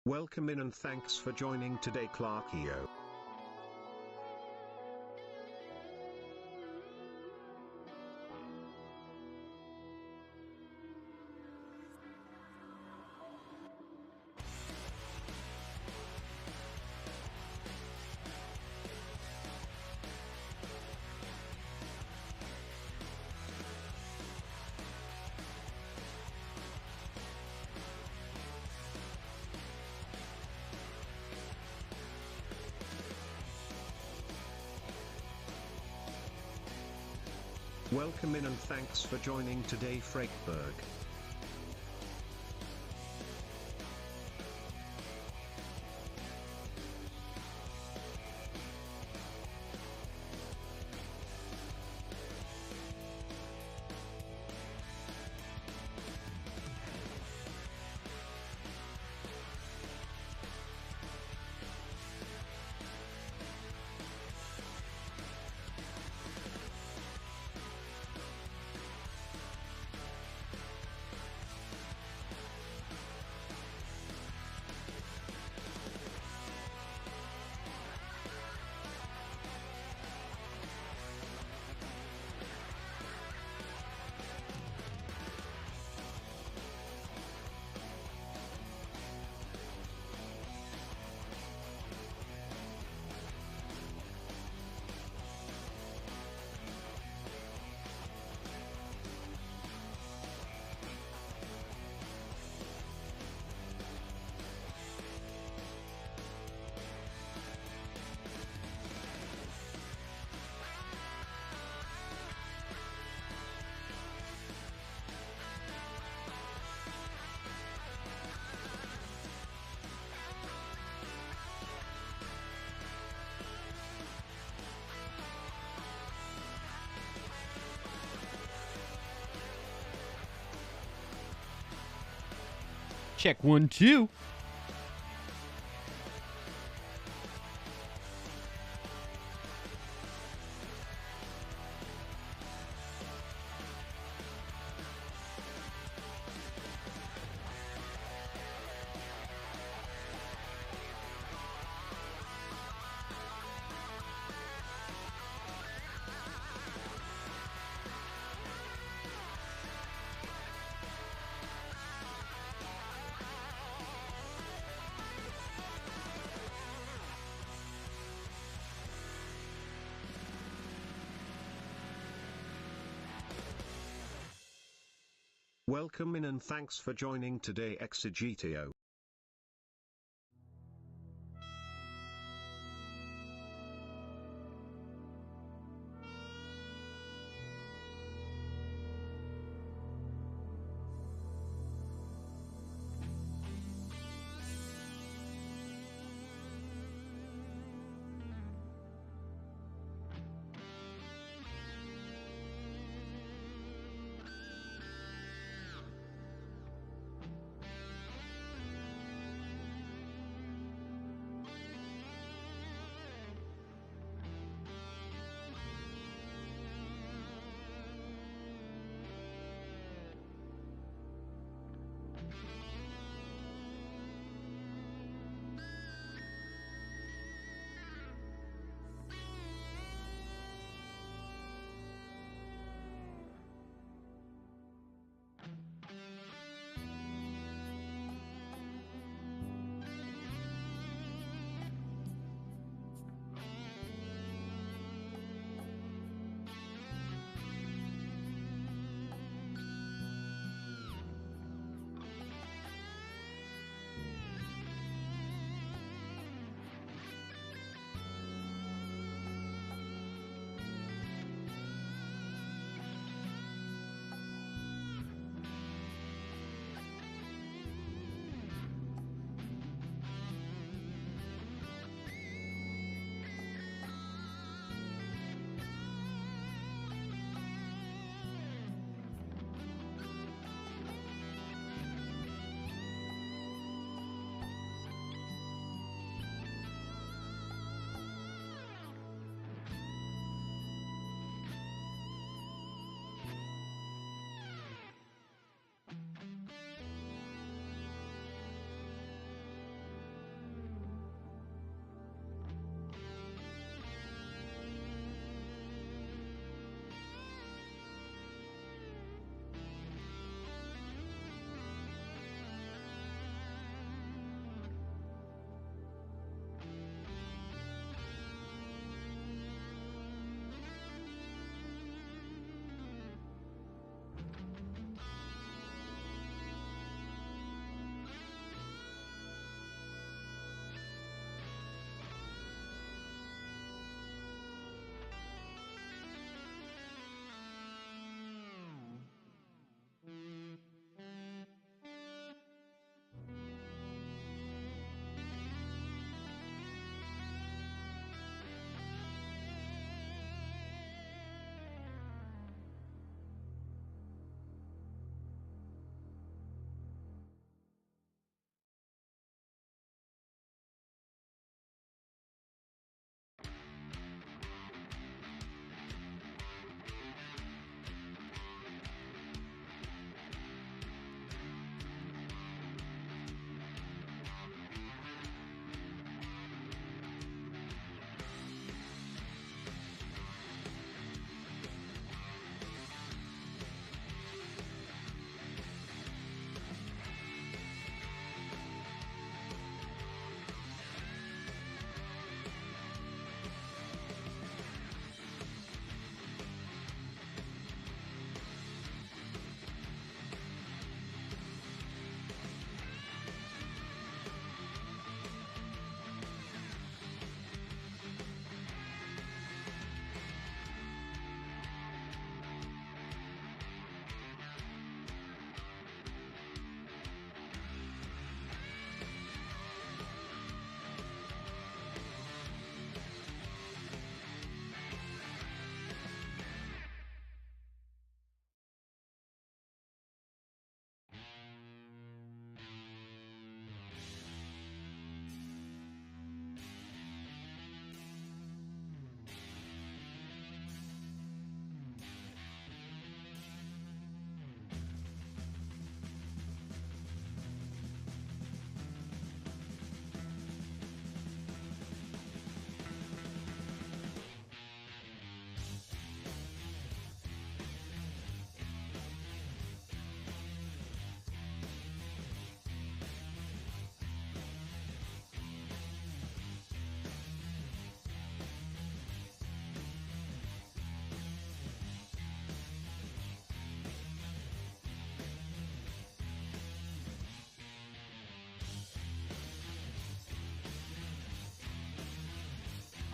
Welcome in and thanks for joining today, Clarkio. Welcome in and thanks for joining today, Freiberg. Check 1, 2. Welcome in and thanks for joining today, Exegetio.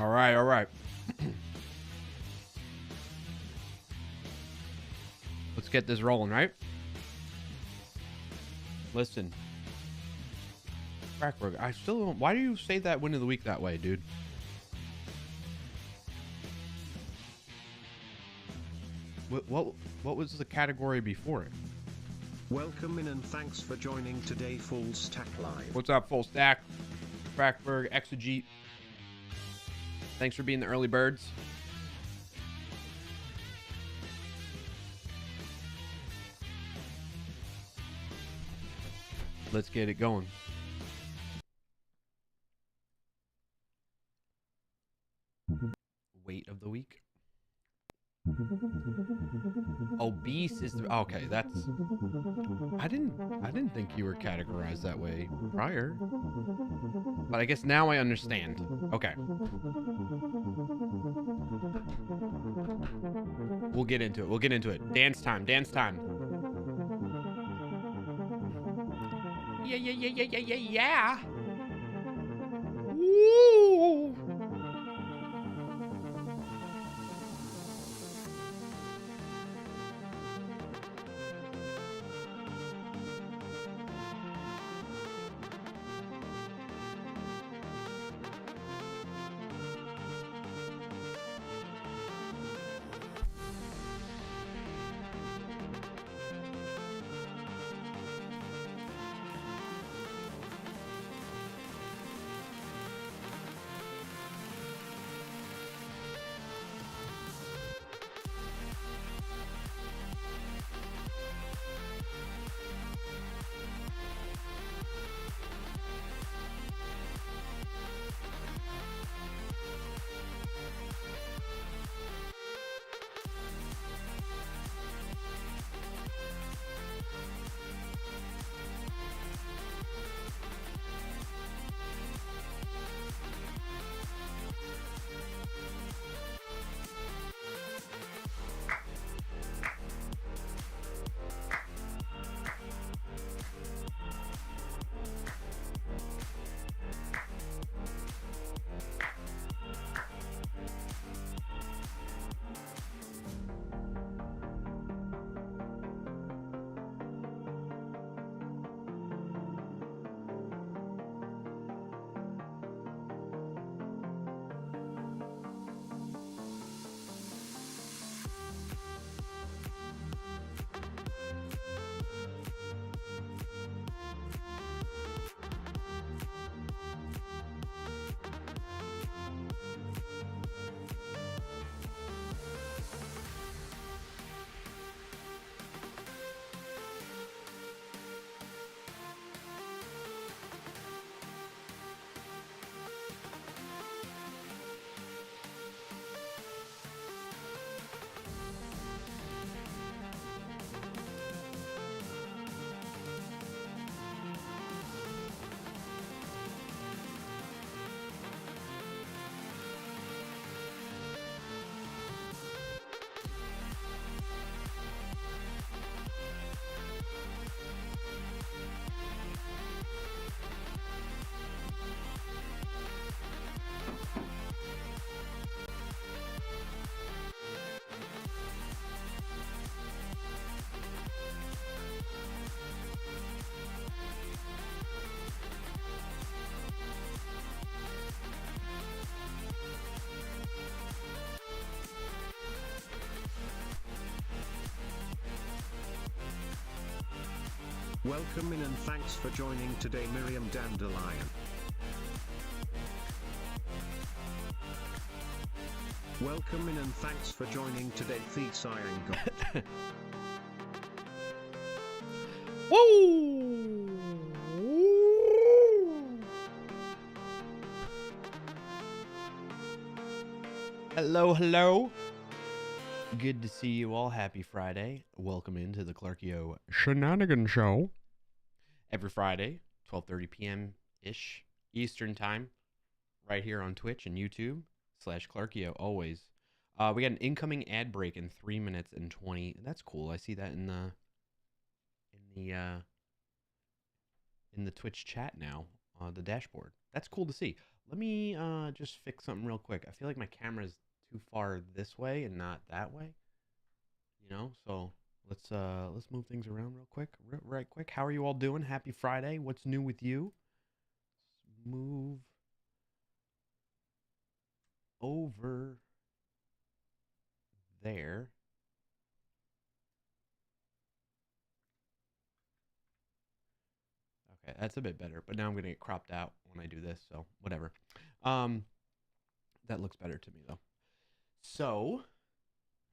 All right, all right. Let's get this rolling, right? Listen. Crackburger, I still don't... Why do you say that win of the week that way, dude? What was the category before it? Welcome in and thanks for joining today Full Stack Live. What's up, Full Stack? Crackburg, Exegete. Thanks for being the early birds. Let's get it going. Weight of the week. Obese is the, okay, that's... I didn't think you were categorized that way prior. But I guess now I understand. Okay. We'll get into it. We'll get into it. Dance time. Dance time. Yeah, yeah, yeah, yeah, yeah, yeah, yeah. Woo! Welcome in and thanks for joining today Miriam Dandelion. Welcome in and thanks for joining today Thesiango. Woo! Hello, hello. Good to see you all. Happy Friday. Welcome into the Clarkio Shenanigan Show. Every Friday, 12:30 p.m.-ish Eastern Time, right here on Twitch and YouTube /Clarkio always. We got an incoming ad break in 3 minutes and 20. That's cool. I see that in the Twitch chat now, the dashboard. That's cool to see. Let me just fix something real quick. I feel like my camera is too far this way and not that way. You know, so let's move things around real quick, right quick. How are you all doing? Happy Friday. What's new with you? Let's move over there. Okay, that's a bit better, but now I'm gonna get cropped out when I do this, so whatever. Um, that looks better to me though. So,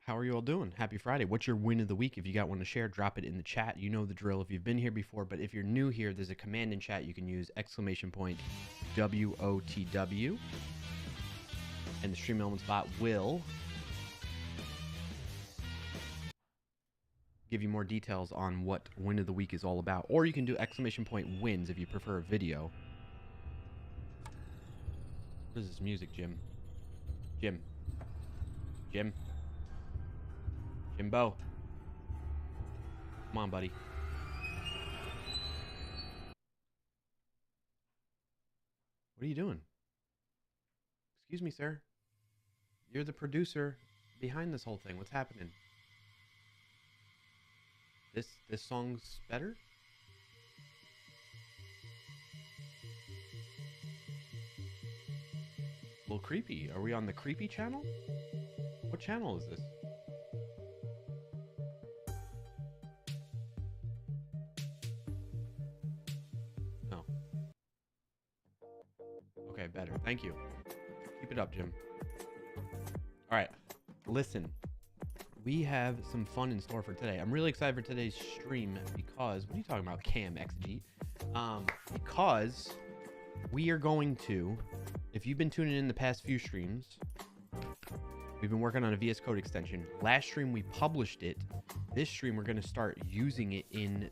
how are you all doing? Happy Friday. What's your win of the week? If you got one to share, drop it in the chat. You know the drill if you've been here before, but if you're new here, there's a command in chat you can use, !WOTW, and the Stream Elements bot will give you more details on what win of the week is all about. Or you can do !wins if you prefer a video. What is this music, Jim? Jim. Jimbo. Come on, buddy. What are you doing? Excuse me, sir. You're the producer behind this whole thing. What's happening? This song's better? A little creepy. Are we on the creepy channel? What channel is this? Oh. Okay, better. Thank you. Keep it up, Jim. All right. Listen. We have some fun in store for today. I'm really excited for today's stream because... What are you talking about, Cam XG? Because we are going to... If you've been tuning in the past few streams, we've been working on a VS Code extension. Last stream, we published it. This stream, we're going to start using it in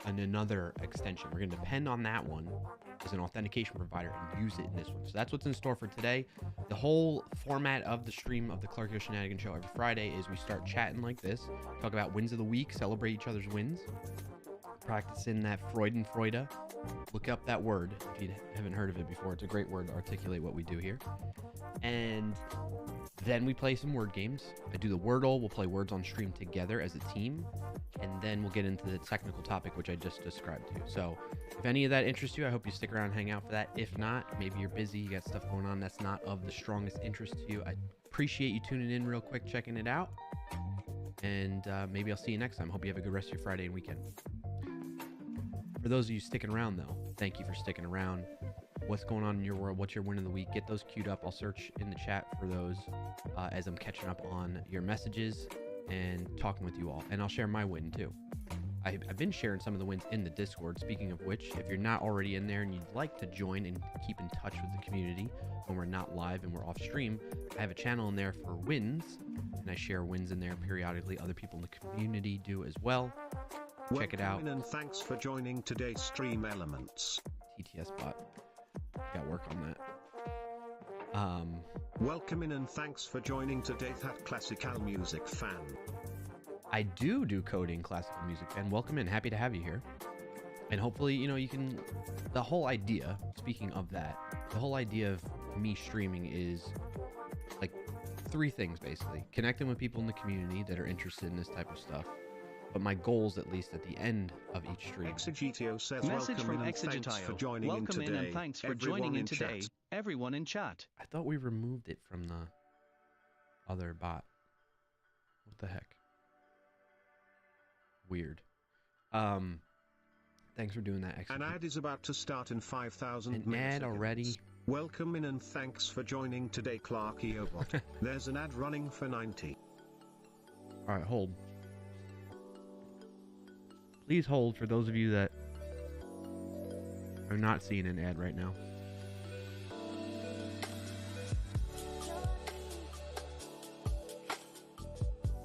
another extension. We're going to depend on that one as an authentication provider and use it in this one. So that's what's in store for today. The whole format of the stream of the Clarkio Shenanigan Show every Friday is we start chatting like this, talk about wins of the week, celebrate each other's wins, practicing that Freuda. Look up that word if you haven't heard of it before. It's a great word to articulate what we do here. And then we play some word games. I do the Wordle. We'll play words on stream together as a team. And then we'll get into the technical topic, which I just described to you. So if any of that interests you, I hope you stick around and hang out for that. If not, maybe you're busy, you got stuff going on that's not of the strongest interest to you. I appreciate you tuning in real quick, checking it out. And maybe I'll see you next time. Hope you have a good rest of your Friday and weekend. For those of you sticking around, though, thank you for sticking around. What's going on in your world? What's your win of the week? Get those queued up. I'll search in the chat for those as I'm catching up on your messages and talking with you all. And I'll share my win, too. I've been sharing some of the wins in the Discord. Speaking of which, if you're not already in there and you'd like to join and keep in touch with the community when we're not live and we're off stream, I have a channel in there for wins, and I share wins in there periodically. Other people in the community do as well. Check it out. And thanks for joining today's Stream Elements. TTS bot. Got work on that. Welcome in and thanks for joining today, that classical music fan. I do coding, classical music fan. Welcome in. Happy to have you here. And hopefully, you know, you can... The whole idea, speaking of that, the whole idea of me streaming is like 3 things, basically. Connecting with people in the community that are interested in this type of stuff. But my goals, at least at the end of each stream. Exegitio says, Message from welcome in and thanks for joining in Welcome today. in and thanks for joining in today, everyone in chat. I thought we removed it from the other bot. What the heck? Weird. Thanks for doing that. An ad is about to start in 5,000 An milliseconds. ad already? Welcome in and thanks for joining today, clarkio bot. There's an ad running for 90. All right, hold. Please hold for those of you that are not seeing an ad right now.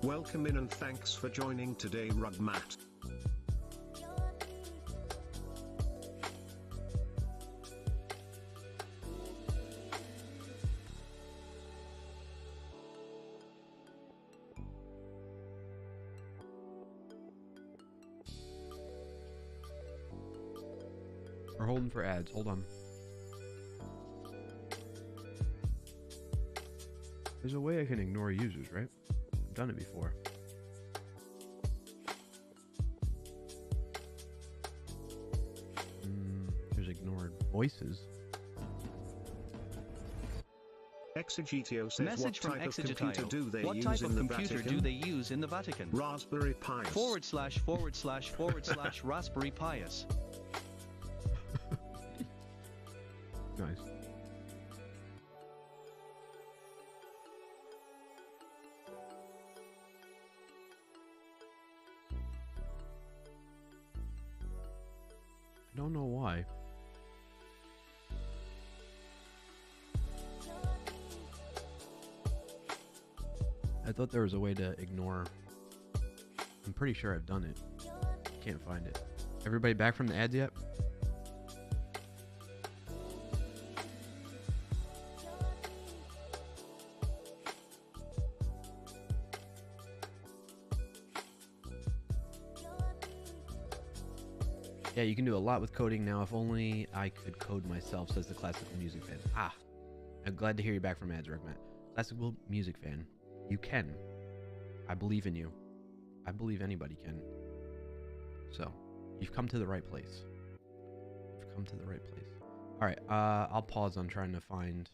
Welcome in and thanks for joining today, Rugmat. We're holding for ads. Hold on. There's a way I can ignore users, right? I've done it before. There's ignored voices. Exegitio says, Message what from type of computer Exegitio. do they What use type in of the computer Vatican? do they use in the Vatican? Raspberry Pius. // Raspberry Pius. Nice. I don't know why. I thought there was a way to ignore. I'm pretty sure I've done it. Can't find it. Everybody back from the ads yet? Yeah, you can do a lot with coding now. If only I could code myself, says the classical music fan. Ah, I'm glad to hear you back from ads, Matt. Classical music fan. You can. I believe in you. I believe anybody can. So, you've come to the right place. You've come to the right place. All right, I'll pause on trying to find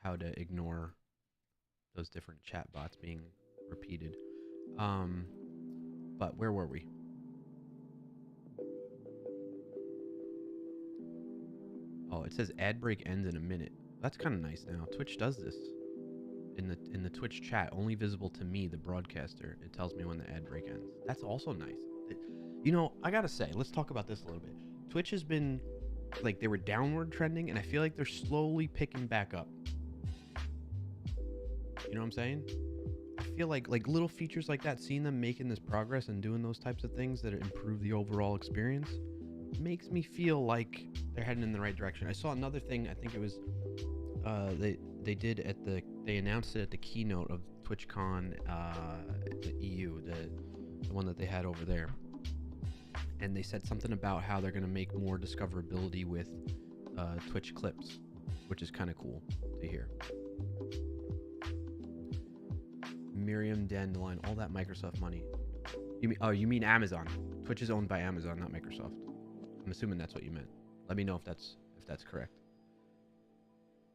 how to ignore those different chat bots being repeated. But where were we? Oh, it says ad break ends in a minute. That's kind of nice now. Twitch does this. In the Twitch chat, only visible to me, the broadcaster. It tells me when the ad break ends. That's also nice. You know, I gotta say, let's talk about this a little bit. Twitch has been, like, they were downward trending, and I feel like they're slowly picking back up. You know what I'm saying? I feel like little features like that, seeing them making this progress and doing those types of things that improve the overall experience, makes me feel like they're heading in the right direction. I saw another thing. I think it was they announced it at the keynote of TwitchCon, the EU, the one that they had over there, and they said something about how they're going to make more discoverability with Twitch clips, which is kind of cool to hear. Miriam Dandelion, all that Microsoft money. You mean Amazon? Twitch is owned by Amazon, not Microsoft. I'm assuming that's what you meant. Let me know if that's correct.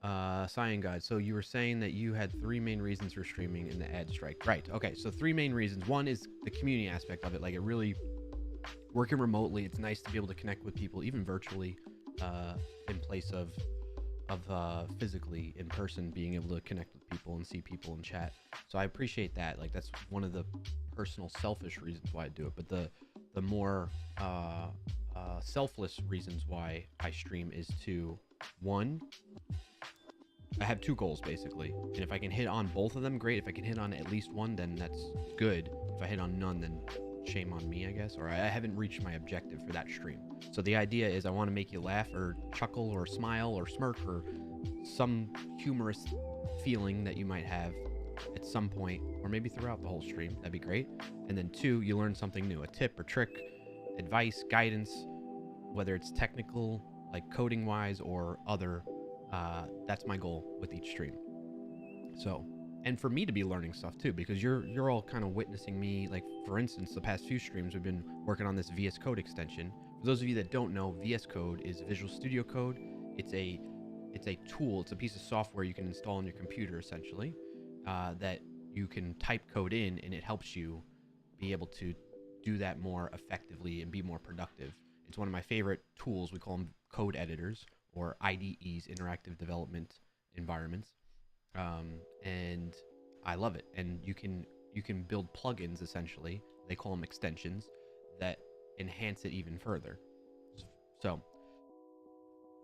Cyan Guide. So you were saying that you had 3 main reasons for streaming in the ad strike. Right. Okay. So 3 main reasons. One is the community aspect of it. Like, it really, working remotely, it's nice to be able to connect with people, even virtually, in place of physically in person, being able to connect with people and see people and chat. So I appreciate that. Like, that's one of the personal selfish reasons why I do it. But the more selfless reasons why I stream is to, one, I have 2 goals basically, and if I can hit on both of them, great. If I can hit on at least one, then that's good. If I hit on none, then shame on me, I guess, or I haven't reached my objective for that stream. So the idea is I want to make you laugh or chuckle or smile or smirk or some humorous feeling that you might have at some point, or maybe throughout the whole stream. That'd be great. And then 2, you learn something new, a tip or trick, advice, guidance, whether it's technical, like coding wise, or other. That's my goal with each stream. So, and for me to be learning stuff too, because you're all kind of witnessing me. Like, for instance, the past few streams we've been working on this VS Code extension. For those of you that don't know, VS Code is Visual Studio Code. It's a tool. It's a piece of software you can install on your computer, essentially, that you can type code in, and it helps you be able to do that more effectively and be more productive. It's one of my favorite tools. We call them code editors, or IDEs, interactive development environments, and I love it. And you can build plugins, essentially. They call them extensions, that enhance it even further. So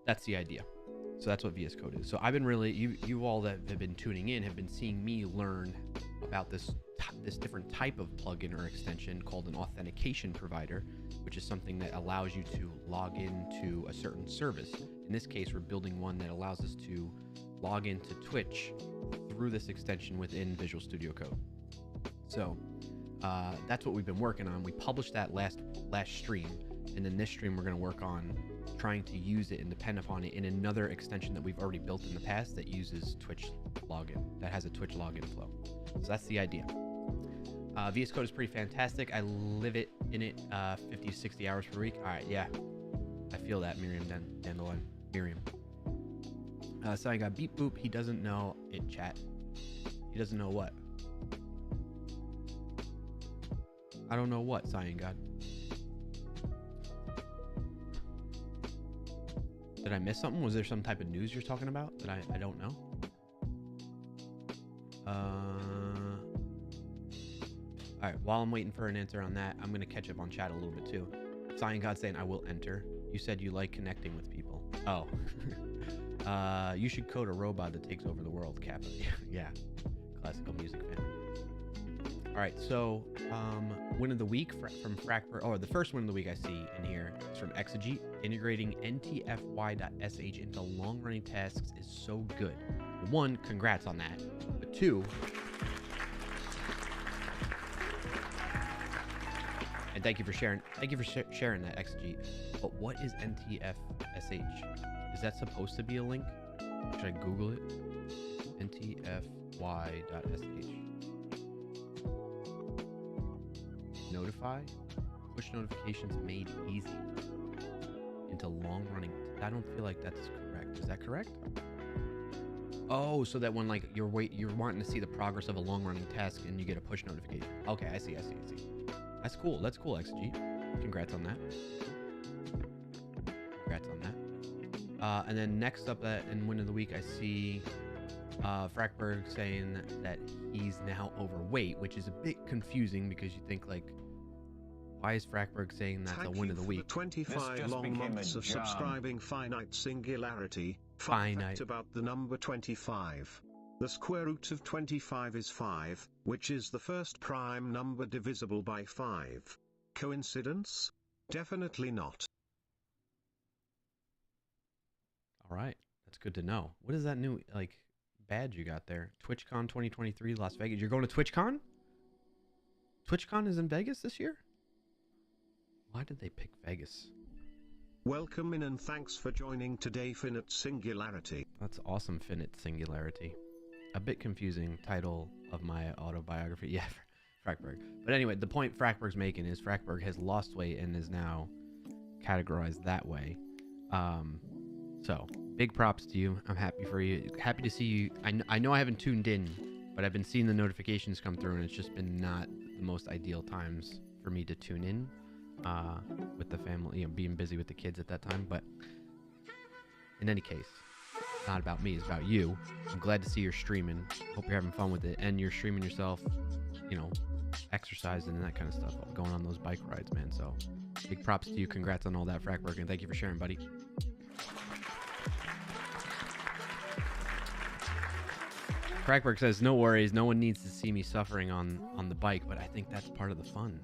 that's the idea. So that's what VS Code is. So I've been really, you all that have been tuning in have been seeing me learn about this different type of plugin or extension called an Authentication Provider, which is something that allows you to log into a certain service. In this case, we're building one that allows us to log into Twitch through this extension within Visual Studio Code. So that's what we've been working on. We published that last stream, and then this stream we're going to work on trying to use it and depend upon it in another extension that we've already built in the past that uses Twitch login, that has a Twitch login flow. So that's the idea. VS Code is pretty fantastic. I live it in it 50 to 60 hours per week. All right, yeah. I feel that, Miriam Dandelion. Miriam. So I got beep boop. He doesn't know it, chat. He doesn't know what. I don't know what, Cyan God. Did I miss something? Was there some type of news you're talking about that I don't know? All right, while I'm waiting for an answer on that, I'm going to catch up on chat a little bit too. Cyan God saying, I will enter. You said you like connecting with people. Oh. You should code a robot that takes over the world, Kappa. Yeah. Classical music fan. All right, so win of the week from Frackberg, or the first win of the week I see in here is from Exegete. Integrating ntfy.sh into long-running tasks is so good. One, congrats on that. But two, and thank you for sharing. Thank you for sharing that, Exegete. But what is ntfsh? Is that supposed to be a link? Should I Google it? ntfy.sh. Notify, push notifications made easy into long running. I don't feel like that's correct. Is that correct? Oh, so that when like you're wanting to see the progress of a long running task and you get a push notification. Okay, I see. That's cool. That's cool, XG. Congrats on that. And then next up in win of the week, I see Frackberg saying that he's now overweight, which is a bit confusing because you think like, why is Frackberg saying that's a win of the week? 25 long months of subscribing. Finite singularity. Finite. About the number 25. The square root of 25 is 5, which is the first prime number divisible by 5. Coincidence? Definitely not. All right, that's good to know. What is that new like badge you got there? TwitchCon 2023 Las Vegas. You're going to TwitchCon? TwitchCon is in Vegas this year? Why did they pick Vegas? Welcome in and thanks for joining today, Finite Singularity. That's awesome, Finite Singularity. A bit confusing title of my autobiography. Yeah, Frackberg. But anyway, the point Frackberg's making is Frackberg has lost weight and is now categorized that way. So, big props to you. I'm happy for you. Happy to see you. I know I haven't tuned in, but I've been seeing the notifications come through, and it's just been not the most ideal times for me to tune in with the family, being busy with the kids at that time. But in any case, it's not about me. It's about you. I'm glad to see you're streaming. Hope you're having fun with it, and you're streaming yourself, exercising and that kind of stuff, going on those bike rides, man. So, big props to you. Congrats on all that, Frackberg, and thank you for sharing, buddy. Frackberg says, no worries, no one needs to see me suffering on the bike, but I think that's part of the fun.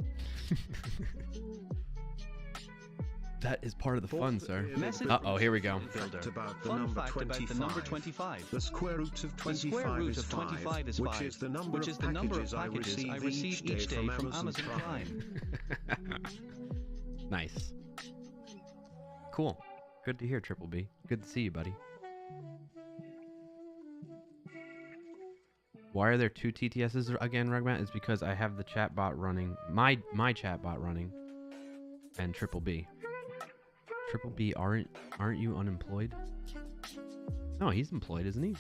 That is part of the fun, sir. Uh-oh, here we go. Fun fact about the number 25. The square root of 25 is 5, which is the number of packages I receive each day from Amazon Prime. Nice. Cool. Good to hear, Triple B. Good to see you, buddy. Why are there two TTSs again, Rugmat? It's because I have the chat bot running, my chat bot running, and Triple B. Triple B, aren't you unemployed? No, he's employed, isn't he?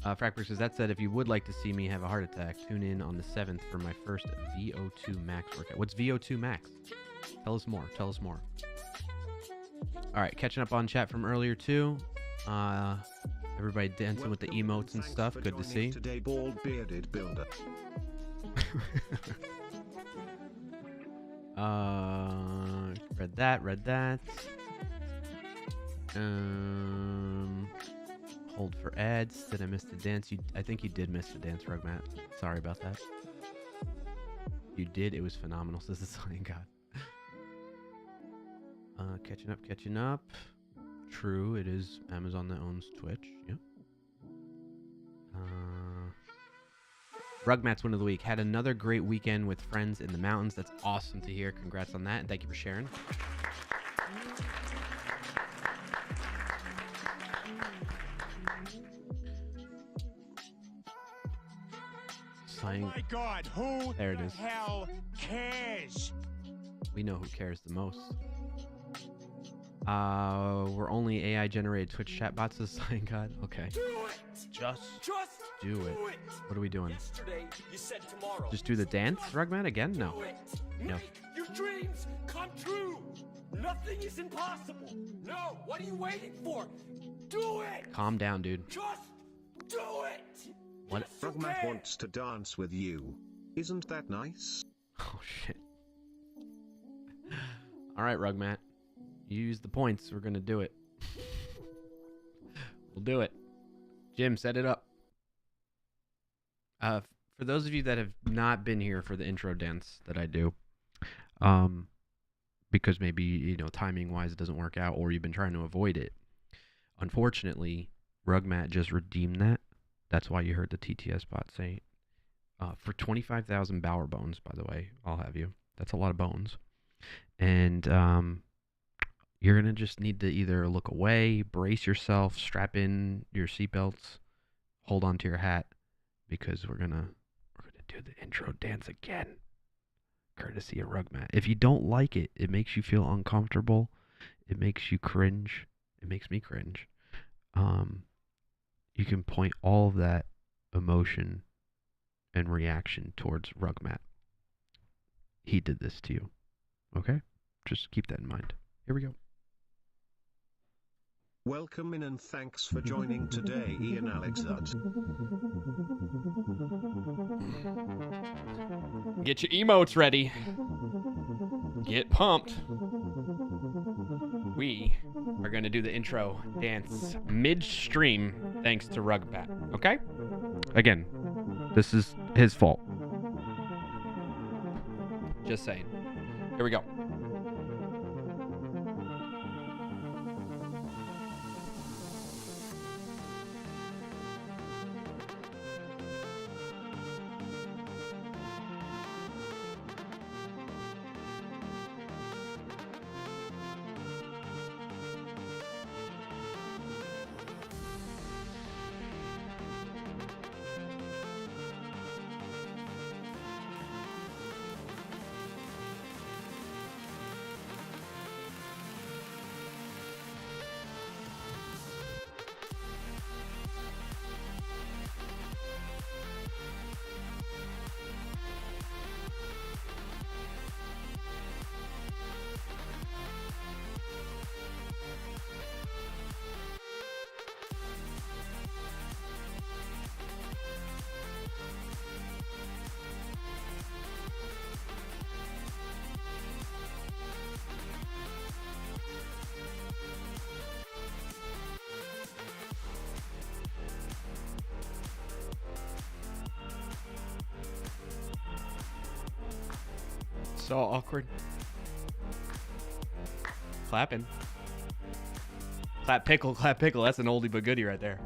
Frackberg says, that said, if you would like to see me have a heart attack, tune in on the 7th for my first VO2 Max workout. What's VO2 Max? Tell us more. All right, catching up on chat from earlier too. Everybody dancing with the emotes and stuff. Good to see. Today, bald bearded builder. Read that. Hold for ads. Did I miss the dance? I think you did miss the dance, Rugmat. Sorry about that. You did. It was phenomenal, says the Cyan God. Catching up. True, it is Amazon that owns Twitch. Yep. Rugmat's win of the week. Had another great weekend with friends in the mountains. That's awesome to hear. Congrats on that, and thank you for sharing. lying. My God, who There it the is. hell cares? We know who cares the most. We're only AI-generated Twitch chatbots this sign God. Okay. Do it! Just do it. What are we doing? Yesterday, you said tomorrow. Just do the dance, Rugman, again? No. Do it. No. Make your dreams come true. Nothing is impossible. No, what are you waiting for? Do it! Calm down, dude. Just do it! What? Yes, you Rugmat can. wants to dance with you. Isn't that nice? Oh, shit. All right, Rugmat. You use the points. We're going to do it. We'll do it. Jim, set it up. For those of you that have not been here for the intro dance that I do, because maybe, timing-wise it doesn't work out, or you've been trying to avoid it, unfortunately, Rugmat just redeemed that. That's why you heard the TTS bot say, for 25,000 Bower bones, by the way, I'll have you. That's a lot of bones. And you're going to just need to either look away, brace yourself, strap in your seatbelts, hold on to your hat, because we're gonna do the intro dance again, courtesy of Rugmat. If you don't like it, it makes you feel uncomfortable. It makes you cringe. It makes me cringe. You can point all of that emotion and reaction towards Rugmat. He did this to you. Okay? Just keep that in mind. Here we go. Welcome in and thanks for joining today, Ian Alexud. Get your emotes ready. Get pumped. We are going to do the intro dance midstream thanks to Rugbat. Okay? Again, this is his fault. Just saying. Here we go. So awkward. Clapping. Clap pickle, clap pickle. That's an oldie but goodie right there.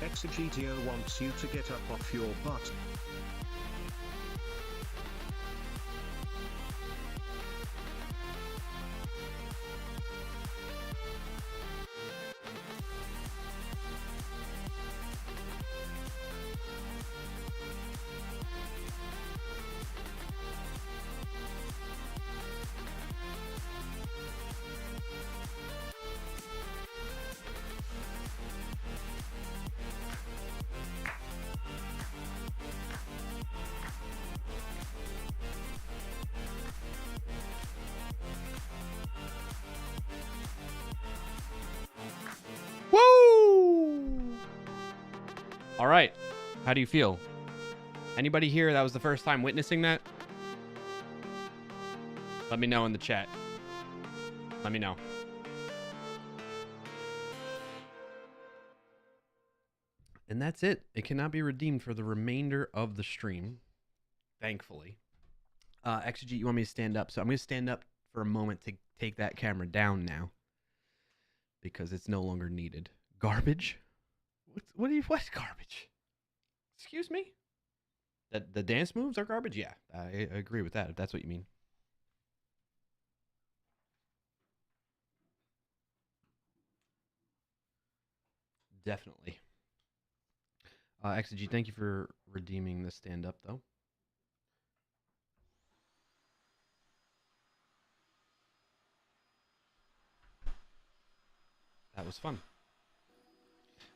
Exegitio wants you to get up off your butt. All right. How do you feel? Anybody here that was the first time witnessing that? Let me know in the chat. Let me know. And that's it. It cannot be redeemed for the remainder of the stream, thankfully. Exegete, you want me to stand up? So I'm going to stand up for a moment to take that camera down now because it's no longer needed. Garbage? What's garbage? Excuse me? The dance moves are garbage? Yeah, I agree with that, if that's what you mean. Definitely. Exegete, thank you for redeeming the stand-up, though. That was fun.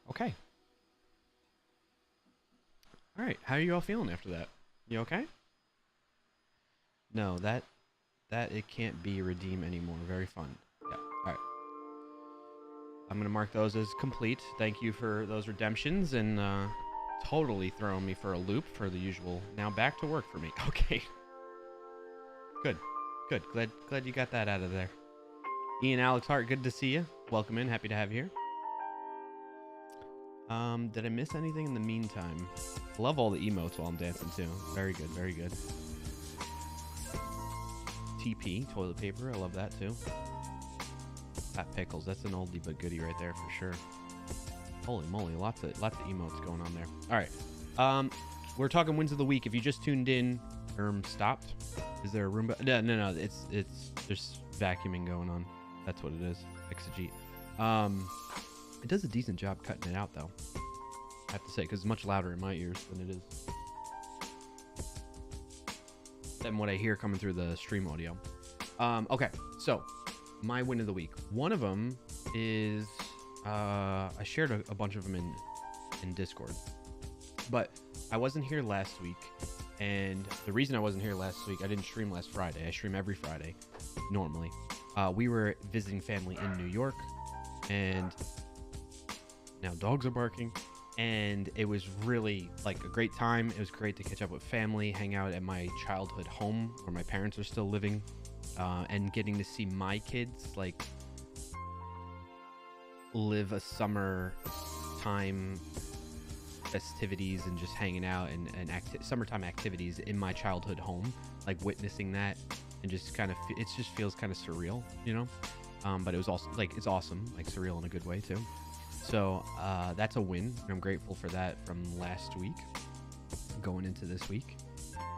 Okay. All right, how are you all feeling after that? You okay? No, that it can't be redeemed anymore. Very fun. Yeah. All right. I'm gonna mark those as complete. Thank you for those redemptions and totally throwing me for a loop for the usual. Now back to work for me. Okay. Good. Good. Glad you got that out of there. Ian Alex Hart, good to see you. Welcome in. Happy to have you here. Did I miss anything in the meantime? Love all the emotes while I'm dancing too. Very good, very good. TP, toilet paper, I love that too. Fat pickles, that's an oldie but goodie right there for sure. Holy moly, lots of emotes going on there. All right, we're talking wins of the week. If you just tuned in, stopped. Is there a Roomba? No, it's there's vacuuming going on. That's what it is. Exegete. It does a decent job cutting it out though, I have to say, because it's much louder in my ears than it is than what I hear coming through the stream audio. Okay, so my win of the week. One of them is I shared a bunch of them in Discord, but I wasn't here last week, and the reason I wasn't here last week, I didn't stream last Friday. I stream every Friday normally. We were visiting family in New York, and now dogs are barking, and it was really like a great time. It was great to catch up with family, hang out at my childhood home where my parents are still living, and getting to see my kids like live a summer time festivities and just hanging out and summertime activities in my childhood home, like witnessing that, and just kind of it just feels kind of surreal, you know. But it was also like it's awesome, like surreal in a good way too. So that's a win. I'm grateful for that from last week going into this week,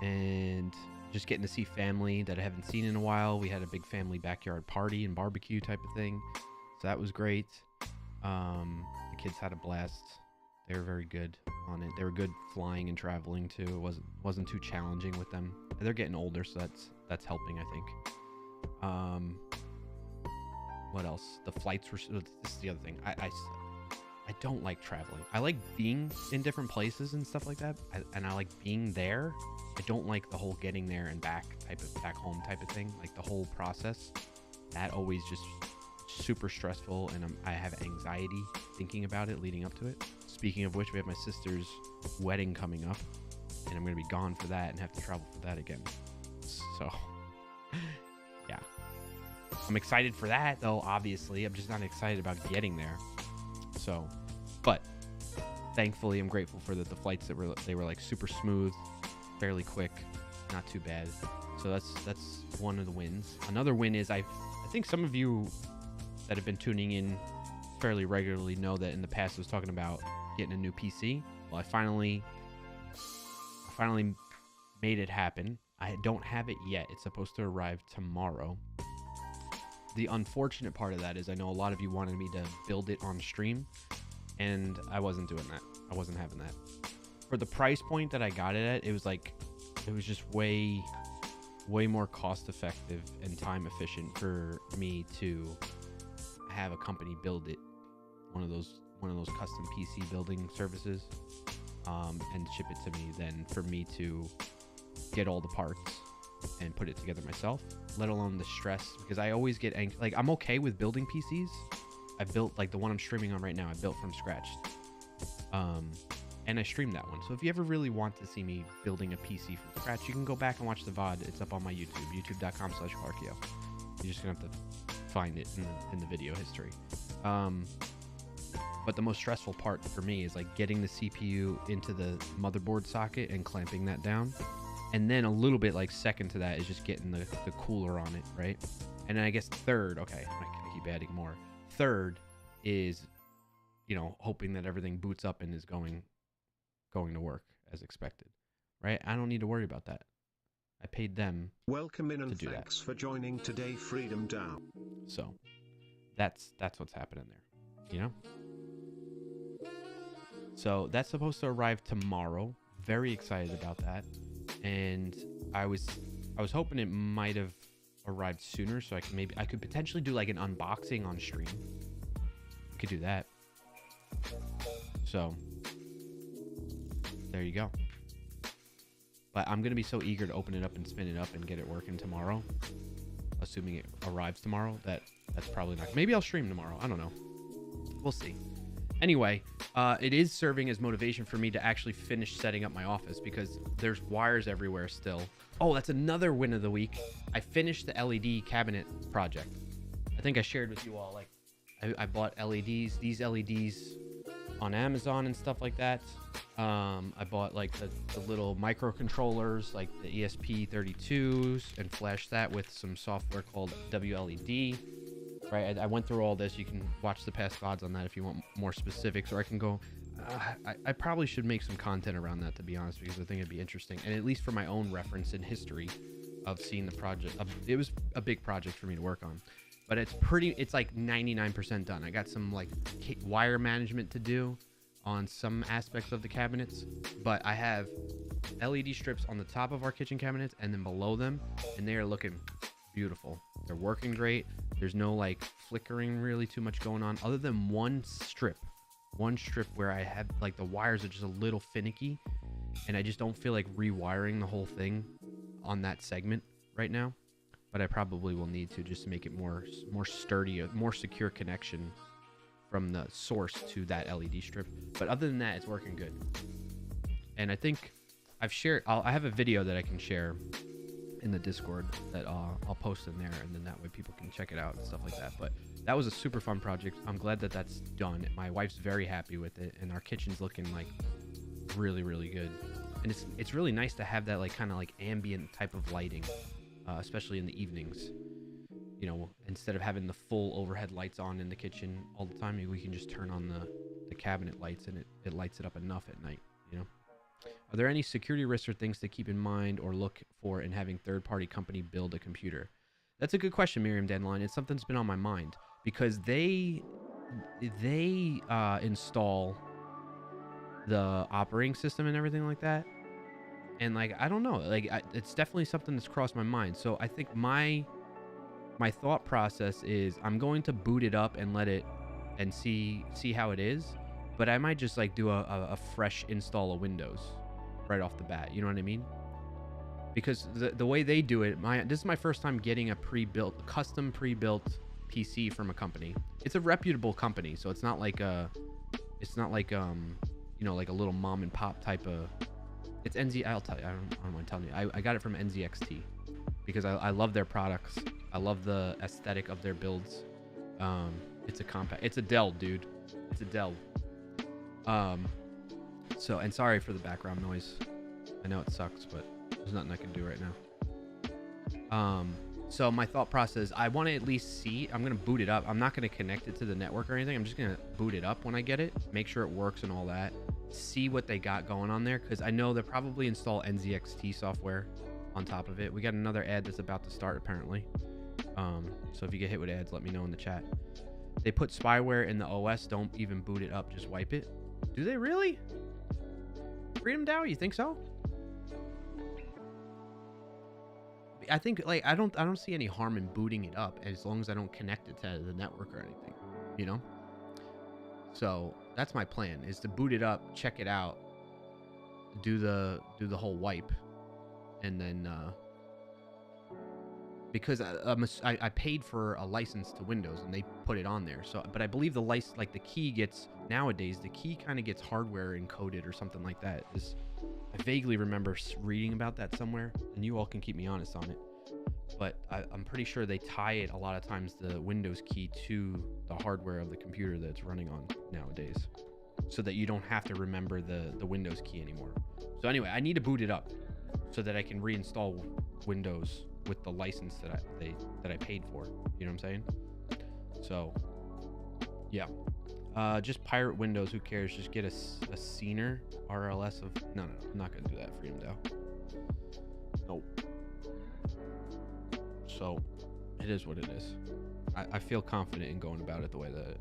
and just getting to see family that I haven't seen in a while. We had a big family backyard party and barbecue type of thing, so that was great. The kids had a blast. They were very good on it. They were good flying and traveling too. It wasn't too challenging with them. They're getting older, so that's helping, I think. What else? The flights were. This is the other thing. I don't like traveling. I like being in different places and stuff like that, and I like being there. I don't like the whole getting there and back home type of thing. Like the whole process, that always just super stressful, and I have anxiety thinking about it leading up to it. Speaking of which, we have my sister's wedding coming up, and I'm going to be gone for that and have to travel for that again. So, yeah. I'm excited for that, though, obviously. I'm just not excited about getting there. So, but thankfully, I'm grateful for the flights that were like super smooth, fairly quick, not too bad. So that's one of the wins. Another win is I think some of you that have been tuning in fairly regularly know that in the past I was talking about getting a new PC. Well, I finally made it happen. I don't have it yet. It's supposed to arrive tomorrow. The unfortunate part of that is I know a lot of you wanted me to build it on stream, and I wasn't doing that. I wasn't having that. For the price point that I got it at, it was just way more cost effective and time efficient for me to have a company build it, one of those custom PC building services, and ship it to me, than for me to get all the parts and put it together myself, let alone the stress, because I always get like I'm okay with building PCs. I built like the one I'm streaming on right now, I built from scratch, and I streamed that one. So if you ever really want to see me building a PC from scratch, you can go back and watch the VOD. It's up on my YouTube, youtube.com/clarkio. You're just gonna have to find it in the video history. But the most stressful part for me is like getting the CPU into the motherboard socket and clamping that down. And then a little bit like second to that is just getting the cooler on it, right? And then I guess third, okay, I keep adding more. Third is, you know, hoping that everything boots up and is going to work as expected, right? I don't need to worry about that. I paid them. Welcome in and to do thanks that. for joining today, Freedom Down. So that's what's happening there, you know? So that's supposed to arrive tomorrow. Very excited about that. And I was hoping it might have arrived sooner, so I could potentially do like an unboxing on stream. We could do that. So there you go. But I'm gonna be so eager to open it up and spin it up and get it working tomorrow, assuming it arrives tomorrow, that's probably not. Maybe I'll stream tomorrow. I don't know. We'll see. Anyway, it is serving as motivation for me to actually finish setting up my office because there's wires everywhere still. Oh, that's another win of the week. I finished the LED cabinet project. I think I shared with you all, like, I bought LEDs, these LEDs on Amazon and stuff like that. I bought like the little microcontrollers, like the ESP32s, and flashed that with some software called WLED. Right, I went through all this. You can watch the past VODs on that if you want more specifics, or I can go. I probably should make some content around that, to be honest, because I think it'd be interesting, and at least for my own reference and history of seeing the project. It was a big project for me to work on, but it's like 99% done. I got some like wire management to do on some aspects of the cabinets, but I have LED strips on the top of our kitchen cabinets and then below them, and they are looking beautiful. They're working great. There's no like flickering really too much going on, other than one strip where I have like the wires are just a little finicky, and I just don't feel like rewiring the whole thing on that segment right now. But I probably will need to, just to make it more sturdy, a more secure connection from the source to that LED strip. But other than that, it's working good. And I think I have a video that I can share in the Discord that I'll post in there, and then that way people can check it out and stuff like that. But that was a super fun project. I'm glad that that's done. My wife's very happy with it, and our kitchen's looking like really, really good. And it's really nice to have that like kind of like ambient type of lighting, especially in the evenings. You know, instead of having the full overhead lights on in the kitchen all the time, we can just turn on the cabinet lights, and it lights it up enough at night, you know. Are there any security risks or things to keep in mind or look for in having third-party company build a computer? That's a good question, Miriam Dandelion. It's something that's been on my mind because they install the operating system and everything like that. And like, I don't know, like it's definitely something that's crossed my mind. So I think my thought process is I'm going to boot it up and let it and see how it is. But I might just like do a fresh install of Windows right off the bat. You know what I mean? Because the way they do it, this is my first time getting a custom pre-built PC from a company. It's a reputable company, so it's not like you know, like a little mom and pop type of. It's I'll tell you. I don't mind telling you. I got it from NZXT because I love their products. I love the aesthetic of their builds. It's a compact. It's a Dell, dude. It's a Dell. So, and sorry for the background noise. I know it sucks, but there's nothing I can do right now. So my thought process, I want to at least see, I'm going to boot it up. I'm not going to connect it to the network or anything. I'm just going to boot it up when I get it, make sure it works and all that, see what they got going on there. Cause I know they'll probably install NZXT software on top of it. We got another ad that's about to start apparently. So if you get hit with ads, let me know in the chat. They put spyware in the OS. Don't even boot it up. Just wipe it. Do they really? Freedom Dow, you think so? I think like I don't see any harm in booting it up as long as I don't connect it to the network or anything, you know? So that's my plan, is to boot it up, check it out, do the whole wipe, and then because I paid for a license to Windows and they put it on there. So, but I believe the license, like the key gets nowadays, the key kind of gets hardware encoded or something like that. I vaguely remember reading about that somewhere, and you all can keep me honest on it. But I'm pretty sure they tie it a lot of times, the Windows key, to the hardware of the computer that it's running on nowadays, so that you don't have to remember the Windows key anymore. So anyway, I need to boot it up so that I can reinstall Windows with the license that I paid for. You know what I'm saying? So yeah, just pirate Windows. Who cares? Just get a Scener RLS of no, I'm not gonna do that. Freedom DAO. Nope. So it is what it is. I feel confident in going about it the way that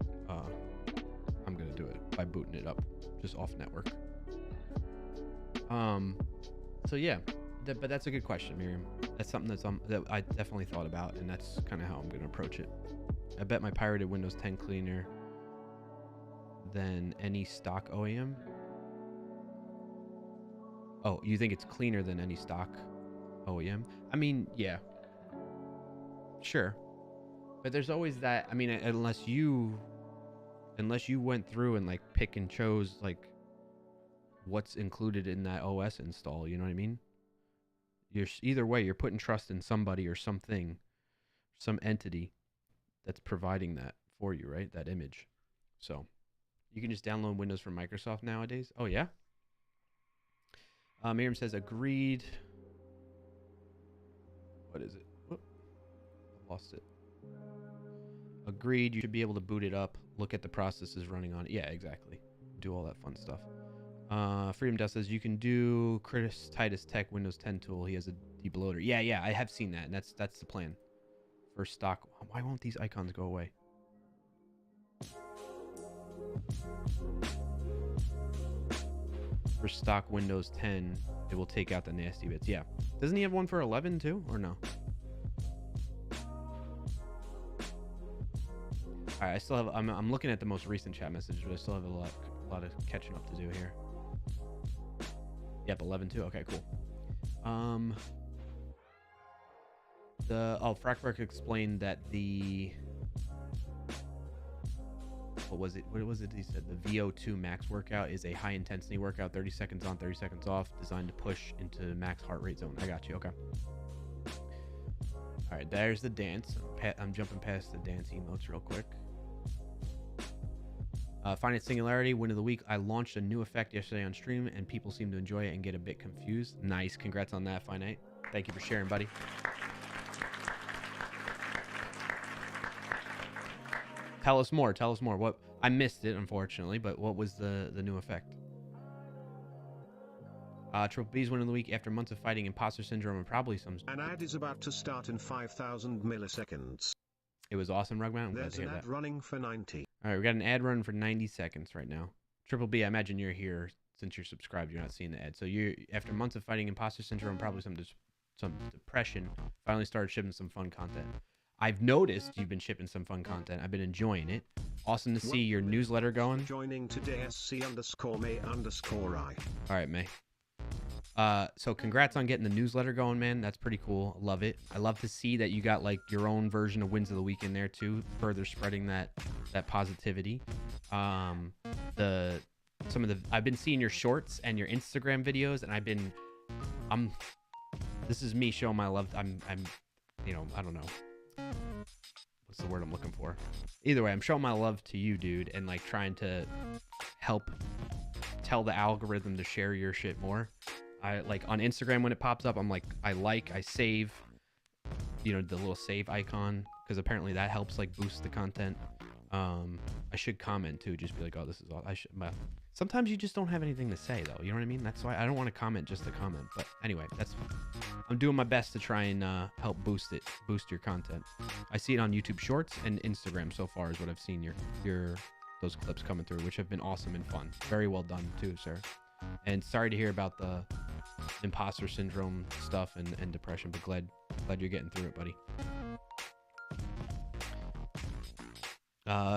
I'm gonna do it, by booting it up just off network. So yeah, but that's a good question, Miriam. That's something that I definitely thought about, and that's kind of how I'm gonna approach it. I bet my pirated Windows 10 cleaner than any stock OEM. Oh, you think it's cleaner than any stock OEM? I mean, yeah, sure. But there's always that. I mean, unless you went through and like pick and chose like what's included in that OS install, you know what I mean? Either way, you're putting trust in somebody or something, some entity that's providing that for you, right? That image. So you can just download Windows from Microsoft nowadays. Oh yeah. Miriam says agreed. What is it? Whoop. I lost it. Agreed. You should be able to boot it up, look at the processes running on it. Yeah, exactly. Do all that fun stuff. Freedom Dust says you can do Chris Titus Tech Windows 10 tool. He has a deep loader. Yeah, I have seen that, and that's the plan for stock. Why won't these icons go away? For stock Windows 10, it will take out the nasty bits. Yeah. Doesn't he have one for 11 too, or no? All right, I still have. I'm looking at the most recent chat message, but I still have a lot of catching up to do here. Yep, 11 too. Okay, cool. Frackberg explained that what was it he said? The VO2 max workout is a high intensity workout, 30 seconds on, 30 seconds off, designed to push into max heart rate zone. I got you. Okay. All right, there's the dance. I'm jumping past the dance emotes real quick. Finance Singularity, win of the week. I launched a new effect yesterday on stream, and people seem to enjoy it and get a bit confused. Nice. Congrats on that, Finite. Thank you for sharing, buddy. Tell us more. Tell us more. What I missed it, unfortunately, but what was the new effect? Triple B's win of the week after months of fighting imposter syndrome and probably some. An ad is about to start in 5,000 milliseconds. It was awesome, Rugman. There's an ad running for 90. All right, we got an ad running for 90 seconds right now. Triple B, I imagine you're here since you're subscribed. You're not seeing the ad. So you, after months of fighting imposter syndrome, probably some depression, finally started shipping some fun content. I've noticed you've been shipping some fun content. I've been enjoying it. Awesome to see your newsletter going. Joining today SC_May_I. All right, May. So congrats on getting the newsletter going, man. That's pretty cool. Love it. I love to see that you got like your own version of Wins of the Week in there too, further spreading that positivity. I've been seeing your shorts and your Instagram videos, and this is me showing my love. I'm I don't know. What's the word I'm looking for? Either way, I'm showing my love to you, dude, and like trying to help tell the algorithm to share your shit more. I like on Instagram when it pops up, I'm like, I save, the little save icon, because apparently that helps like boost the content. I should comment too, just be like, oh, this is all I should. Sometimes you just don't have anything to say though. You know what I mean? That's why I don't want to comment just to comment. But anyway, I'm doing my best to try and help boost your content. I see it on YouTube Shorts and Instagram so far is what I've seen those clips coming through, which have been awesome and fun. Very well done too, sir. And sorry to hear about the imposter syndrome stuff and depression, but glad you're getting through it, buddy.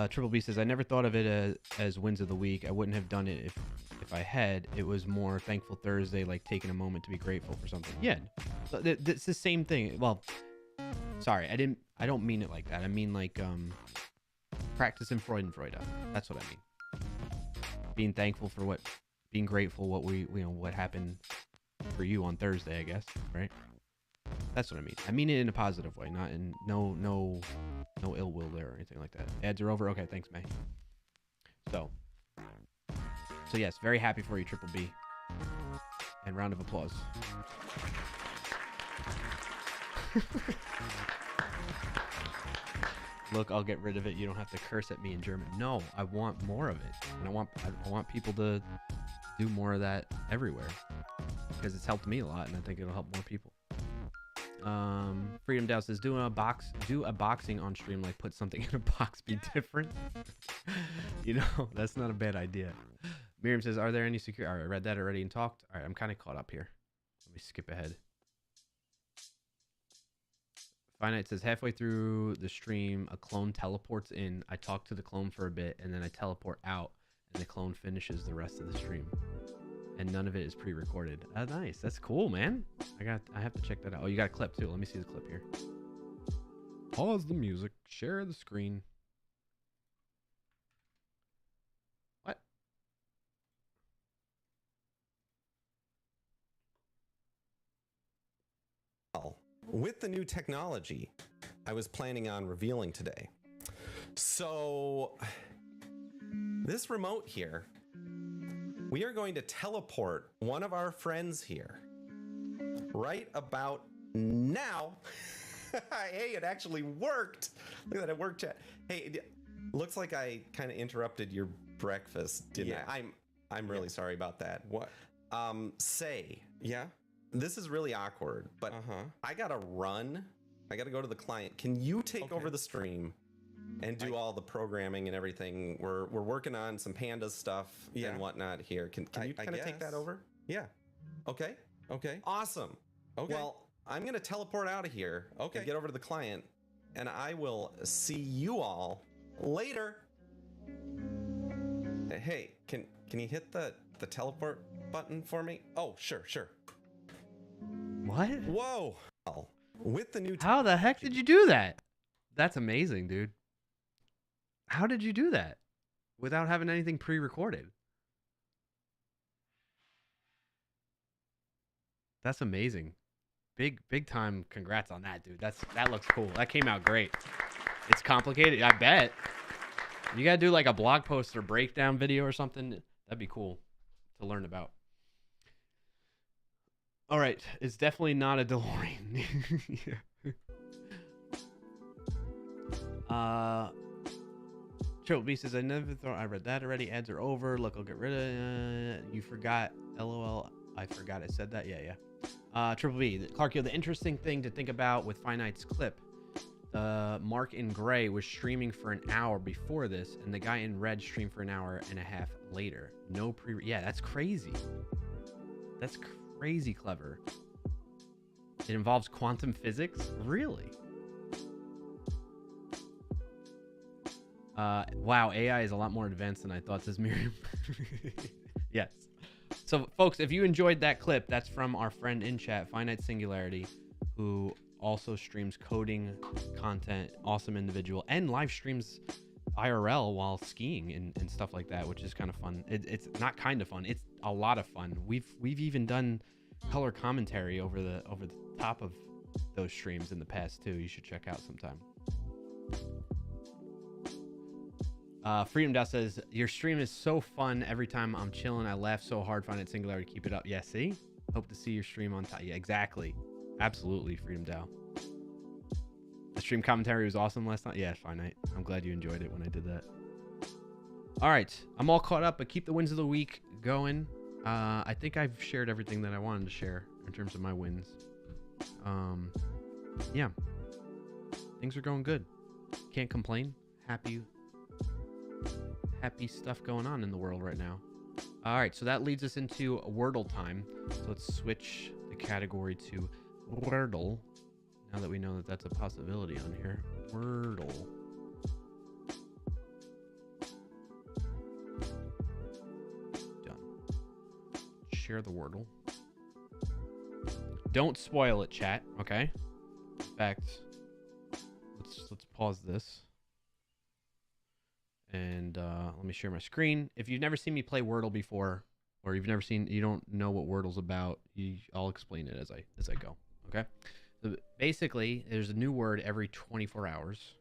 Triple B says, I never thought of it as wins of the week. I wouldn't have done it if I had. It was more Thankful Thursday, like taking a moment to be grateful for something. Yeah, it's the same thing. Well, Sorry, I don't mean it like that. I mean like practicing Freudenfreude. That's what I mean. Being thankful for being grateful what happened for you on Thursday, I guess, right? That's what I mean. I mean it in a positive way, not in no ill will there or anything like that. Ads are over. Okay, thanks, May. So yes, very happy for you, Triple B. And round of applause. Look, I'll get rid of it. You don't have to curse at me in German. No, I want more of it. And I want people to do more of that everywhere. Because it's helped me a lot, and I think it'll help more people. Freedom Dow says, do a boxing on stream, like put something in a box, be different. You know, that's not a bad idea. Miriam says, are there any secure? All right, I read that already and talked. All right, I'm kind of caught up here. Let me skip ahead. Finite says, halfway through the stream, a clone teleports in. I talk to the clone for a bit, and then I teleport out, and the clone finishes the rest of the stream. And none of it is pre-recorded. Oh, nice. That's cool, man. I have to check that out. Oh, you got a clip, too. Let me see the clip here. Pause the music. Share the screen. What? With the new technology I was planning on revealing today. So this remote here, we are going to teleport one of our friends here right about now. Hey, it actually worked. Look at that, it worked. Hey, looks like I kind of interrupted your breakfast, didn't I? I'm really sorry about that. What? Yeah? This is really awkward, but I gotta run. I gotta go to the client. Can you take over the stream and do all the programming and everything? We're working on some pandas stuff and whatnot here. Can you kind of take that over? Yeah. Okay. Okay. Awesome. Okay. Well, I'm gonna teleport out of here. Okay. And get over to the client, and I will see you all later. Hey, can you hit the teleport button for me? Oh, sure. What? Whoa. With the new How the heck did you do that? That's amazing, dude. How did you do that without having anything pre-recorded? That's amazing. Big time congrats on that, dude. That looks cool. That came out great. It's complicated, I bet. You gotta do like a blog post or breakdown video or something. That'd be cool to learn about. All right, it's definitely not a DeLorean. Triple B says, I never thought I read that already. Ads are over. Look, I'll get rid of you forgot. LOL. I forgot I said that. Yeah. Triple B, Clarkio, the interesting thing to think about with Finite's clip, Mark in gray was streaming for an hour before this, and the guy in red streamed for an hour and a half later. No yeah, that's crazy. That's crazy clever. It involves quantum physics? Really? Wow, AI is a lot more advanced than I thought, says Miriam. Yes. So, folks, if you enjoyed that clip, that's from our friend in chat, Finite Singularity, who also streams coding content, awesome individual, and live streams IRL while skiing and stuff like that, which is kind of fun. It's not kind of fun. It's a lot of fun. We've even done color commentary over the top of those streams in the past too. You should check out sometime. Freedom Dow says, your stream is so fun. Every time I'm chilling, I laugh so hard. Find it singularity. Keep it up. Yeah, see? Hope to see your stream on time. Yeah, exactly. Absolutely, Freedom Dow. The stream commentary was awesome last night. Yeah, Finite. I'm glad you enjoyed it when I did that. All right. I'm all caught up, but keep the wins of the week going. I think I've shared everything that I wanted to share in terms of my wins. Yeah. Things are going good. Can't complain. Happy stuff going on in the world right now. All right, so that leads us into Wordle time. So let's switch the category to Wordle. Now that we know that that's a possibility on here. Wordle. Done. Share the Wordle. Don't spoil it, chat, okay? In fact, let's pause this. And let me share my screen. If you've never seen me play Wordle before, or you don't know what Wordle's about, I'll explain it as I go. Okay. So basically, there's a new word every 24 hours,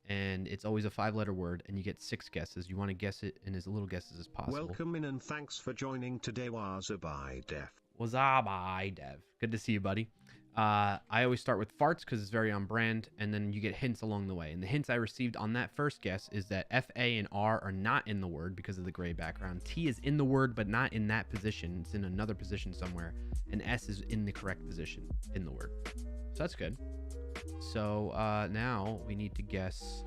and it's always a 5-letter word, and you get 6 guesses. You want to guess it in as little guesses as possible. Welcome in and thanks for joining today, Wazabai Dev. Wazabai Dev. Good to see you, buddy. I always start with farts because it's very on brand, and then you get hints along the way. And the hints I received on that first guess is that F, A, and R are not in the word because of the gray background. T is in the word, but not in that position. It's in another position somewhere. And S is in the correct position in the word. So that's good. So now we need to guess.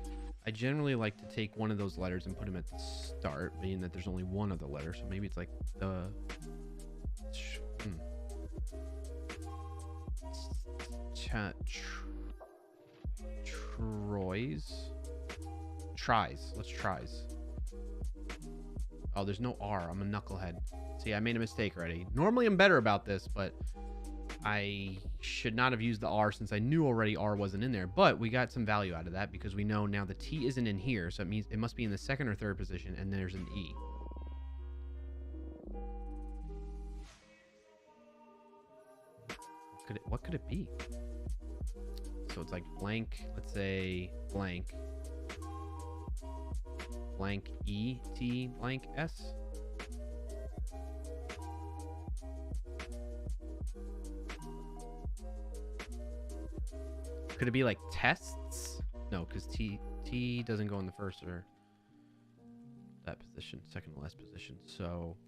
I generally like to take one of those letters and put them at the start, meaning that there's only one other letter. So maybe it's like the... Tries. Let's tries. Oh, there's no R. I'm a knucklehead. See, I made a mistake already. Normally I'm better about this, but I should not have used the R since I knew already R wasn't in there. But we got some value out of that because we know now the T isn't in here, so it means it must be in the second or third position, and there's an E. What could it be? So it's like blank, let's say blank E T blank S. Could it be like tests? No, because T doesn't go in the first or that position, second to last position. So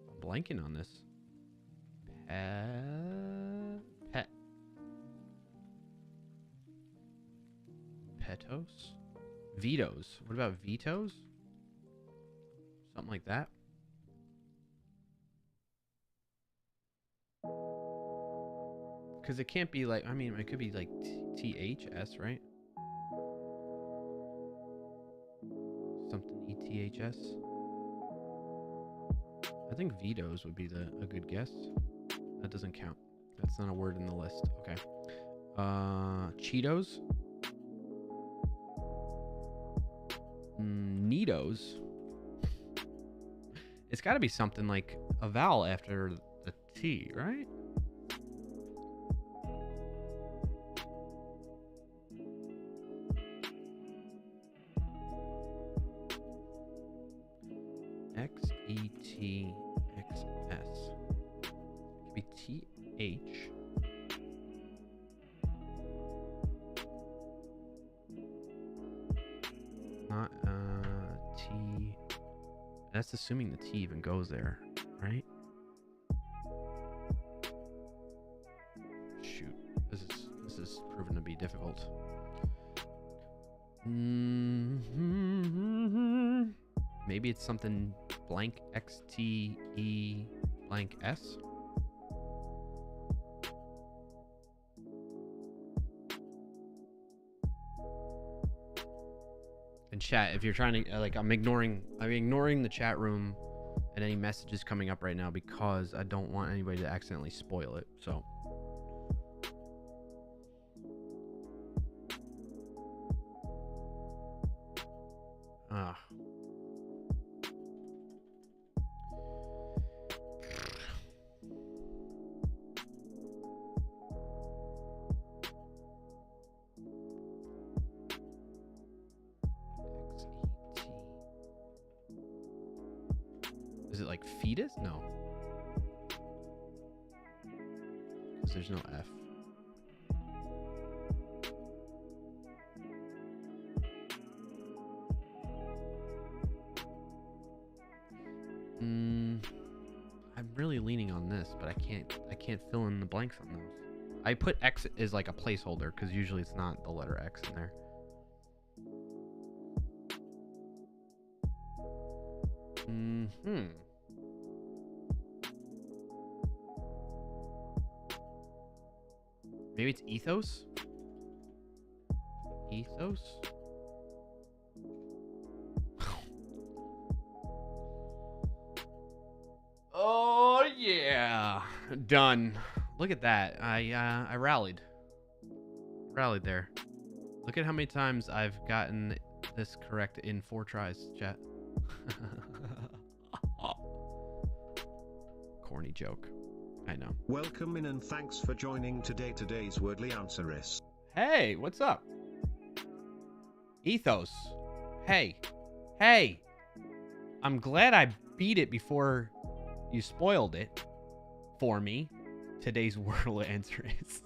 I'm blanking on this. Pet. Petos? Vetoes. What about vetoes? Something like that. Because it can't be like, I mean, it could be like THS, right? Something ETHS. I think vetoes would be a good guess. That doesn't count. That's not a word in the list. Okay. Cheetos. Neatos. It's got to be something like a vowel after the T, right? XETXS. It could be TH. Not T. That's assuming the T even goes there, right? Shoot, this is proven to be difficult. Maybe it's something blank XTE blank S. And chat, if you're trying to I'm ignoring the chat room and any messages coming up right now because I don't want anybody to accidentally spoil it. So is it like fetus? No. Because there's no F. I'm really leaning on this, but I can't fill in the blanks on those. I put X as like a placeholder because usually it's not the letter X in there. Maybe it's ethos? Ethos? Oh, yeah. Done. Look at that. I rallied there. Look at how many times I've gotten this correct in 4 tries, chat. Corny joke. I know. Welcome in and thanks for joining today. Today's wordly answer is... Hey, what's up? Ethos. Hey. I'm glad I beat it before you spoiled it for me. Today's wordle answer is...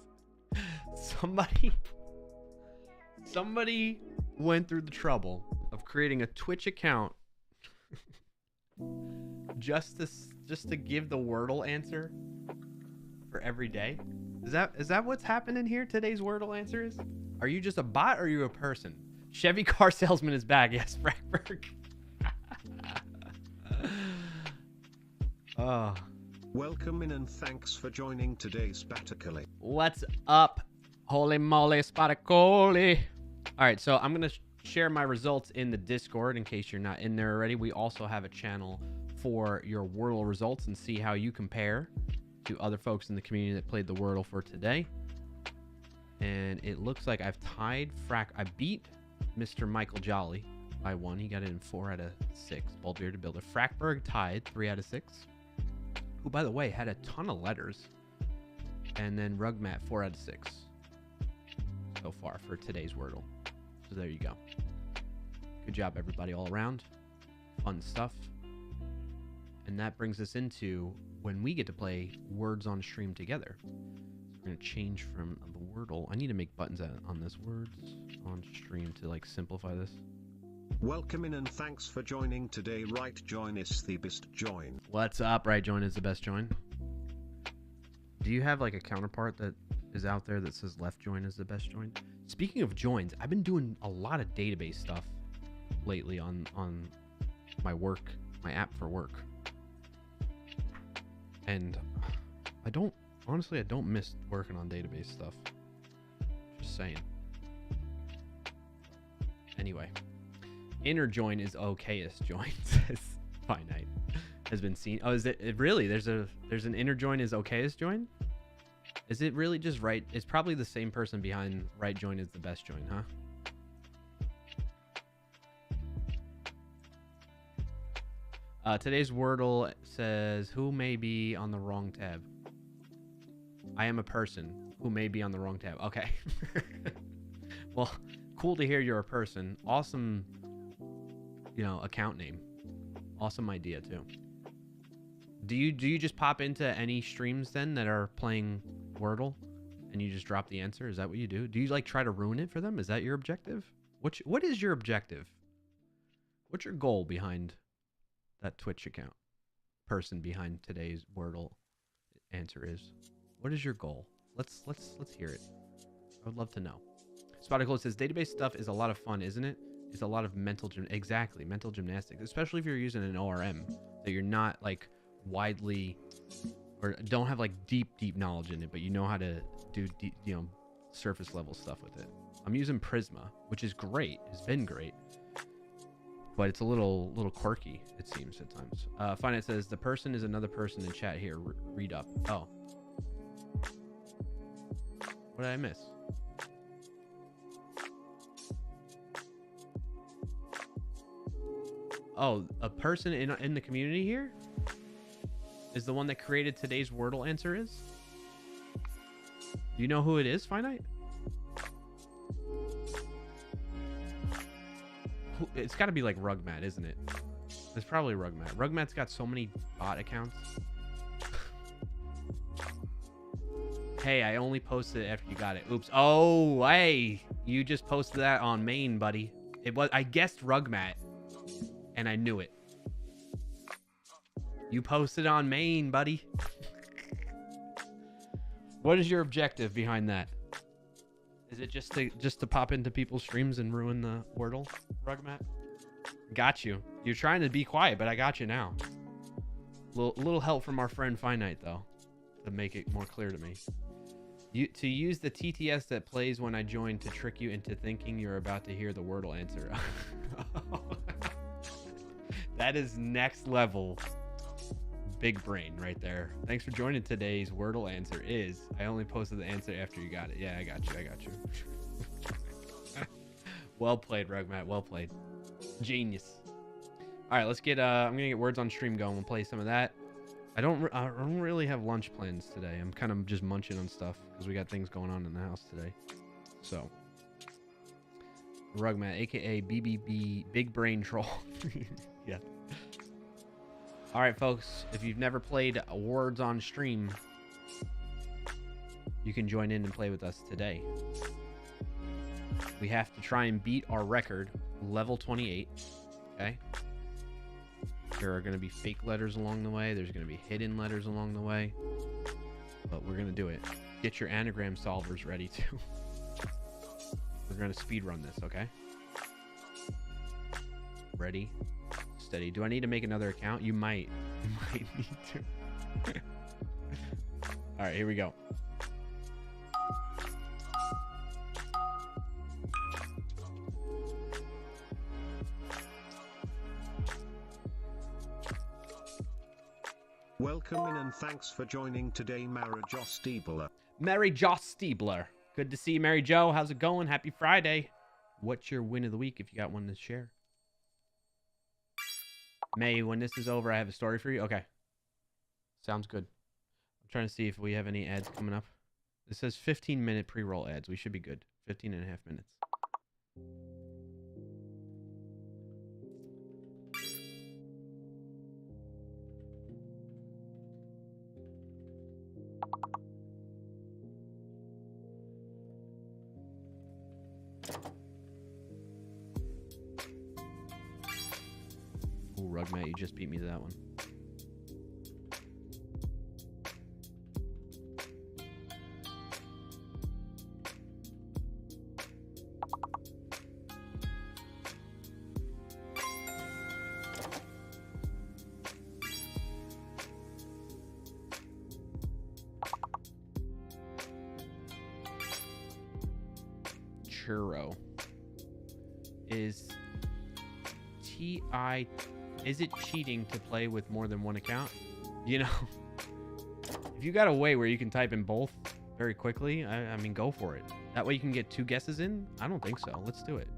Somebody went through the trouble of creating a Twitch account just to give the wordle answer for every day. Is that what's happening here? Today's wordle answer is? Are you just a bot or are you a person? Chevy car salesman is back. Yes, Frankberg. Oh. Welcome in and thanks for joining today's Spatacoli. What's up? Holy moly, Spatacoli. All right, so I'm going to share my results in the Discord in case you're not in there already. We also have a channel for your Wordle results and see how you compare to other folks in the community that played the Wordle for today. And it looks like I've tied I beat Mr. Michael Jolly by 1. He got it in 4 out of 6. Bald Bearded Builder. Frackberg tied 3 out of 6. Who, by the way, had a ton of letters. And then Rugmat 4 out of 6 so far for today's Wordle. So there you go. Good job, everybody, all around. Fun stuff. And that brings us into when we get to play words on stream together. So we're going to change from the Wordle. I need to make buttons on this words on stream to like simplify this. Welcome in and thanks for joining today. Right join is the best join. What's up? Right join is the best join. Do you have like a counterpart that is out there that says left join is the best join? Speaking of joins, I've been doing a lot of database stuff lately on my app for work. And I don't miss working on database stuff. Just saying. Anyway, inner join is okayest join, says Finite. Has been seen. Oh, is it really? There's an inner join is okayest join? Is it really just right? It's probably the same person behind right join is the best join, huh? Today's Wordle says, who may be on the wrong tab? I am a person who may be on the wrong tab. Okay. Well, cool to hear you're a person. Awesome, account name. Awesome idea, too. Do you just pop into any streams then that are playing Wordle and you just drop the answer? Is that what you do? Do you like try to ruin it for them? Is that your objective? What is your objective? What's your goal behind that Twitch account? Person behind today's Wordle answer is. What is your goal? Let's hear it. I would love to know. Spotticle says database stuff is a lot of fun, isn't it? It's a lot of mental gymnastics, especially if you're using an ORM that you're not like widely or don't have like deep knowledge in it, but you know how to do deep, surface level stuff with it. I'm using Prisma, which is great. It's been great, but it's a little quirky, it seems at times. Finite says the person is another person in chat here. Read up. Oh, what did I miss? Oh, a person in the community here is the one that created today's Wordle answer is? Do you know who it is, Finite? It's got to be like Rugmat, isn't it? It's probably Rugmat. Rugmat's got so many bot accounts. Hey, I only posted it after you got it. Oops. Oh, hey. You just posted that on main, buddy. I guessed Rugmat. And I knew it. You posted on main, buddy. What is your objective behind that? Is it just to pop into people's streams and ruin the Wordle, Rugmat? Got you. You're trying to be quiet, but I got you now. Little help from our friend Finite, though, to make it more clear to me. To use the TTS that plays when I join to trick you into thinking you're about to hear the Wordle answer. That is next level big brain right there. Thanks for joining. Today's Wordle answer is, I only posted the answer after you got it. Yeah, I got you. Well played, Rugmat. Well played. Genius. All right, let's get, I'm going to get words on stream going. We'll play some of that. I don't really have lunch plans today. I'm kind of just munching on stuff because we got things going on in the house today. So, Rugmat, aka BBB, Big Brain Troll. Yeah. All right, folks. If you've never played Words on Stream, you can join in and play with us today. We have to try and beat our record, level 28. Okay. There are going to be fake letters along the way. There's going to be hidden letters along the way. But we're going to do it. Get your anagram solvers ready, too. We're going to speed run this, okay? Ready, steady. Do I need to make another account? You might. You might need to. All right, here we go. Welcome in and thanks for joining today, Mara Joss Stiebler. Mary Joss Stiebler. Good to see you, Mary Jo. How's it going? Happy Friday. What's your win of the week if you got one to share? May, when this is over, I have a story for you. Okay. Sounds good. I'm trying to see if we have any ads coming up. It says 15-minute pre-roll ads. We should be good. 15 and a half minutes. Ooh, Rugmat, you just beat me to that one. Churro. Is it cheating to play with more than one account? You know, if you got a way where you can type in both very quickly, I mean, go for it. That way you can get 2 guesses in? I don't think so. Let's do it.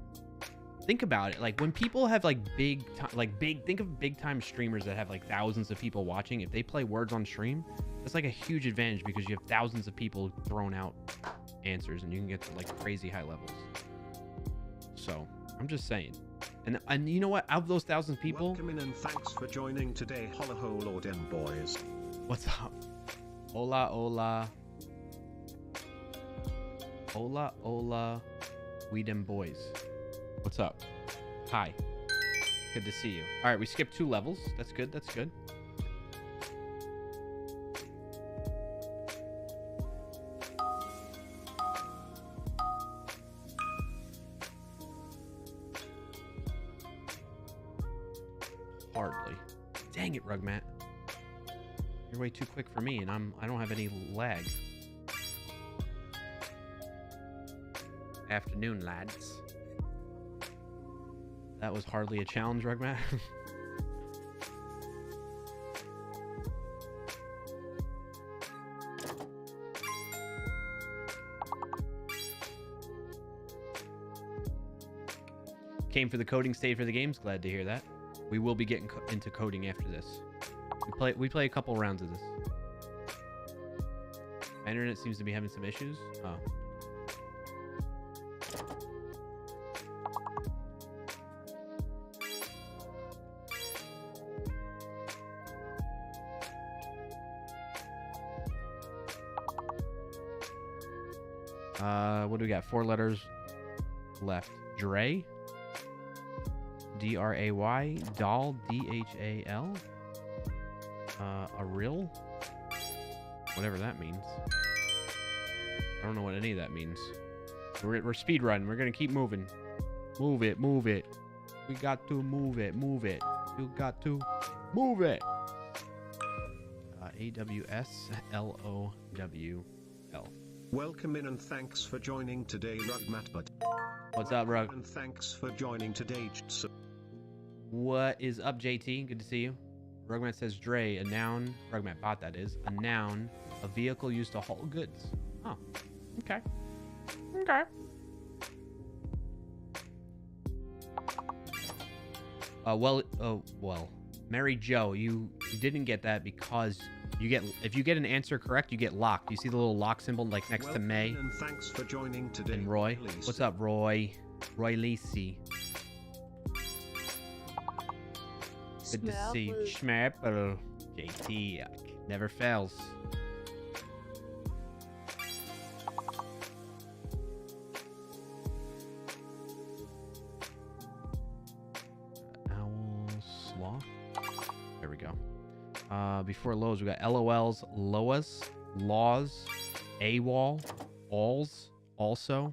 Think about it. Like when people have like think of big time streamers that have like thousands of people watching. If they play words on stream, that's like a huge advantage because you have thousands of people throwing out answers and you can get to like crazy high levels. So I'm just saying. And you know what? Out of those thousands of people, welcome in and thanks for joining today, holla ho Lord and boys. What's up? Hola, hola. Hola, hola. We dem boys. What's up? Hi. Good to see you. All right, we skipped 2 levels. That's good. That's good. Hardly. Dang it, Rugmat. You're way too quick for me, and I don't have any lag. Afternoon, lads. That was hardly a challenge, Rugmat. Came for the coding, stayed for the games. Glad to hear that. We will be getting into coding after this. We play a couple rounds of this. My internet seems to be having some issues. Oh. What do we got? 4 letters left. Dray. D-R-A-Y. Doll. D-H-A-L. A rill? Whatever that means. I don't know what any of that means. We're speed running. We're gonna keep moving. Move it, move it. We got to move it, move it. You got to move it. A-W-S-L-O-W-L. Welcome in and thanks for joining today, Rugmatbud. What's up, Rug? And thanks for joining today, Jitsu. What is up, JT? Good to see you. Rugmat says Dre, a noun. Rugmat bot, that is. A noun, a vehicle used to haul goods. Oh, okay. Okay. Well, Mary Jo, you didn't get that because if you get an answer correct, you get locked. You see the little lock symbol like next to May? And thanks for joining today. And Roy. Lacey. What's up, Roy? Roy Lacey. Good to see you. Schmapple. JT. Never fails. Owl Sloth. There we go. Before Lowe's, we got LOLs, LOAS, Laws, AWOL, Alls, also.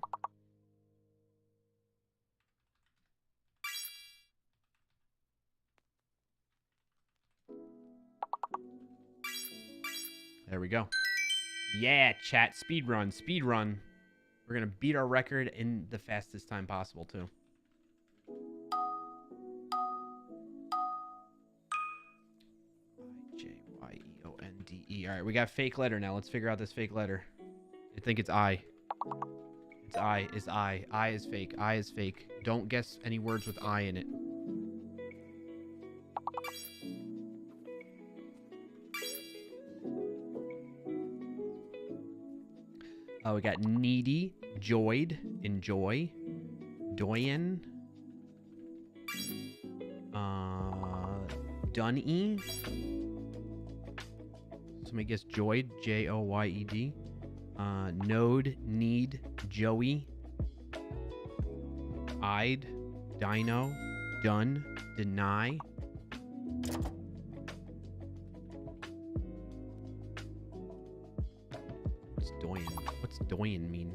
There we go. Yeah, chat. Speed run. Speed run. We're going to beat our record in the fastest time possible, too. I-J-Y-E-O-N-D-E. All right, we got fake letter now. Let's figure out this fake letter. I think it's I. It's I. It's I. I is fake. I is fake. Don't guess any words with I in it. We got needy, joyed, enjoy, doyen, Dunny. Somebody guess joyed, J-O-Y-E-D. Node, need, Joey, eyed, dino, done, deny. What's doyen? What's doyen mean?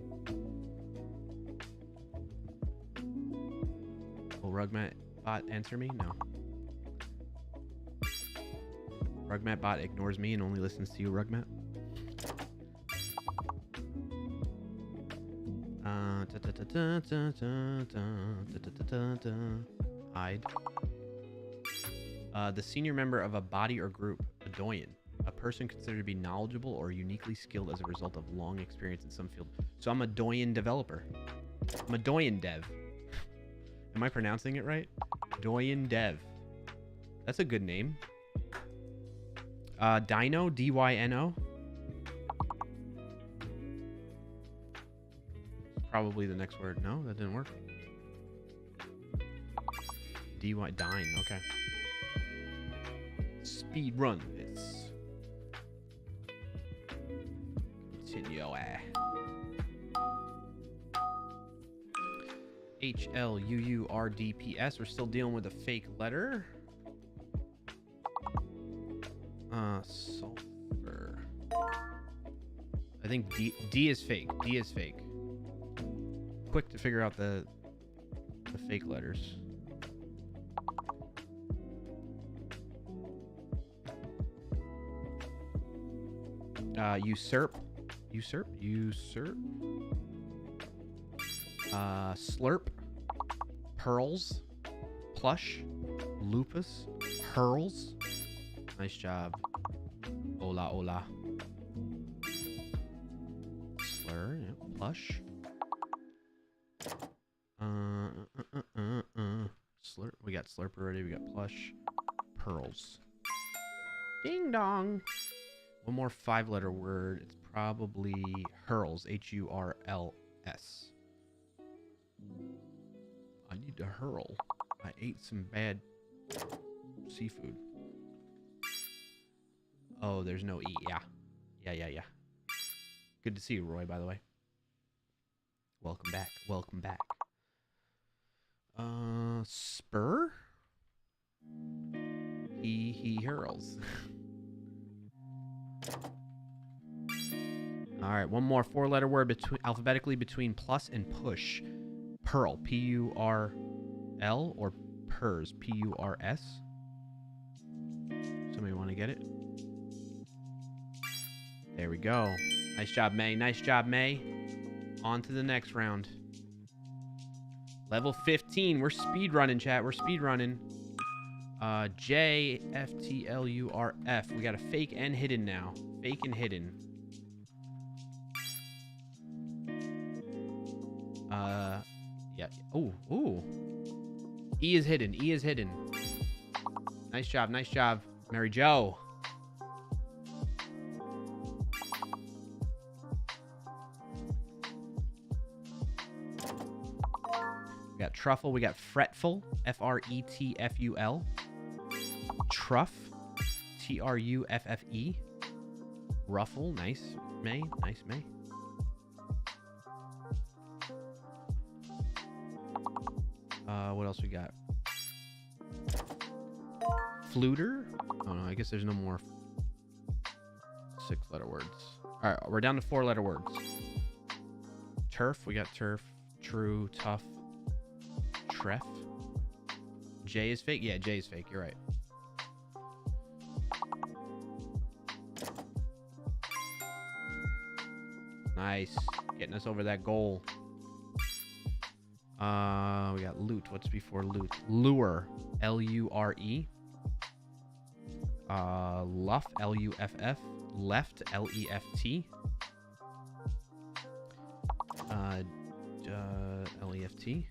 Will Rugmat bot answer me? No. Rugmat bot ignores me and only listens to you, Rugmat. Hide. The senior member of a body or group, a doyen. A person considered to be knowledgeable or uniquely skilled as a result of long experience in some field. So I'm a doyen developer. I'm a doyen dev. Am I pronouncing it right? Doyen dev. That's a good name. Dino, D-Y-N-O. Probably the next word. No, that didn't work. D-Y, dine, okay. Speed run this. Continue. H-L-U-U-R-D-P-S. We're still dealing with a fake letter. Sulfur. I think D is fake. D is fake. Quick to figure out the fake letters. Usurp. Slurp. Pearls. Plush. Lupus. Hurls. Nice job. Hola, hola. Slur. Yeah. Plush. Slurp. We got slurp already. We got plush. Pearls. Ding dong. One more 5-letter word. It's probably hurls. H-U-R-L-S. I need to hurl. I ate some bad seafood. Oh, there's no E. Yeah. Good to see you, Roy, by the way. Welcome back. Welcome back. Spur? He hurls. All right, one more 4-letter word alphabetically between plus and push. Pearl, P-U-R-L, or purs, P-U-R-S. Somebody want to get it? There we go. Nice job, May. Nice job, May. On to the next round. Level 15. We're speed running, chat. We're speed running. J F T L U R F. We got a fake and hidden now. Fake and hidden. Yeah. Ooh, ooh. E is hidden. E is hidden. Nice job. Nice job, Mary Jo. We got truffle. We got fretful. F-R-E-T-F-U-L. Truff. T-R-U-F-F-E. Ruffle. Nice. May. Nice May. What else we got? Fluter. Oh no, I guess there's no more 6-letter words. All right, we're down to 4-letter words. Turf. We got turf. True. Tough. Treff. J is fake. Yeah, J is fake. You're right. Nice. Getting us over that goal. We got loot. What's before loot? Lure. L-U-R-E. Luff. L-U-F-F. Left. L-E-F-T. L-E-F-T.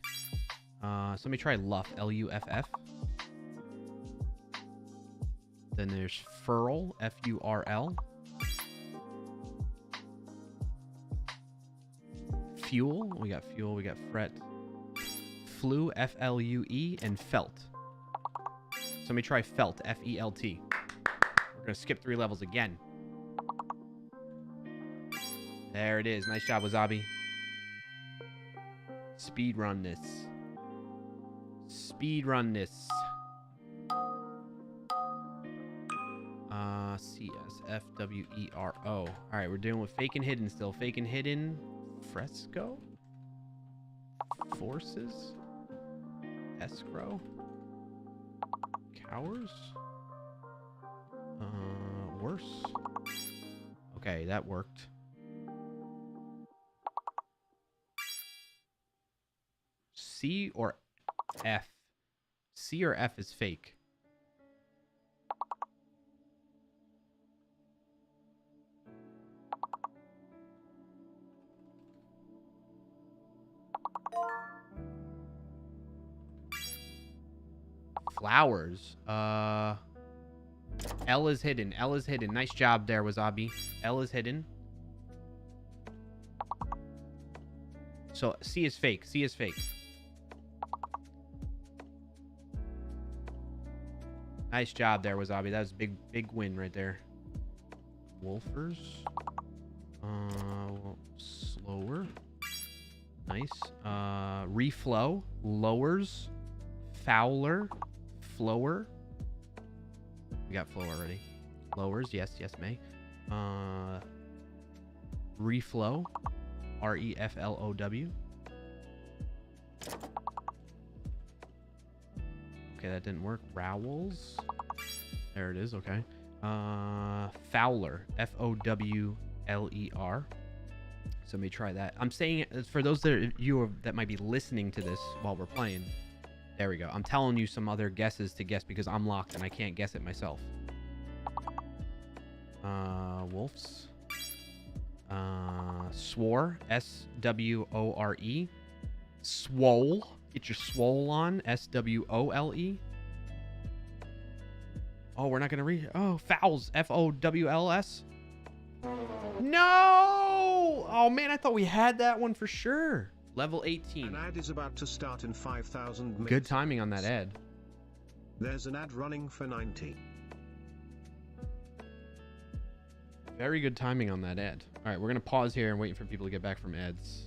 So let me try luff. L-U-F-F. Then there's furl. F-U-R-L. Fuel. We got fuel. We got fret. Flu. F-L-U-E. And felt. So let me try felt. F-E-L-T. We're going to skip 3 levels again. There it is. Nice job, Wasabi. Speed run this. Speed run this. C-S-F-W-E-R-O. All right, we're dealing with fake and hidden still. Fake and hidden. Fresco. Forces. Escrow. Cowers. Worse. Okay, that worked. C or F? C or F is fake. Flowers. L is hidden. L is hidden. Nice job there, Wasabi. L is hidden. So C is fake. C is fake. Nice job there, Wasabi. That was a big win right there. Wolfers. Slower. Nice. Reflow. Lowers. Fowler. Flower. We got flow already. Lowers. Yes, yes, May. Reflow. R-E-F-L-O-W. Okay, that didn't work. Rowels. There it is. Okay. Fowler. F-O-W-L-E-R. So let me try that. I'm saying it for those that might be listening to this while we're playing. There we go. I'm telling you some other guesses to guess because I'm locked and I can't guess it myself. Wolves. Swore. S-W-O-R-E. Swole. Get your swole on. S-W-O-L-E. Oh, we're not going to read. Oh, fouls. F-O-W-L-S. No! Oh, man, I thought we had that one for sure. Level 18. An ad is about to start in 5,000 Good timing on that ad. There's an ad running for 90. Very good timing on that ad. All right, we're going to pause here and wait for people to get back from ads.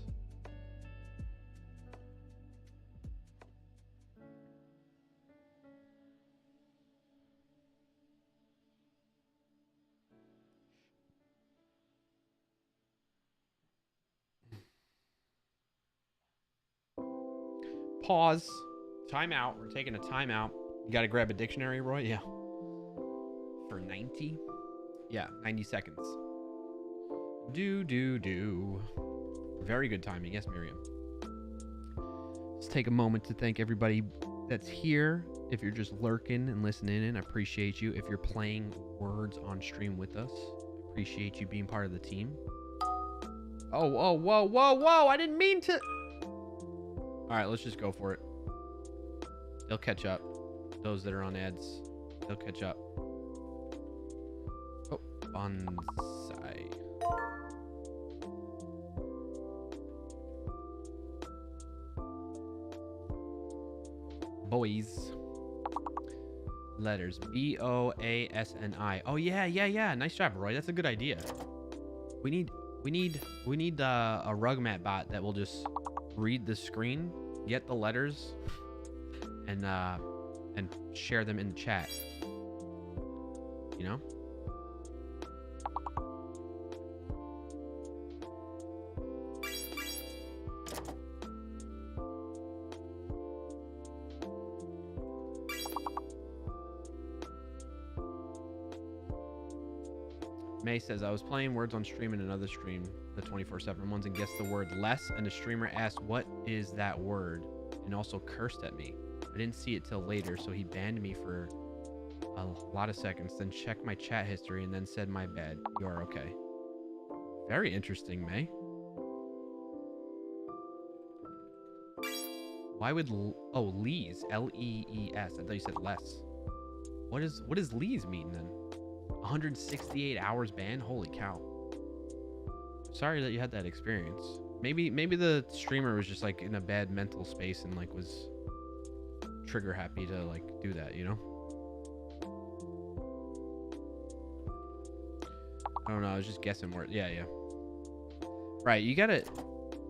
Pause. Timeout. We're taking a timeout. You got to grab a dictionary, Roy? Yeah. For 90? Yeah, 90 seconds. Do. Very good timing. Yes, Miriam. Let's take a moment to thank everybody that's here If you're just lurking and listening in, I appreciate you. If you're playing words on stream with us, appreciate you being part of the team. Oh, whoa, whoa, whoa, whoa. I didn't mean to. All right, let's just go for it. They'll catch up. Those that are on ads, they'll catch up. Oh, bonsai. Boys. Letters. B-O-A-S-N-I. Oh, yeah, yeah, yeah. Nice job, Roy. That's a good idea. We need a rug mat bot that will just read the screen, get the letters, and share them in the chat. You know? May says, I was playing words on stream in another stream, the 24/7 ones, and guessed the word less, and the streamer asked, what is that word? And also cursed at me. I didn't see it till later, so he banned me for a lot of seconds, then checked my chat history, and then said, my bad, you are okay. Very interesting, May. Why would, Lees, L-E-E-S, I thought you said less. What does Lees mean then? 168 hours banned? Holy cow. Sorry that you had that experience. Maybe the streamer was just like in a bad mental space and like was trigger happy to like do that, you know? I don't know, I was just guessing more. Yeah. Right, you gotta,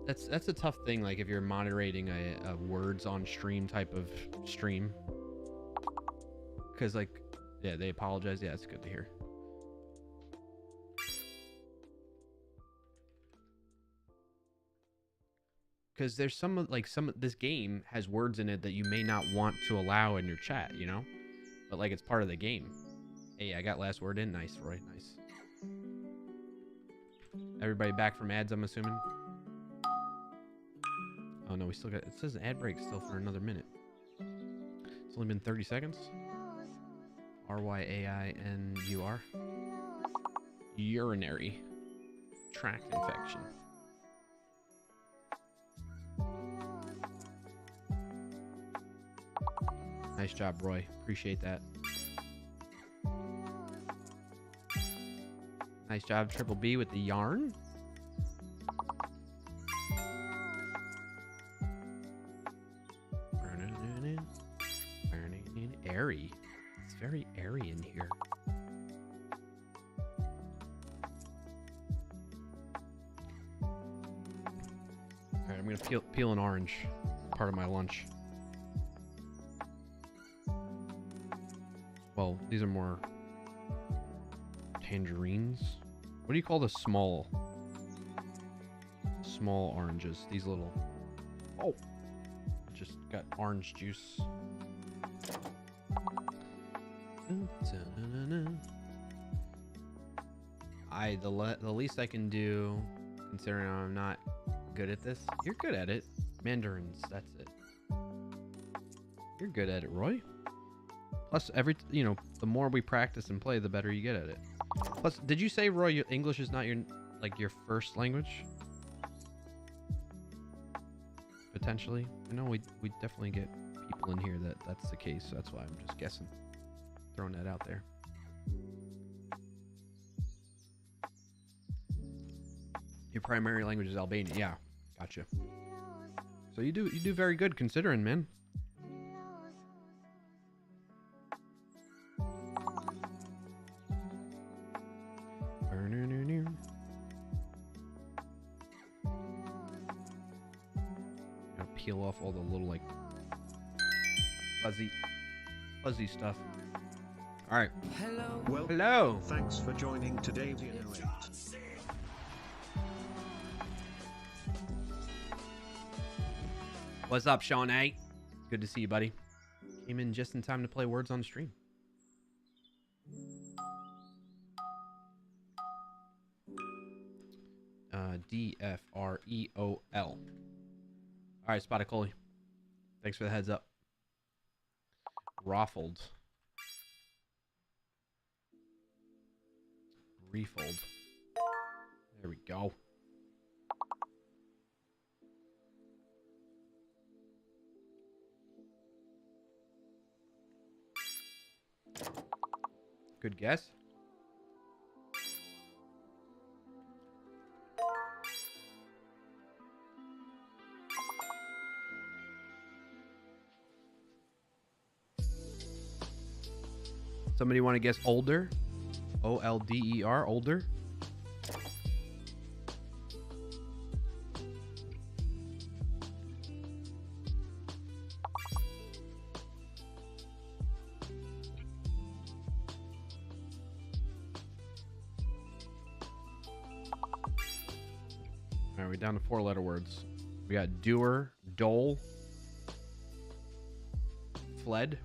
that's a tough thing, like if you're moderating a words on stream type of stream. Cause like, yeah, they apologize. Yeah, it's good to hear. Because there's this game has words in it that you may not want to allow in your chat, you know? But like it's part of the game. Hey, I got last word in. Nice, Roy. Nice. Everybody back from ads, I'm assuming? Oh no, we still got, it says ad break still for another minute. It's only been 30 seconds. R-Y-A-I-N-U-R. Urinary tract infection. Nice job, Roy. Appreciate that. Nice job, Triple B, with the yarn. Airy. It's very airy in here. Alright, I'm gonna peel an orange. Part of my lunch. Well, these are more tangerines. What do you call the small oranges? These little... Oh! Just got orange juice. The least I can do, considering I'm not good at this. You're good at it. Mandarins, that's it. You're good at it, Roy. Plus, the more we practice and play, the better you get at it. Plus, did you say, Roy, your English is not your first language? Potentially. I know we definitely get people in here that's the case, so that's why I'm just guessing. Throwing that out there. Your primary language is Albanian. Yeah, gotcha. So you do very good considering, man. Gotta peel off all the little like fuzzy stuff. All right. Well, Hello. Thanks for joining today, Vino8. What's up, Sean A? Good to see you, buddy. Came in just in time to play words on stream. D-F-R-E-O-L. All right, Spotted Coley. Thanks for the heads up. Raffled. Refold. There we go. Good guess. Somebody want to guess older? O-L-D-E-R, older? All right, we're down to 4-letter words. We got doer, dole, fled,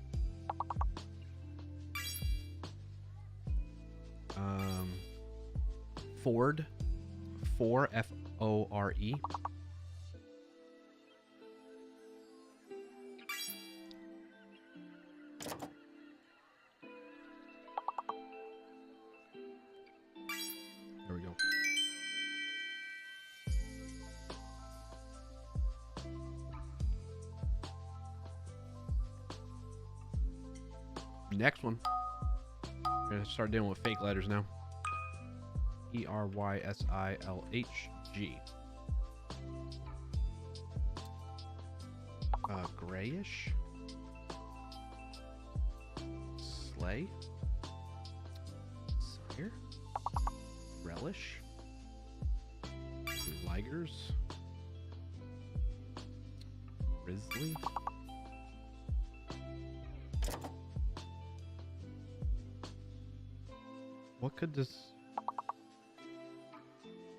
Ford, F-O-R-E. There we go. Next one. We're gonna start dealing with fake letters now. E-R-Y-S-I-L-H-G. Grayish. Slay. Sire. Relish. Ligers. Grizzly. What could this...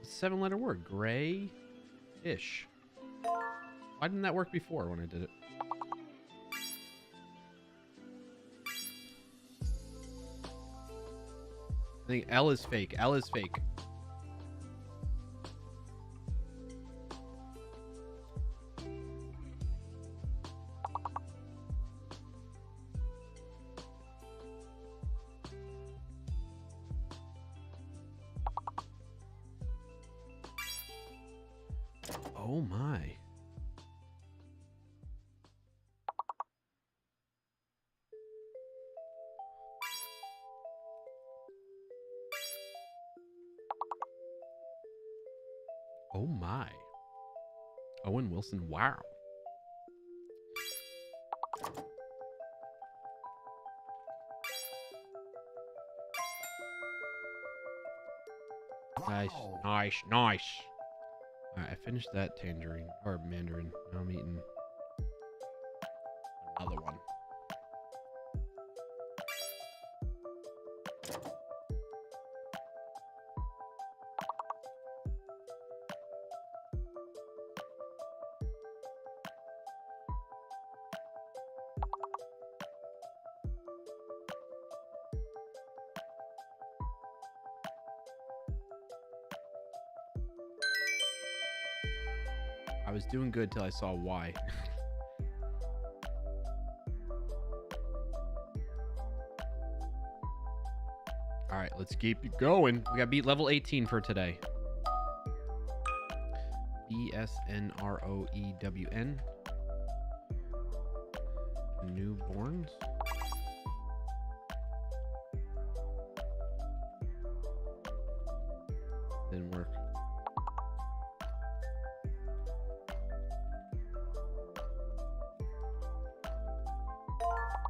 7-letter word. Gray-ish. Why didn't that work before when I did it? I think L is fake. L is fake. Oh my. Oh my. Owen Wilson, wow. Nice, nice, nice. Alright, I finished that tangerine, or mandarin. Now I'm eating another one. I was doing good till I saw Y. All right, let's keep it going. We got beat level 18 for today. E-S-N-R-O-E-W-N. Newborns. Didn't work.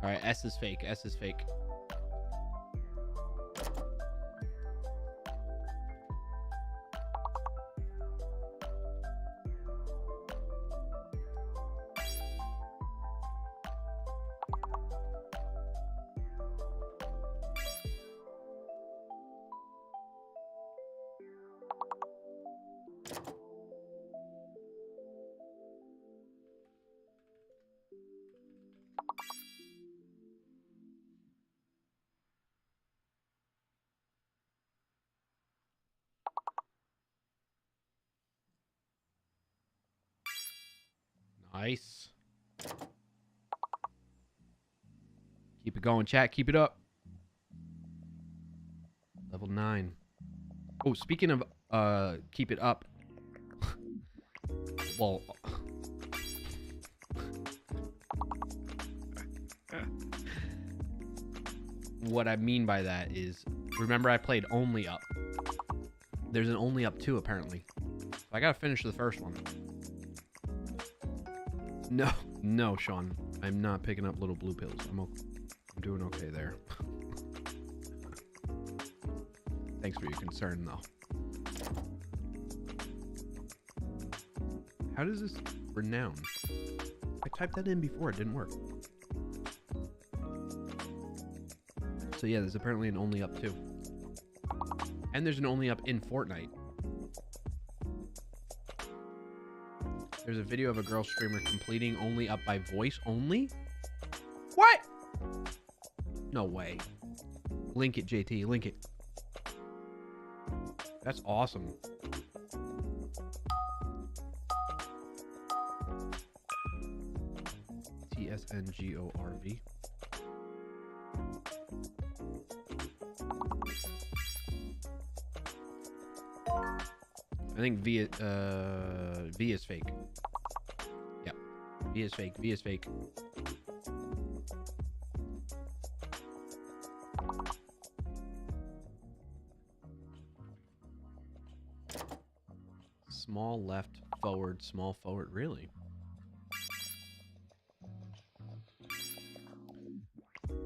All right, S is fake. S is fake. Nice. Keep it going, chat. Keep it up. Level 9. Oh, speaking of keep it up. Well, what I mean by that is, remember I played Only Up. There's an Only Up 2 apparently. I gotta finish the first one. No, Sean. I'm not picking up little blue pills. I'm doing okay there. Thanks for your concern, though. How does this renown? I typed that in before. It didn't work. So yeah, there's apparently an Only Up 2. And there's an Only Up in Fortnite. There's a video of a girl streamer completing Only Up by voice only? What? No way. Link it, JT. Link it. That's awesome. TSNGORV. I think V is fake. Yep. V is fake. V is fake. Small left, forward, small forward. Really?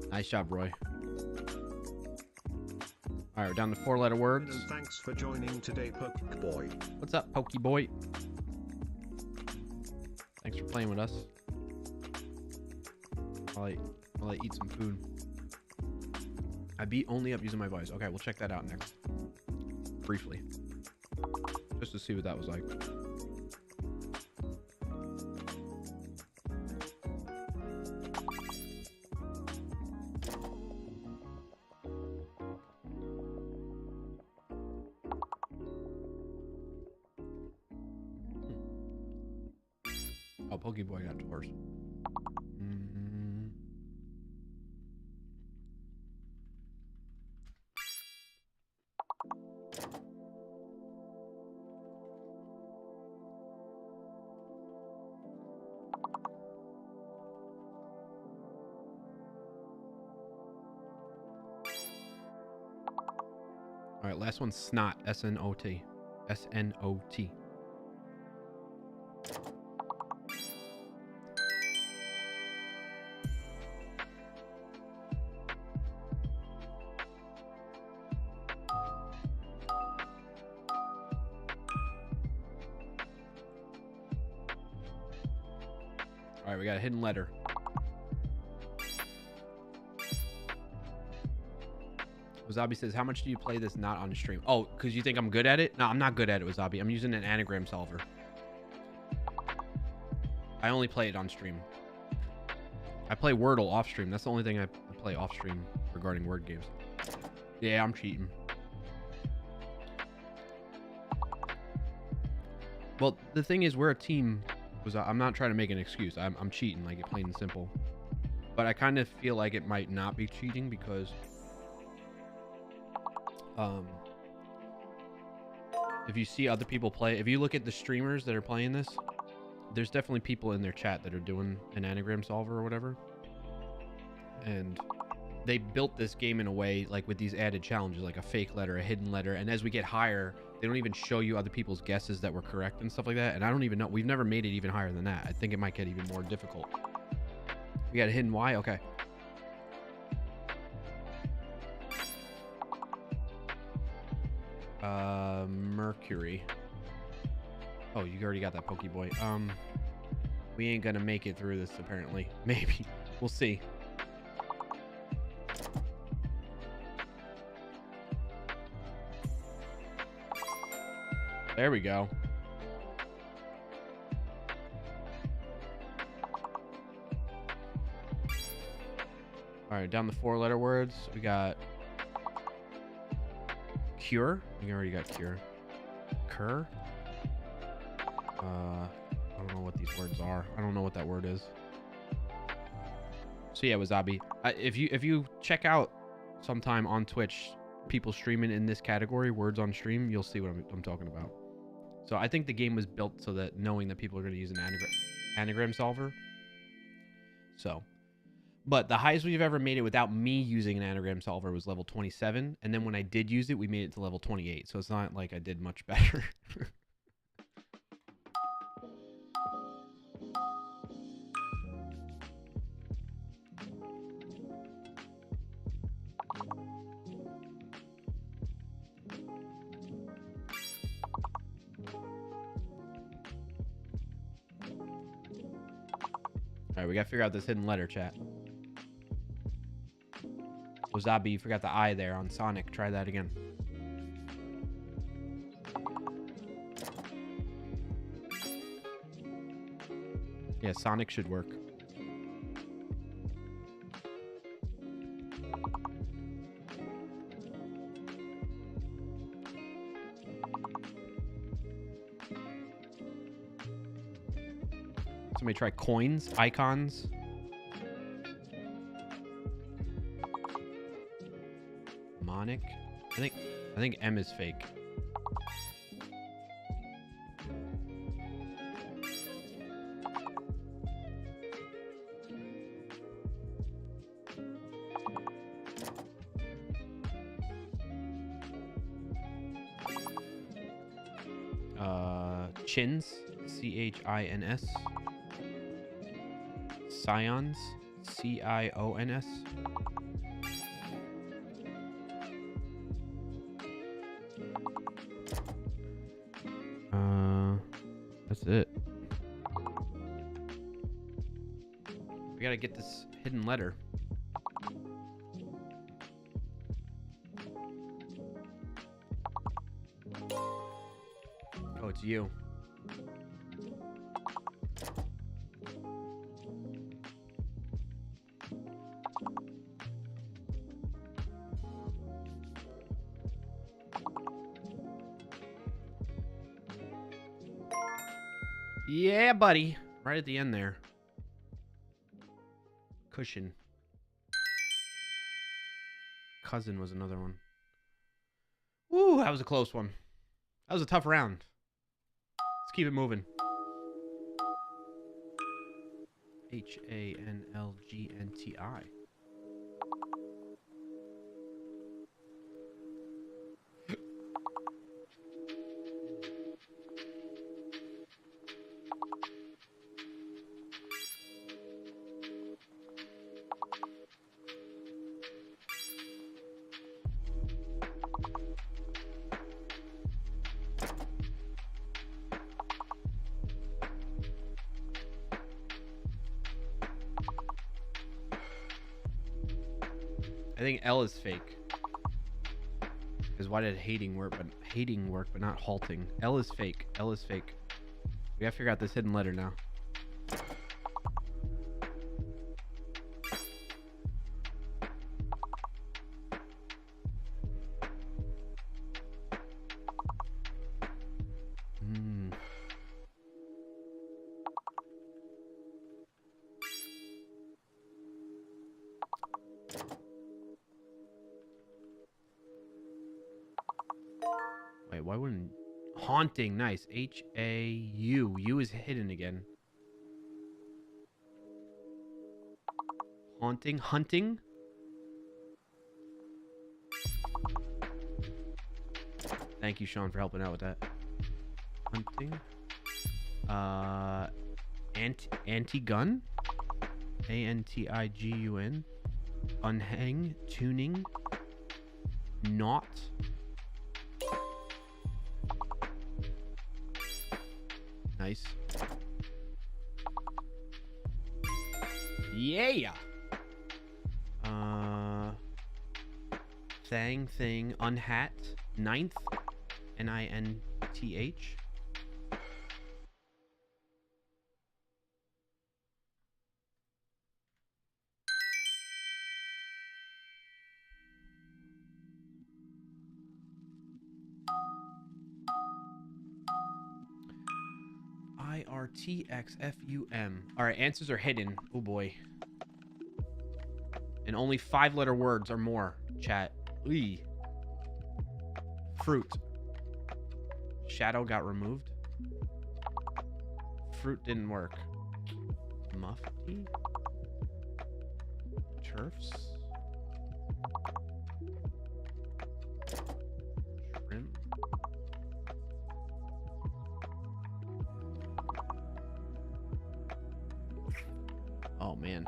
Nice job, Roy. All right, we're down to 4-letter words. And thanks for joining today, Poke Boy. What's up, Pokey Boy? Thanks for playing with us. While I eat some food. I beat Only Up using my voice. Okay, we'll check that out next. Briefly. Just to see what that was like. Oh, Pokeboy got doors. All right, last one's snot. S-N-O-T. S-N-O-T. All right, we got a hidden letter. Wasabi says, how much do you play this not on stream? Oh, because you think I'm good at it? No, I'm not good at it, Wasabi. I'm using an anagram solver. I only play it on stream. I play Wordle off stream. That's the only thing I play off stream regarding word games. Yeah, I'm cheating. Well, the thing is, we're a team. I'm not trying to make an excuse. I'm cheating, like, plain and simple. But I kind of feel like it might not be cheating because if you see other people play, if you look at the streamers that are playing this, there's definitely people in their chat that are doing an anagram solver or whatever. And they built this game in a way, like with these added challenges, like a fake letter, a hidden letter. And as we get higher, they don't even show you other people's guesses that were correct and stuff like that. And I don't even know. We've never made it even higher than that. I think it might get even more difficult. We got a hidden Y? Okay. Mercury. Oh, you already got that, Pokeboy. We ain't gonna make it through this, apparently. Maybe. We'll see. There we go. All right, down the 4-letter words, we got cure. We already got cure. Cur. I don't know what these words are. I don't know what that word is. So yeah, Wasabi. If you check out sometime on Twitch, people streaming in this category, words on stream, you'll see what I'm talking about. So I think the game was built so that knowing that people are going to use an anagram solver. So, but the highest we've ever made it without me using an anagram solver was level 27, and then when I did use it, we made it to level 28. So it's not like I did much better. All right, we gotta figure out this hidden letter, chat. Wasabi, you forgot the I there on Sonic. Try that again. Yeah, Sonic should work. Somebody try coins, icons. Monic. I think M is fake. Chins, CHINS. Scions, CIONS. That's it. We gotta get this hidden letter. Oh, it's you. Yeah, buddy. Right at the end there. Cushion. Cousin was another one. Woo, that was a close one. That was a tough round. Let's keep it moving. HANLGNTI. I think L is fake. Because why did hating work but not halting? L is fake. L is fake. We gotta figure out this hidden letter now. Wait, why wouldn't... Haunting, nice. H-A-U. U is hidden again. Haunting, hunting. Thank you, Sean, for helping out with that. Hunting. Anti-gun. A-N-T-I-G-U-N. Unhang. Tuning. Not. Nice. Yeah. Thing, unhat, ninth, N-I-N-T-H. I-R-T-X-F-U-M. All right, answers are hidden. Oh boy. And only 5-letter words or more, chat. Eee. Fruit. Shadow got removed. Fruit didn't work. Mufti? Turfs? Shrimp? Oh, man.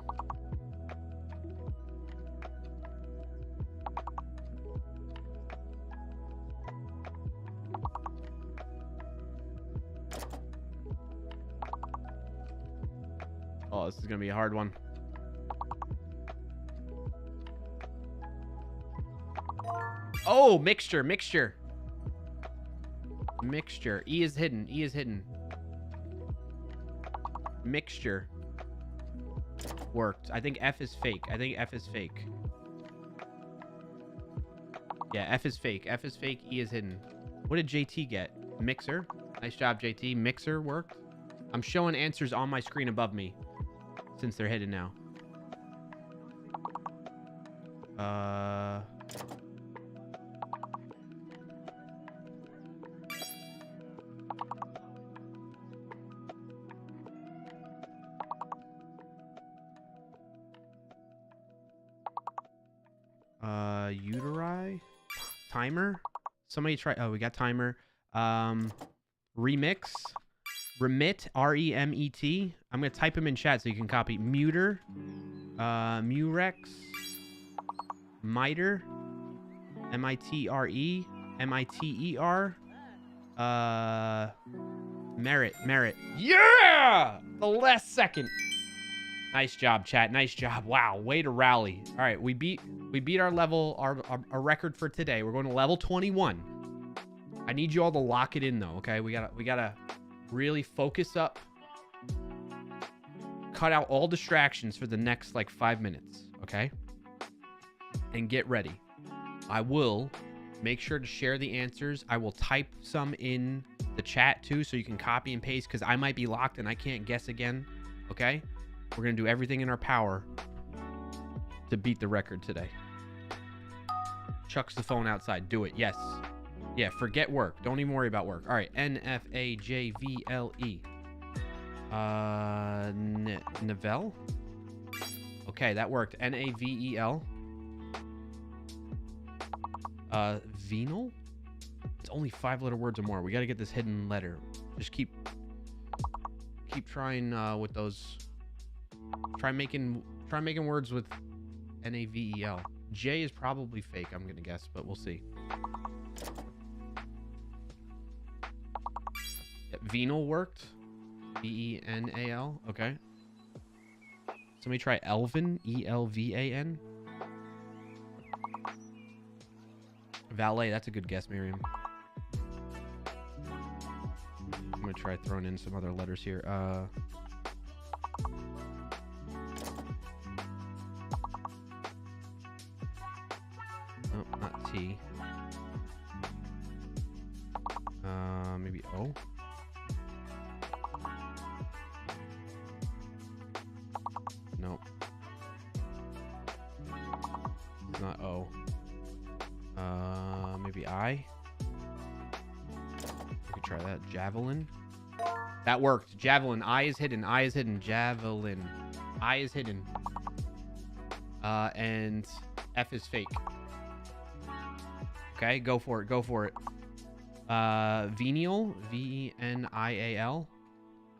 Oh, this is going to be a hard one. Oh, mixture. Mixture. E is hidden. Mixture. Worked. I think F is fake. Yeah, F is fake. E is hidden. What did JT get? Mixer. Nice job, JT. Mixer worked. I'm showing answers on my screen above me since they're hidden now. Uteri? Timer? Somebody try. Oh, we got timer. Remix. Remit. R-E-M-E-T. I'm going to type them in chat so you can copy. Muter. Murex. Miter. M-I-T-R-E. M-I-T-E-R. Merit. Yeah! The last second. Nice job, chat. Nice job. Wow, way to rally. All right, we beat our level, our record for today. We're going to level 21. I need you all to lock it in though, okay? We gotta really focus up. Cut out all distractions for the next like 5 minutes, okay? And get ready. I will make sure to share the answers. I will type some in the chat too so you can copy and paste because I might be locked and I can't guess again, okay? We're going to do everything in our power to beat the record today. Chucks the phone outside. Do it. Yes. Yeah, forget work. Don't even worry about work. All right. N-F-A-J-V-L-E. Nivelle? Okay, that worked. N-A-V-E-L. Venal? It's only 5-letter words or more. We got to get this hidden letter. Just keep trying with those... Try making words with N-A-V-E-L. J is probably fake, I'm gonna guess, but we'll see. Venal worked. V-E-N-A-L. Okay. Somebody try Elvin. E-L-V-A-N. Valet. That's a good guess, Miriam. I'm gonna try throwing in some other letters here. Not T. Maybe O. Nope. It's not O. Maybe I. We could try that. Javelin. That worked. Javelin. I is hidden. Javelin. I is hidden. And F is fake. Okay, go for it. Venial. V-E-N-I-A-L.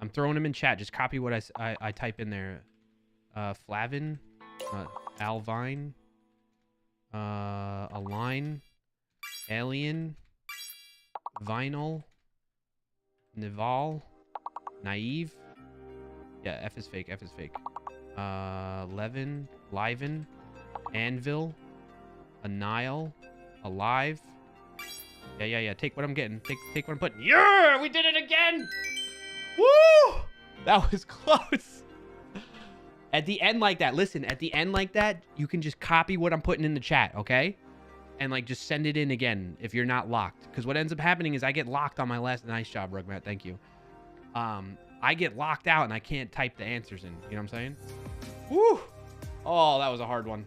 I'm throwing them in chat. Just copy what I type in there. Flavin. Alvine. Align. Alien. Vinyl. Nival. Naive. Yeah, F is fake. Levin. Liven. Anvil. Anile. Alive. Yeah. Take what I'm getting. Take what I'm putting. Yeah, we did it again. Woo! That was close. At the end like that, listen, at the end like that, you can just copy what I'm putting in the chat, okay? And like just send it in again if you're not locked. Because what ends up happening is I get locked on my last. Nice job, Rugmat. Thank you. I get locked out and I can't type the answers in. You know what I'm saying? Woo! Oh, that was a hard one.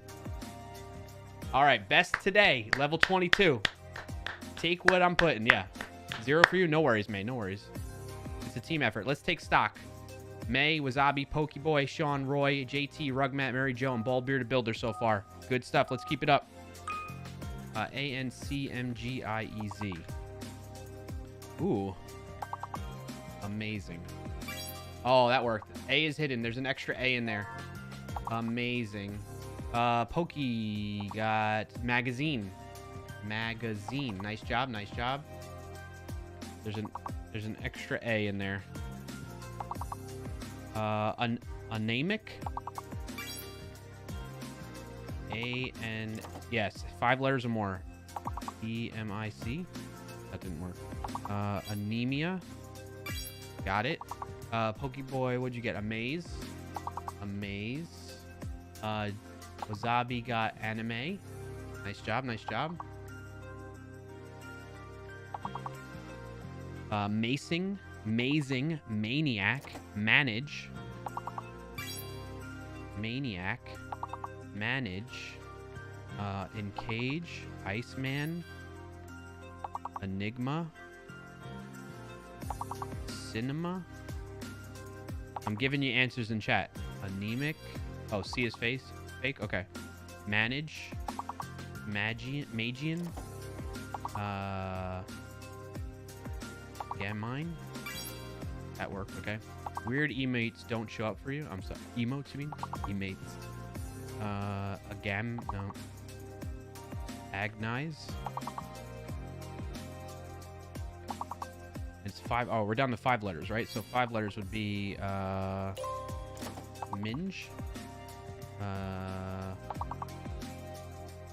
All right, best today, level 22. Take what I'm putting, yeah. 0 for you, no worries, May, no worries. It's a team effort. Let's take stock. May, Wasabi, Pokeboy, Sean, Roy, JT, Rugmat, Mary Jo, and Bald Bearded Builder so far. Good stuff. Let's keep it up. ANCMGIEZ. Ooh. Amazing. Oh, that worked. A is hidden. There's an extra A in there. Amazing. Pokey got magazine. Magazine. Nice job. Nice job. There's an extra A in there. Anemic. Yes, 5 letters or more. EMIC. That didn't work. Anemia. Got it. Pokeboy, what'd you get? Amaze. Amaze. Wasabi got anime. Nice job, nice job. Mazing, maniac, manage. Maniac, manage. Encage, Iceman. Enigma. Cinema. I'm giving you answers in chat. Anemic. Oh, see his face? Fake? Okay. Manage. Magian. Gamine. That worked, okay. Weird emotes don't show up for you. I'm sorry. Emotes, you mean? Emotes. No. Agnize. It's 5. Oh, we're down to 5 letters, right? So 5 letters would be minge.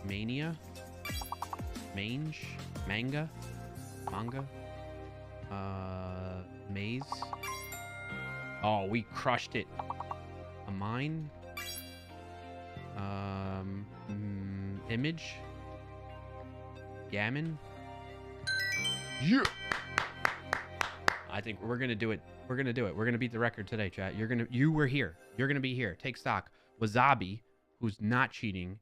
Mania. Mange. Manga. Maze. Oh, we crushed it. A mine. Image. Gammon. Yeah. I think we're gonna do it. We're gonna do it. We're gonna beat the record today, chat. You were here. You're gonna be here. Take stock. Wasabi, who's not cheating,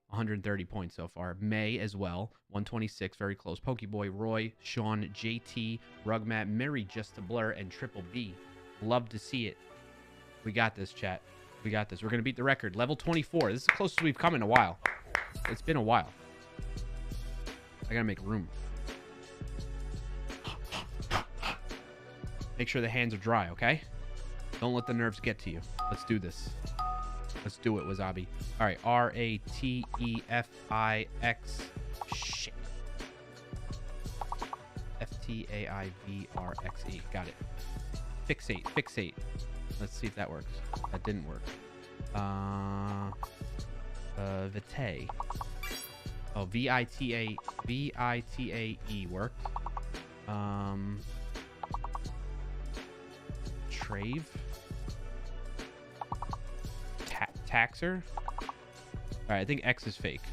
130 points so far. May as well, 126, very close. Pokeboy, Roy, Sean, JT, Rugmat, Mary, Just a Blur, and Triple B. Love to see it. We got this, chat. We got this. We're gonna beat the record. Level 24. This is the closest we've come in a while. It's been a while. I gotta make room. Make sure the hands are dry, okay? Don't let the nerves get to you. Let's do this. Let's do it, Wasabi. All right, RATEFIX. Shit. FTAIVRXE. Got it. Fixate. Let's see if that works. That didn't work. Vitae. Oh, VITAE worked. Trave. Taxer. All right, I think X is fake.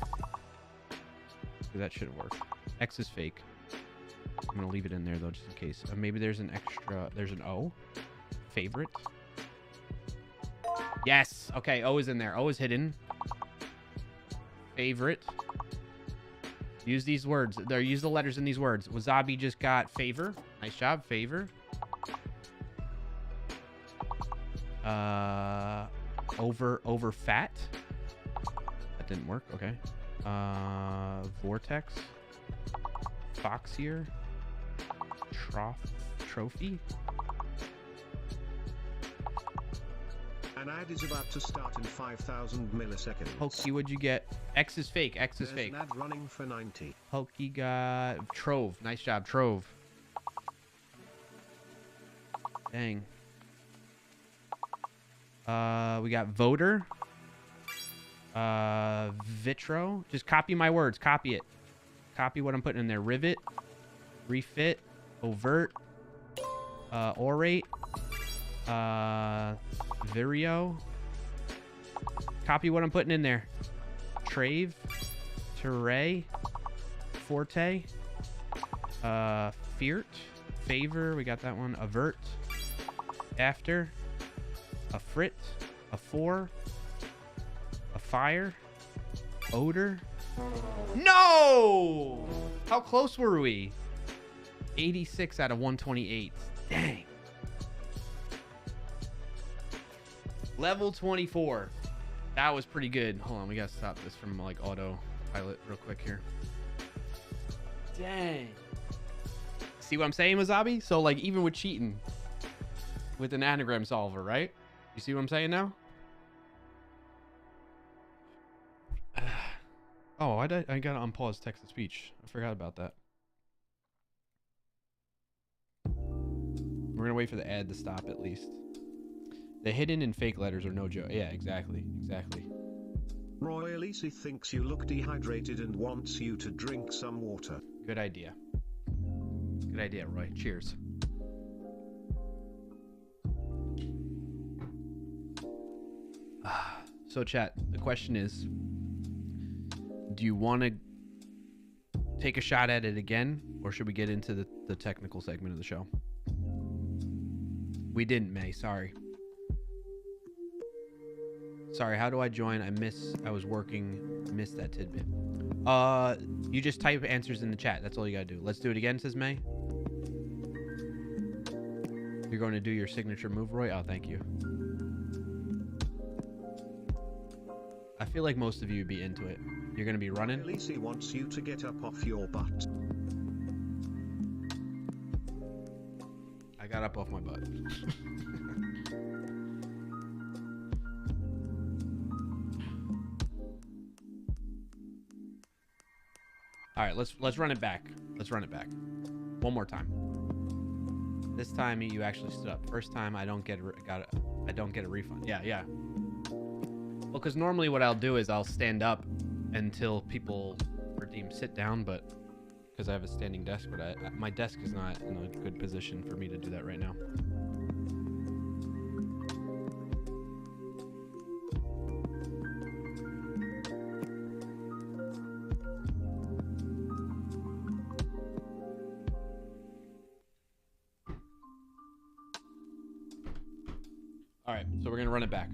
That should have worked. X is fake. I'm gonna leave it in there though, just in case. Maybe there's an extra. There's an O. Favorite. Yes. Okay, O is in there. O is hidden. Favorite. Use these words. Use the letters in these words. Wasabi just got favor. Nice job, favor. Over fat. That didn't work. Okay. Vortex. Foxier. Trophy. An ad is about to start in 5,000 milliseconds. Pokey, what'd you get? X is fake. X is There's fake. an ad running for 90. Pokey got Trove. Nice job, Trove. Dang. We got voter. Vitro. Just copy my words. Copy it. Copy what I'm putting in there. Rivet. Refit. Overt. Orate. Vireo. Copy what I'm putting in there. Trave. Teray. Forte. Feart. Favor. We got that one. Avert. After. A frit. A four. A fire. Odor. No! How close were we? 86 out of 128. Dang. Level 24. That was pretty good. Hold on, we gotta stop this from like autopilot real quick here. Dang. See what I'm saying, Wasabi? So like even with cheating with an anagram solver, right? You see what I'm saying now? Oh, I gotta unpause text to speech. I forgot about that. We're gonna wait for the ad to stop at least. The hidden and fake letters are no joke. Yeah, exactly. Roy Elise thinks you look dehydrated and wants you to drink some water. Good idea. Good idea, Roy. Cheers. So, chat, the question is, do you want to take a shot at it again, or should we get into the technical segment of the show? We didn't, May. Sorry. Sorry, how do I join? I was working. Missed that tidbit. You just type answers in the chat. That's all you gotta do. Let's do it again, says May. You're going to do your signature move, Roy? Oh, thank you. I feel like most of you would be into it. You're gonna be running? Elise wants you to get up off your butt. I got up off my butt. All right, let's run it back. Let's run it back. One more time. This time you actually stood up. First time I don't get a refund. Yeah. Well, because normally what I'll do is I'll stand up until people redeem sit down, but because I have a standing desk, but my desk is not in a good position for me to do that right now. All right, so we're gonna run it back.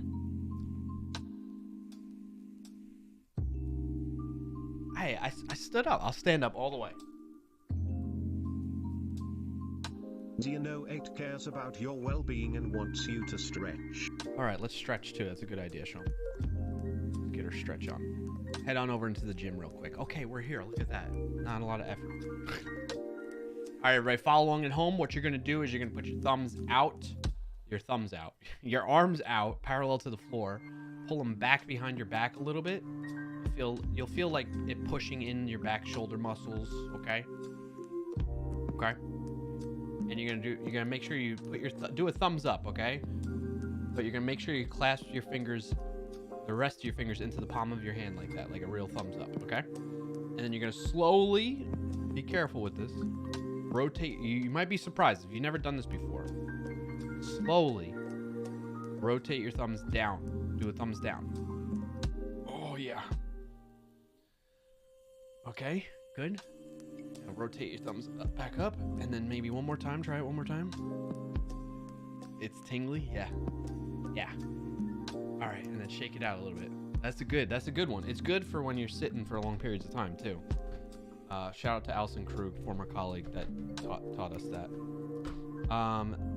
Hey, I stood up. I'll stand up all the way. Do you know 8 cares about your well-being and wants you to stretch? All right, let's stretch too. That's a good idea, Sean. Get our stretch on. Head on over into the gym real quick. Okay, we're here. Look at that. Not a lot of effort. All right, everybody, follow along at home. What you're gonna do is you're gonna put your thumbs out. Your thumbs out. Your arms out, parallel to the floor. Pull them back behind your back a little bit. You'll feel like it pushing in your back shoulder muscles, okay? Okay? And you're gonna make sure you put do a thumbs up, okay? But you're gonna make sure you clasp your fingers, the rest of your fingers into the palm of your hand like that, like a real thumbs up, okay? And then you're gonna slowly, be careful with this, rotate. You might be surprised if you've never done this before. Slowly rotate your thumbs down. Do a thumbs down. Oh yeah. Okay, good. Now rotate your thumbs back up, and then maybe one more time. Try it one more time. It's tingly, yeah. All right, and then shake it out a little bit. That's a good one. It's good for when you're sitting for long periods of time too. Shout out to Alison Krug, former colleague that taught us that.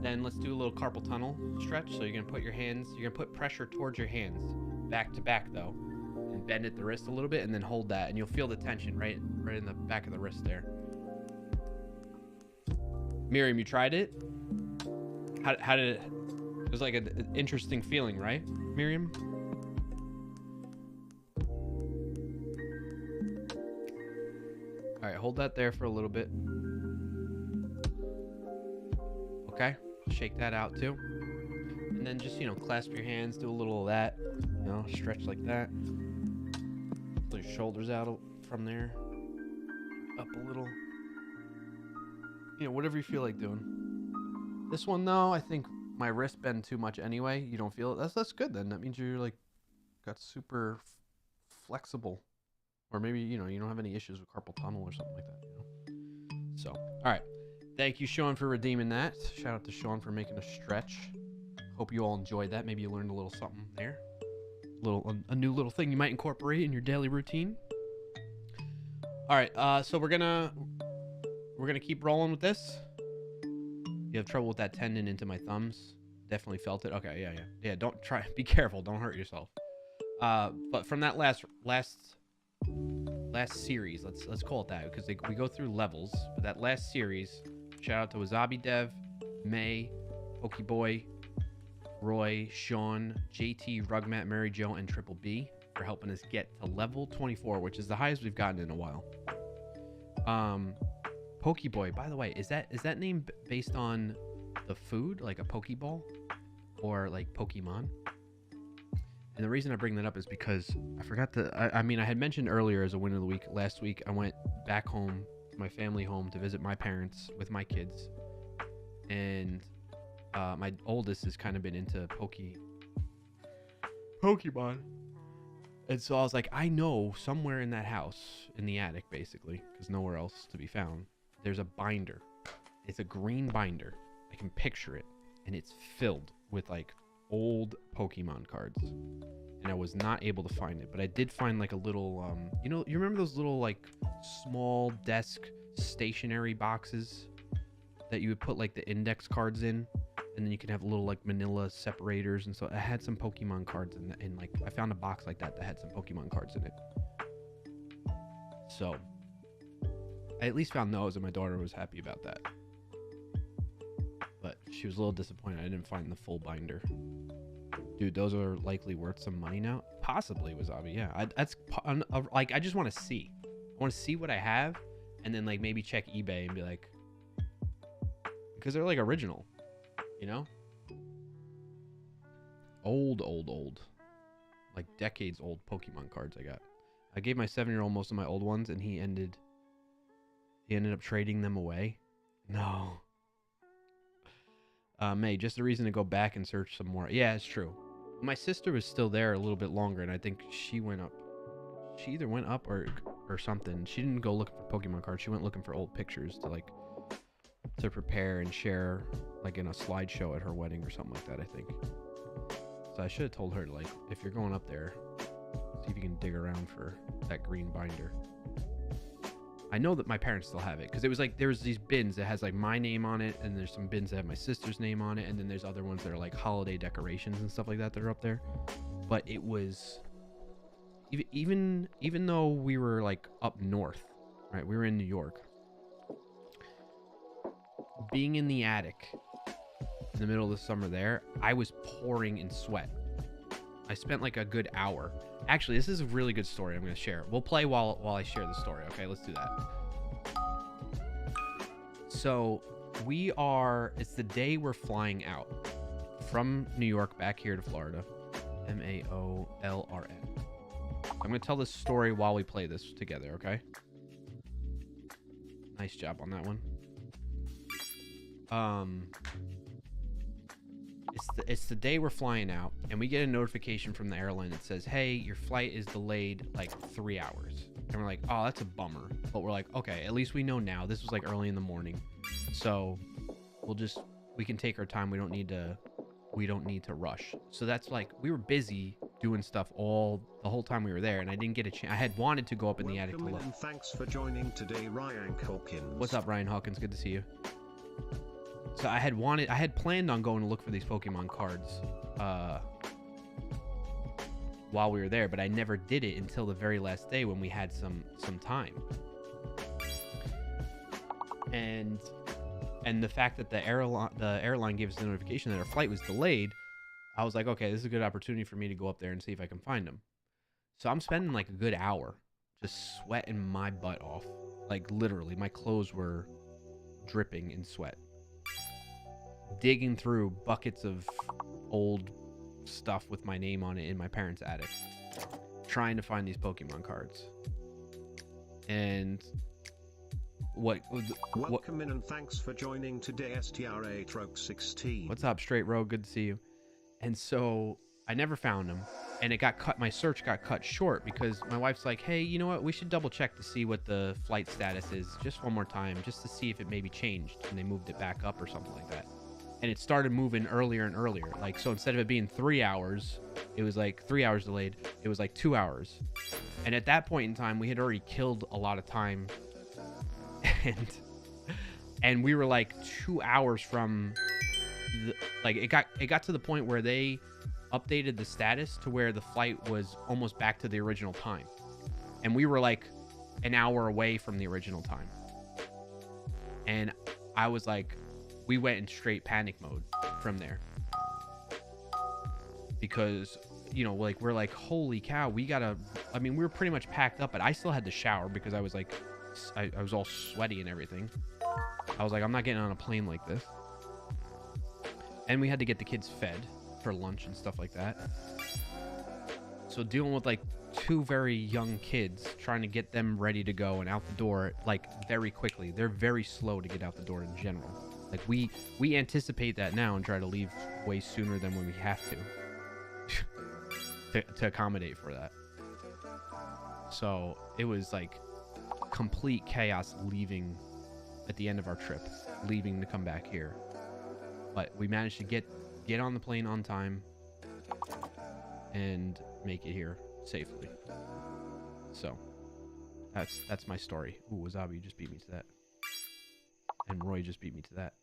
Then let's do a little carpal tunnel stretch. So you're gonna put pressure towards your hands, back to back though, and bend at the wrist a little bit, and then hold that, and you'll feel the tension right in the back of the wrist there. Miriam, you tried it? How did it? It was like an interesting feeling, right, Miriam? All right, hold that there for a little bit. Okay, shake that out too. And then just, clasp your hands, do a little of that, stretch like that. Pull your shoulders out from there, up a little. Whatever you feel like doing. This one though, I think my wrist bend too much anyway. You don't feel it. That's good then. That means you're like got super flexible, or maybe you don't have any issues with carpal tunnel or something like that. So, all right. Thank you, Sean, for redeeming that. Shout out to Sean for making a stretch. Hope you all enjoyed that. Maybe you learned a little something there. A new little thing you might incorporate in your daily routine. All right, so we're gonna keep rolling with this. You have trouble with that tendon into my thumbs. Definitely felt it. Okay, yeah. Don't try. Be careful. Don't hurt yourself. But from that last series, let's call it that, because we go through levels. But that last series, shout out to Wasabi Dev, May, Pokeboy, Roy, Sean, JT, Rugmat, Mary Jo, and Triple B for helping us get to level 24, which is the highest we've gotten in a while. Pokeboy, by the way, is that name based on the food, like a Pokeball, or like Pokemon? And the reason I bring that up is because I forgot I had mentioned earlier as a win of the week, last week I went back home, my family home, to visit my parents with my kids. And my oldest has kind of been into Pokemon. And so I was like, I know somewhere in that house, in the attic basically, because nowhere else to be found, there's a binder. It's a green binder. I can picture it. And it's filled with like old Pokemon cards. And I was not able to find it, but I did find like a little, you remember those little like small desk stationery boxes that you would put like the index cards in, and then you could have little like manila separators, and so I had some Pokemon cards in like I found a box like that had some Pokemon cards in it. So I at least found those, and my daughter was happy about that. But she was a little disappointed I didn't find the full binder. Dude, those are likely worth some money now. Possibly, Wasabi. Yeah, I just want to see. I want to see what I have, and then like maybe check eBay and be like, because they're like original, you know? Old, like decades old Pokemon cards I got. I gave my 7-year-old most of my old ones, and he ended up trading them away. No. May, just a reason to go back and search some more. Yeah, it's true. My sister was still there a little bit longer, and I think she went up. She either went up or something. She didn't go looking for Pokemon cards. She went looking for old pictures to prepare and share, like in a slideshow at her wedding or something like that, I think. So I should have told her, like, if you're going up there, see if you can dig around for that green binder. I know that my parents still have it, because it was like there's these bins that has like my name on it, and there's some bins that have my sister's name on it, and then there's other ones that are like holiday decorations and stuff like that are up there. But it was even though we were like up north, right? We were in New York. Being in the attic in the middle of the summer there, I was pouring in sweat. I spent like a good hour. Actually, this is a really good story I'm going to share. We'll play while I share the story. Okay, let's do that. So it's the day we're flying out from New York back here to Florida. Maolrn. I'm going to tell this story while we play this together, okay? Nice job on that one. It's the day we're flying out, and we get a notification from the airline that says, hey, your flight is delayed like 3 hours. And we're like, oh, that's a bummer. But we're like, okay, at least we know now. This was like early in the morning, so we can take our time. We don't need to rush. So that's like, we were busy doing stuff the whole time we were there, and I didn't get a chance. I had wanted to go up in the attic to look. And thanks for joining today, Ryan Hawkins. What's up, Ryan Hawkins? Good to see you. So I had planned on going to look for these Pokemon cards while we were there, but I never did it until the very last day when we had some time. And the fact that the airline gave us the notification that our flight was delayed, I was like, okay, this is a good opportunity for me to go up there and see if I can find them. So I'm spending like a good hour just sweating my butt off. Like literally, my clothes were dripping in sweat. Digging through buckets of old stuff with my name on it in my parents' attic, trying to find these Pokemon cards. And welcome in and thanks for joining today, STR8Rogue16. What's up, Straight Rogue? Good to see you. And so I never found them, and it got cut. My search got cut short because my wife's like, hey, you know what, we should double check to see what the flight status is just one more time, just to see if it maybe changed and they moved it back up or something like that. and it started moving earlier and earlier. Like, so instead of it being 3 hours, it was like 3 hours delayed. It was like 2 hours. And at that point in time, we had already killed a lot of time. And we were like 2 hours from like it got to the point where they updated the status to where the flight was almost back to the original time. And we were like an hour away from the original time. And I was like, we went in straight panic mode from there. Because, you know, like, we're like, holy cow, we gotta, I mean, we were pretty much packed up, but I still had to shower because I was like, I was all sweaty and everything. I was like, I'm not getting on a plane like this. And we had to get the kids fed for lunch and stuff like that. So dealing with like 2 very young kids, trying to get them ready to go and out the door, like, very quickly. They're very slow to get out the door in general. Like, we anticipate that now and try to leave way sooner than when we have to accommodate for that. So it was like complete chaos leaving at the end of our trip, leaving to come back here. But we managed to get on the plane on time and make it here safely. So that's my story. Ooh, Wasabi just beat me to that. And Roy just beat me to that.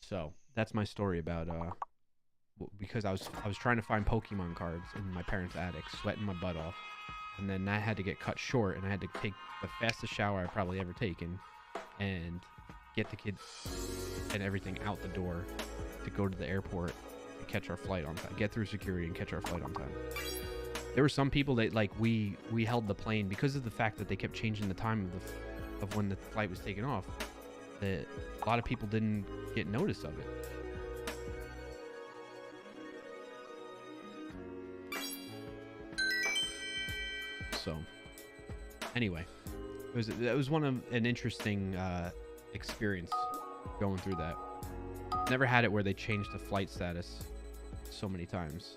So that's my story about because I was trying to find Pokemon cards in my parents' attic, sweating my butt off, and then I had to get cut short, and I had to take the fastest shower I've probably ever taken, and get the kids and everything out the door to go to the airport and catch our flight on time, get through security and catch our flight on time. There were some people that, like, we held the plane because of the fact that they kept changing the time of when the flight was taking off. That a lot of people didn't get notice of it. So, anyway, it was an interesting experience going through that. Never had it where they changed the flight status so many times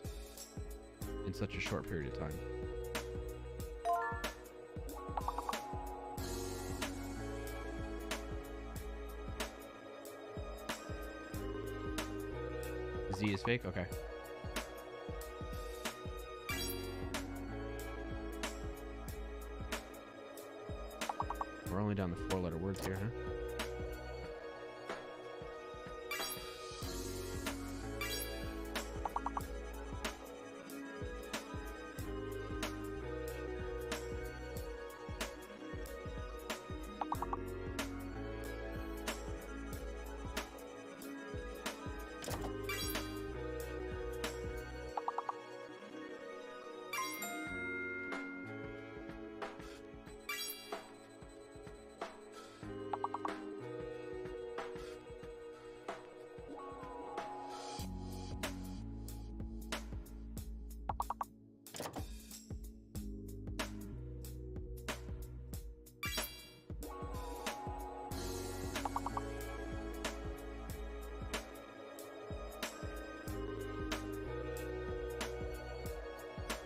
in such a short period of time. Z is fake? Okay. We're only down to 4-letter words here, huh?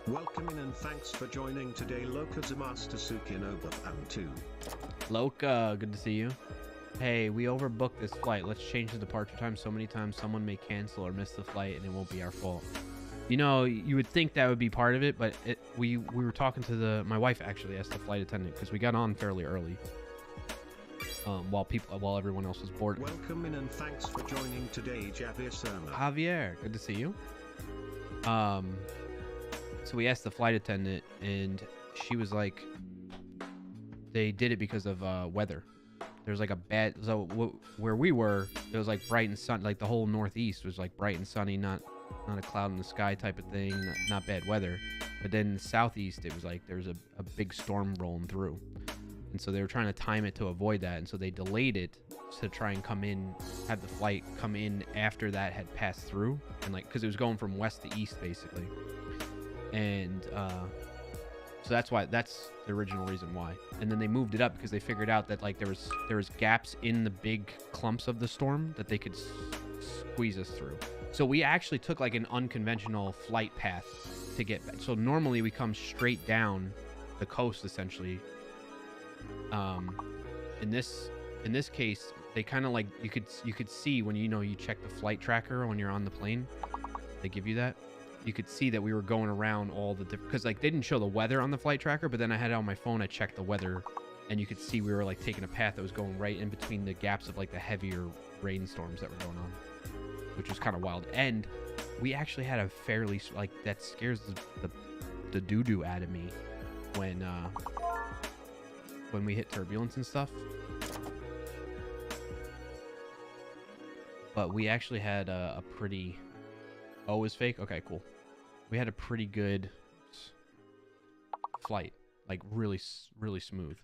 Welcome in and thanks for joining today Lokazamaster Sukinoba 2. Loka, good to see you. Hey, we overbooked this flight. Let's change the departure time so many times someone may cancel or miss the flight and it won't be our fault. You know, you would think that would be part of it, but we were talking to my wife actually asked the flight attendant because we got on fairly early. While everyone else was boarding. Welcome in and thanks for joining today, Javier Serna. Javier, good to see you. So we asked the flight attendant, and she was like, they did it because of weather. There's like a bad, so where we were, it was like bright and sun, like the whole Northeast was like bright and sunny, not a cloud in the sky type of thing, not bad weather. But then the Southeast, it was like there was a big storm rolling through. And so they were trying to time it to avoid that. And so they delayed it to try and come in, have the flight come in after that had passed through. And like, because it was going from west to east basically. And so that's the original reason why. And then they moved it up because they figured out that like there was gaps in the big clumps of the storm that they could squeeze us through. So we actually took like an unconventional flight path to get back. So normally we come straight down the coast essentially In this case, they kind of like you could see when you check the flight tracker when you're on the plane. They give you that. You could see that we were going around all the different, because like they didn't show the weather on the flight tracker, but then I had it on my phone. I checked the weather, and you could see we were like taking a path that was going right in between the gaps of like the heavier rainstorms that were going on, which was kind of wild. And we actually had a fairly like that scares the doo-doo out of me when we hit turbulence and stuff. But we actually had a pretty... Oh, is fake? Okay, cool. We had a pretty good flight. Like, really smooth.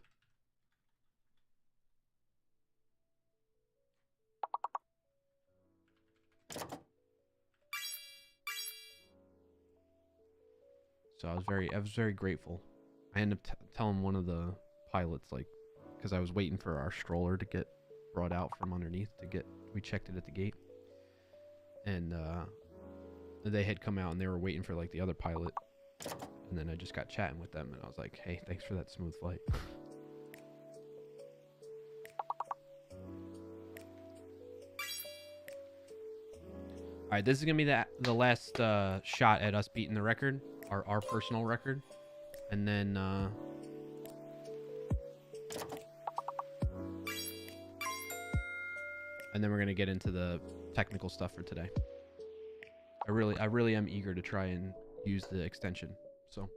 So I was very grateful. I ended up telling one of the pilots, like, because I was waiting for our stroller to get brought out from underneath we checked it at the gate, and they had come out and they were waiting for like the other pilot, and then I just got chatting with them and I was like, hey, thanks for that smooth flight. All right, this is gonna be the last shot at us beating the record, our personal record, and then we're gonna get into the technical stuff for today. I really am eager to try and use the extension. So.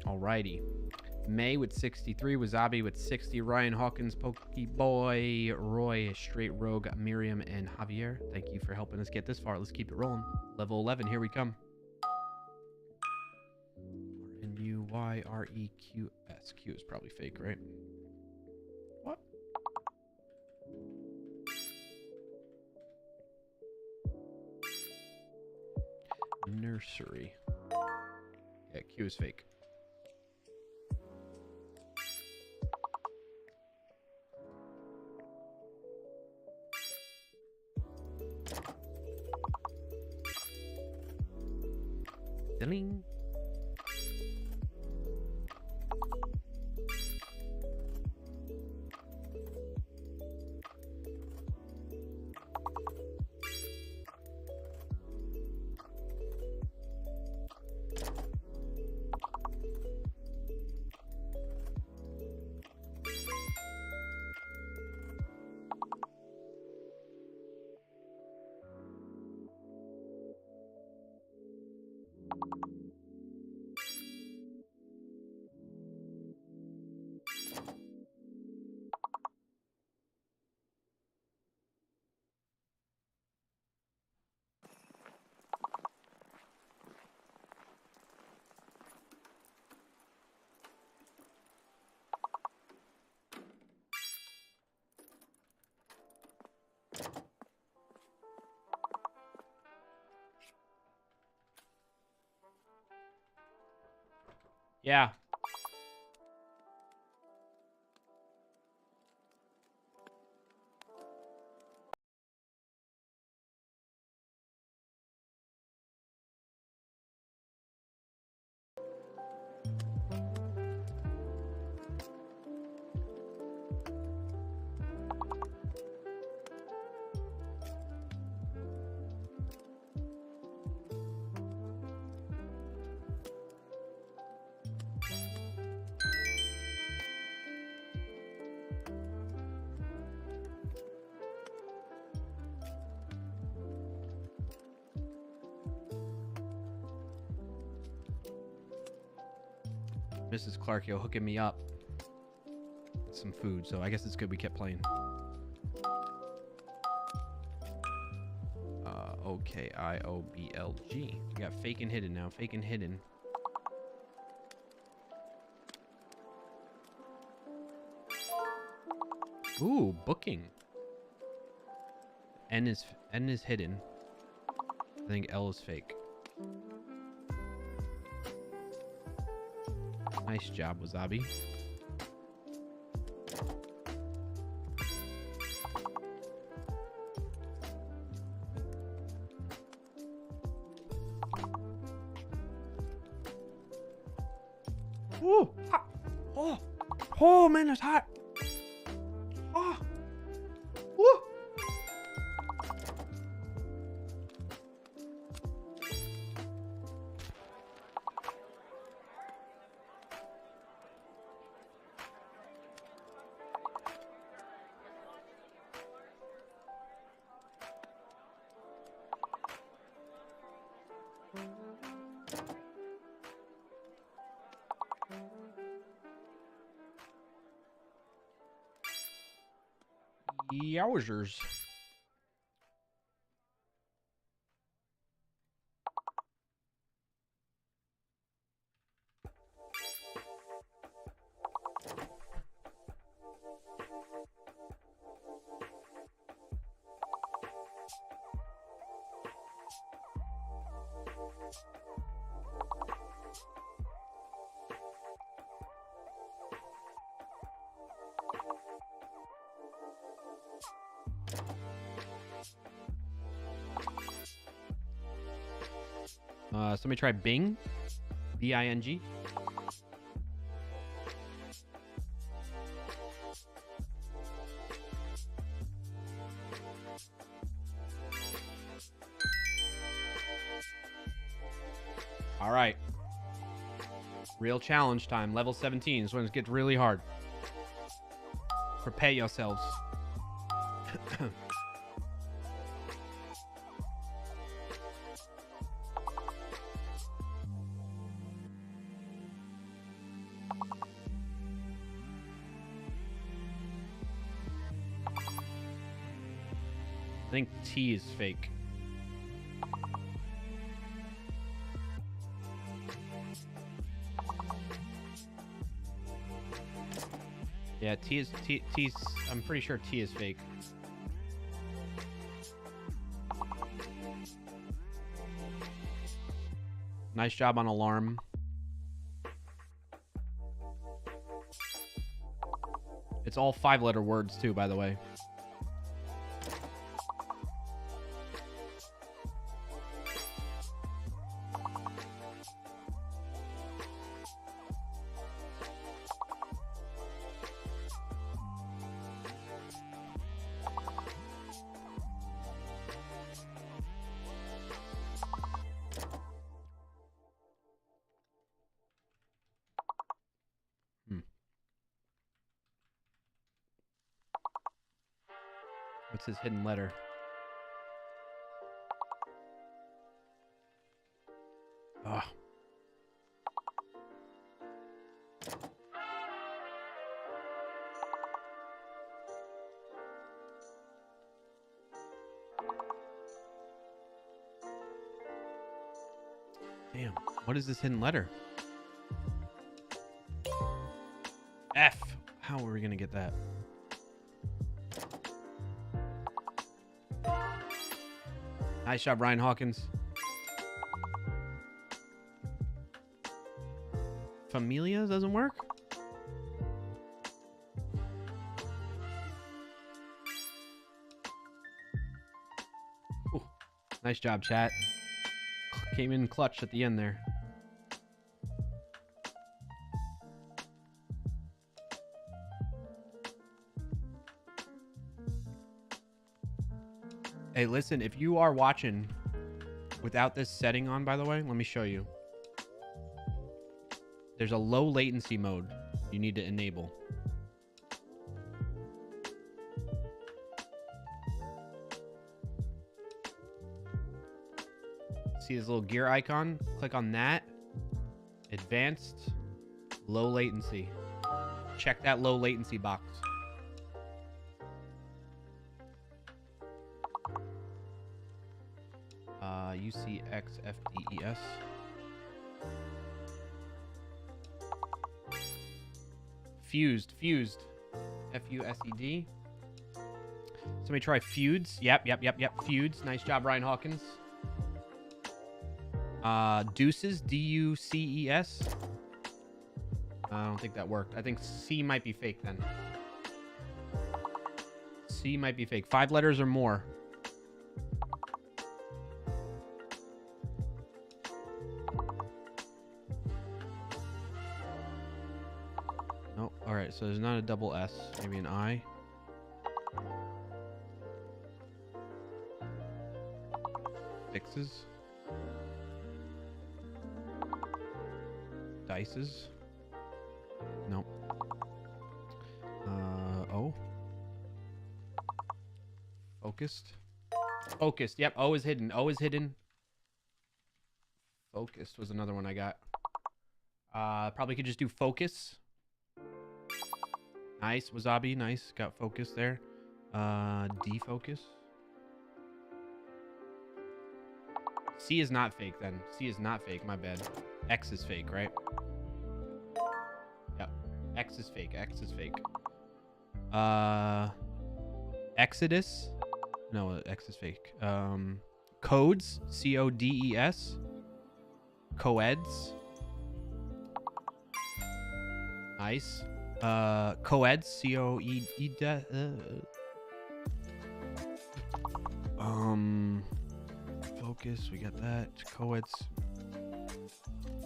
Alrighty. May with 63, Wasabi with 60, Ryan Hawkins, Pokeboy, Roy, Straight Rogue, Miriam, and Javier. Thank you for helping us get this far. Let's keep it rolling. Level 11, here we come. R-N-U-Y-R-E-Q-S. Q is probably fake, right? What? Nursery. Yeah, Q is fake. Ding. Yeah. Mrs. Clarkio hooking me up with some food, so I guess it's good we kept playing. O-K-I-O-B-L-G. We got fake and hidden now. Fake and hidden. Ooh, booking. N is hidden. I think L is fake. Nice job, Wasabi. Woo! Hot. Oh! Oh, man, it's hot. Oh! Woo! Yowzers. Somebody try Bing. B-I-N-G. All right. Real challenge time. Level 17 is when it gets really hard. Prepare yourselves. I think T is fake. Yeah, T's. I'm pretty sure T is fake. Nice job on alarm. It's all 5-letter words too, by the way. What's his hidden letter? Ugh. Damn, what is this hidden letter? F. How are we gonna get that? Nice job, Ryan Hawkins. Familia doesn't work? Ooh, nice job, chat. Came in clutch at the end there. Hey, listen, if you are watching without this setting on, by the way, let me show you. There's a low latency mode you need to enable. See this little gear icon? Click on that. Advanced, low latency. Check that low latency box. UCXFDES. Fused. F-U-S-E-D. Somebody try Feuds. Yep. Feuds. Nice job, Ryan Hawkins. Deuces. D-U-C-E-S. I don't think that worked. I think C might be fake then. C might be fake. 5 letters or more. Nope. All right. So there's not a double S. Maybe an I. X's. Dices. Nope. O. Focused. Focused. Yep. O is hidden. O is hidden. Focused was another one I got. Probably could just do focus. Nice. Wasabi. Nice. Got focus there. Defocus. C is not fake then. C is not fake. My bad. X is fake, right? Yep. X is fake. X is fake. Exodus. No, X is fake. Codes. C-O-D-E-S. Coeds. Nice. Coeds. C-O-E-D. Focus. We got that. Coeds.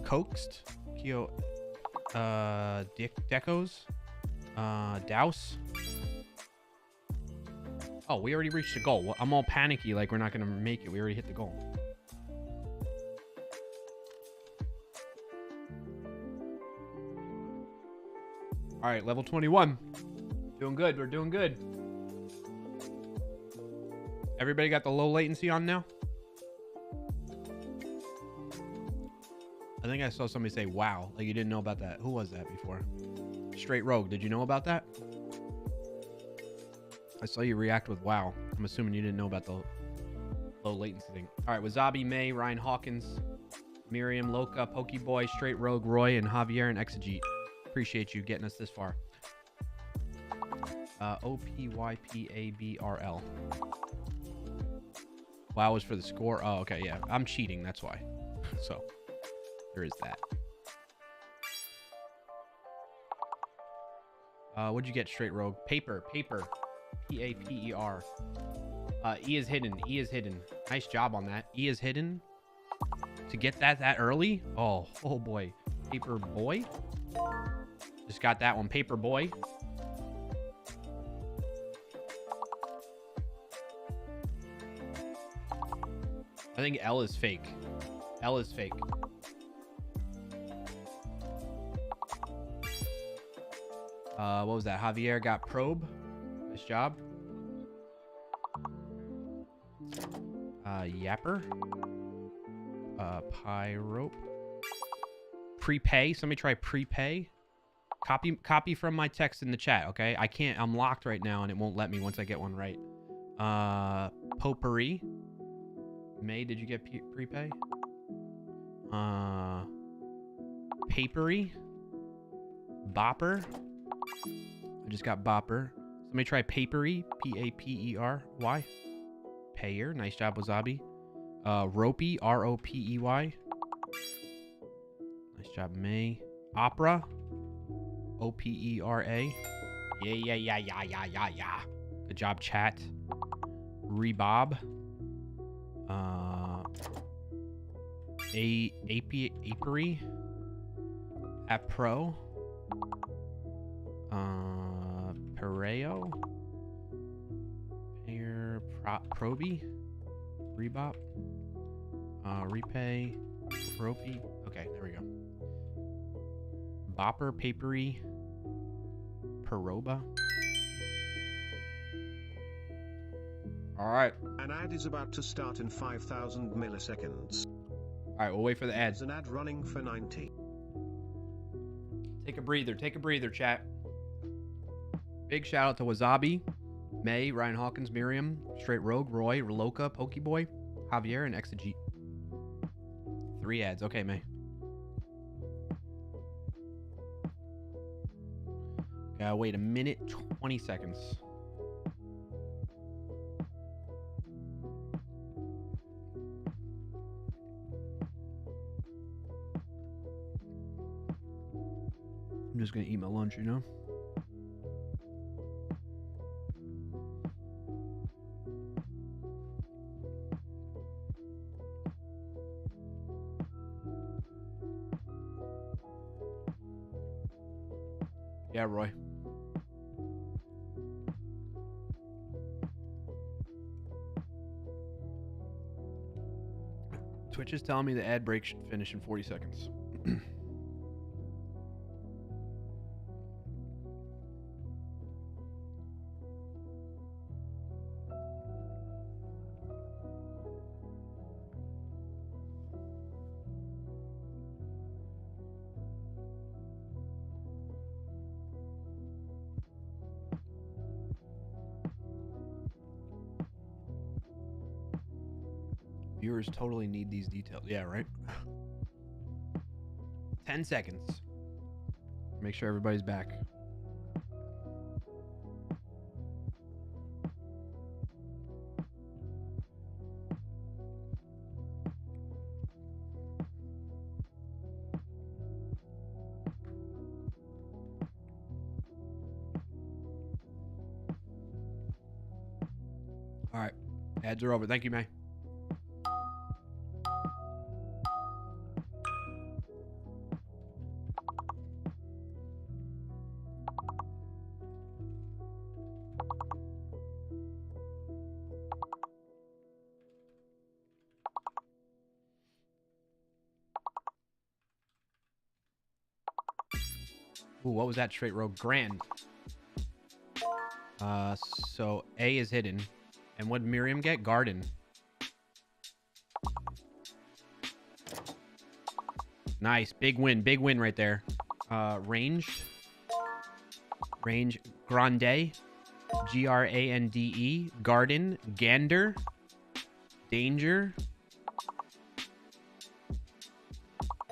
Coaxed. Keo. Decos. Douse. Oh, we already reached the goal. I'm all panicky like we're not going to make it. We already hit the goal. All right, level 21. Doing good. We're doing good. Everybody got the low latency on now? I think I saw somebody say, wow. Like you didn't know about that. Who was that before? Straight Rogue. Did you know about that? I saw you react with wow. I'm assuming you didn't know about the low latency thing. All right, Wasabi, May, Ryan Hawkins, Miriam, Loca, Pokeboy, Straight Rogue, Roy, and Javier and Exegete. Appreciate you getting us this far. O-P-Y-P-A-B-R-L. Wow was for the score. Oh, okay, yeah. I'm cheating, that's why. So, there is that. What'd you get, Straight Rogue? Paper. P-A-P-E-R. E is hidden. E is hidden. Nice job on that. E is hidden. To get that early? Oh boy. Paper boy. Just got that one. Paper boy. I think L is fake. L is fake. What was that? Javier got probe. Nice job. Yapper. Pyrope. Prepay. Somebody try prepay. Copy from my text in the chat, okay? I can't. I'm locked right now, and it won't let me once I get one right. Potpourri. May, did you get prepay? Papery. Bopper. I just got bopper. Somebody try papery. P-A-P-E-R-Y. Payer. Nice job, Wasabi. Ropey. R-O-P-E-Y. Nice job, May. Opera. O-P-E-R-A. Yeah. Good job, chat. Rebob. Apiary. Apro. Pareo. Pair. Proby. Rebop. Repay. Ropey. Okay, there we go. Bopper. Papery. Peroba. All right. An ad is about to start in 5,000 milliseconds. All right, we'll wait for the ads. There's an ad running for 90. Take a breather, chat. Big shout out to Wasabi, May, Ryan Hawkins, Miriam, Straight Rogue, Roy, Loca, Pokeboy, Javier, and Exegete. 3 ads. Okay, May. Gotta wait a minute, 20 seconds. just gonna eat my lunch, you know? Yeah, Roy. Twitch is telling me the ad break should finish in 40 seconds. Viewers totally need these details. Yeah, right? 10 seconds. Make sure everybody's back. All right. Ads are over. Thank you, May. Ooh, what was that straight row? Grand. So A is hidden. And what did Miriam get? Garden. Nice. Big win. Big win right there. Ranged. Range. Grande. Grande. Garden. Gander. Danger.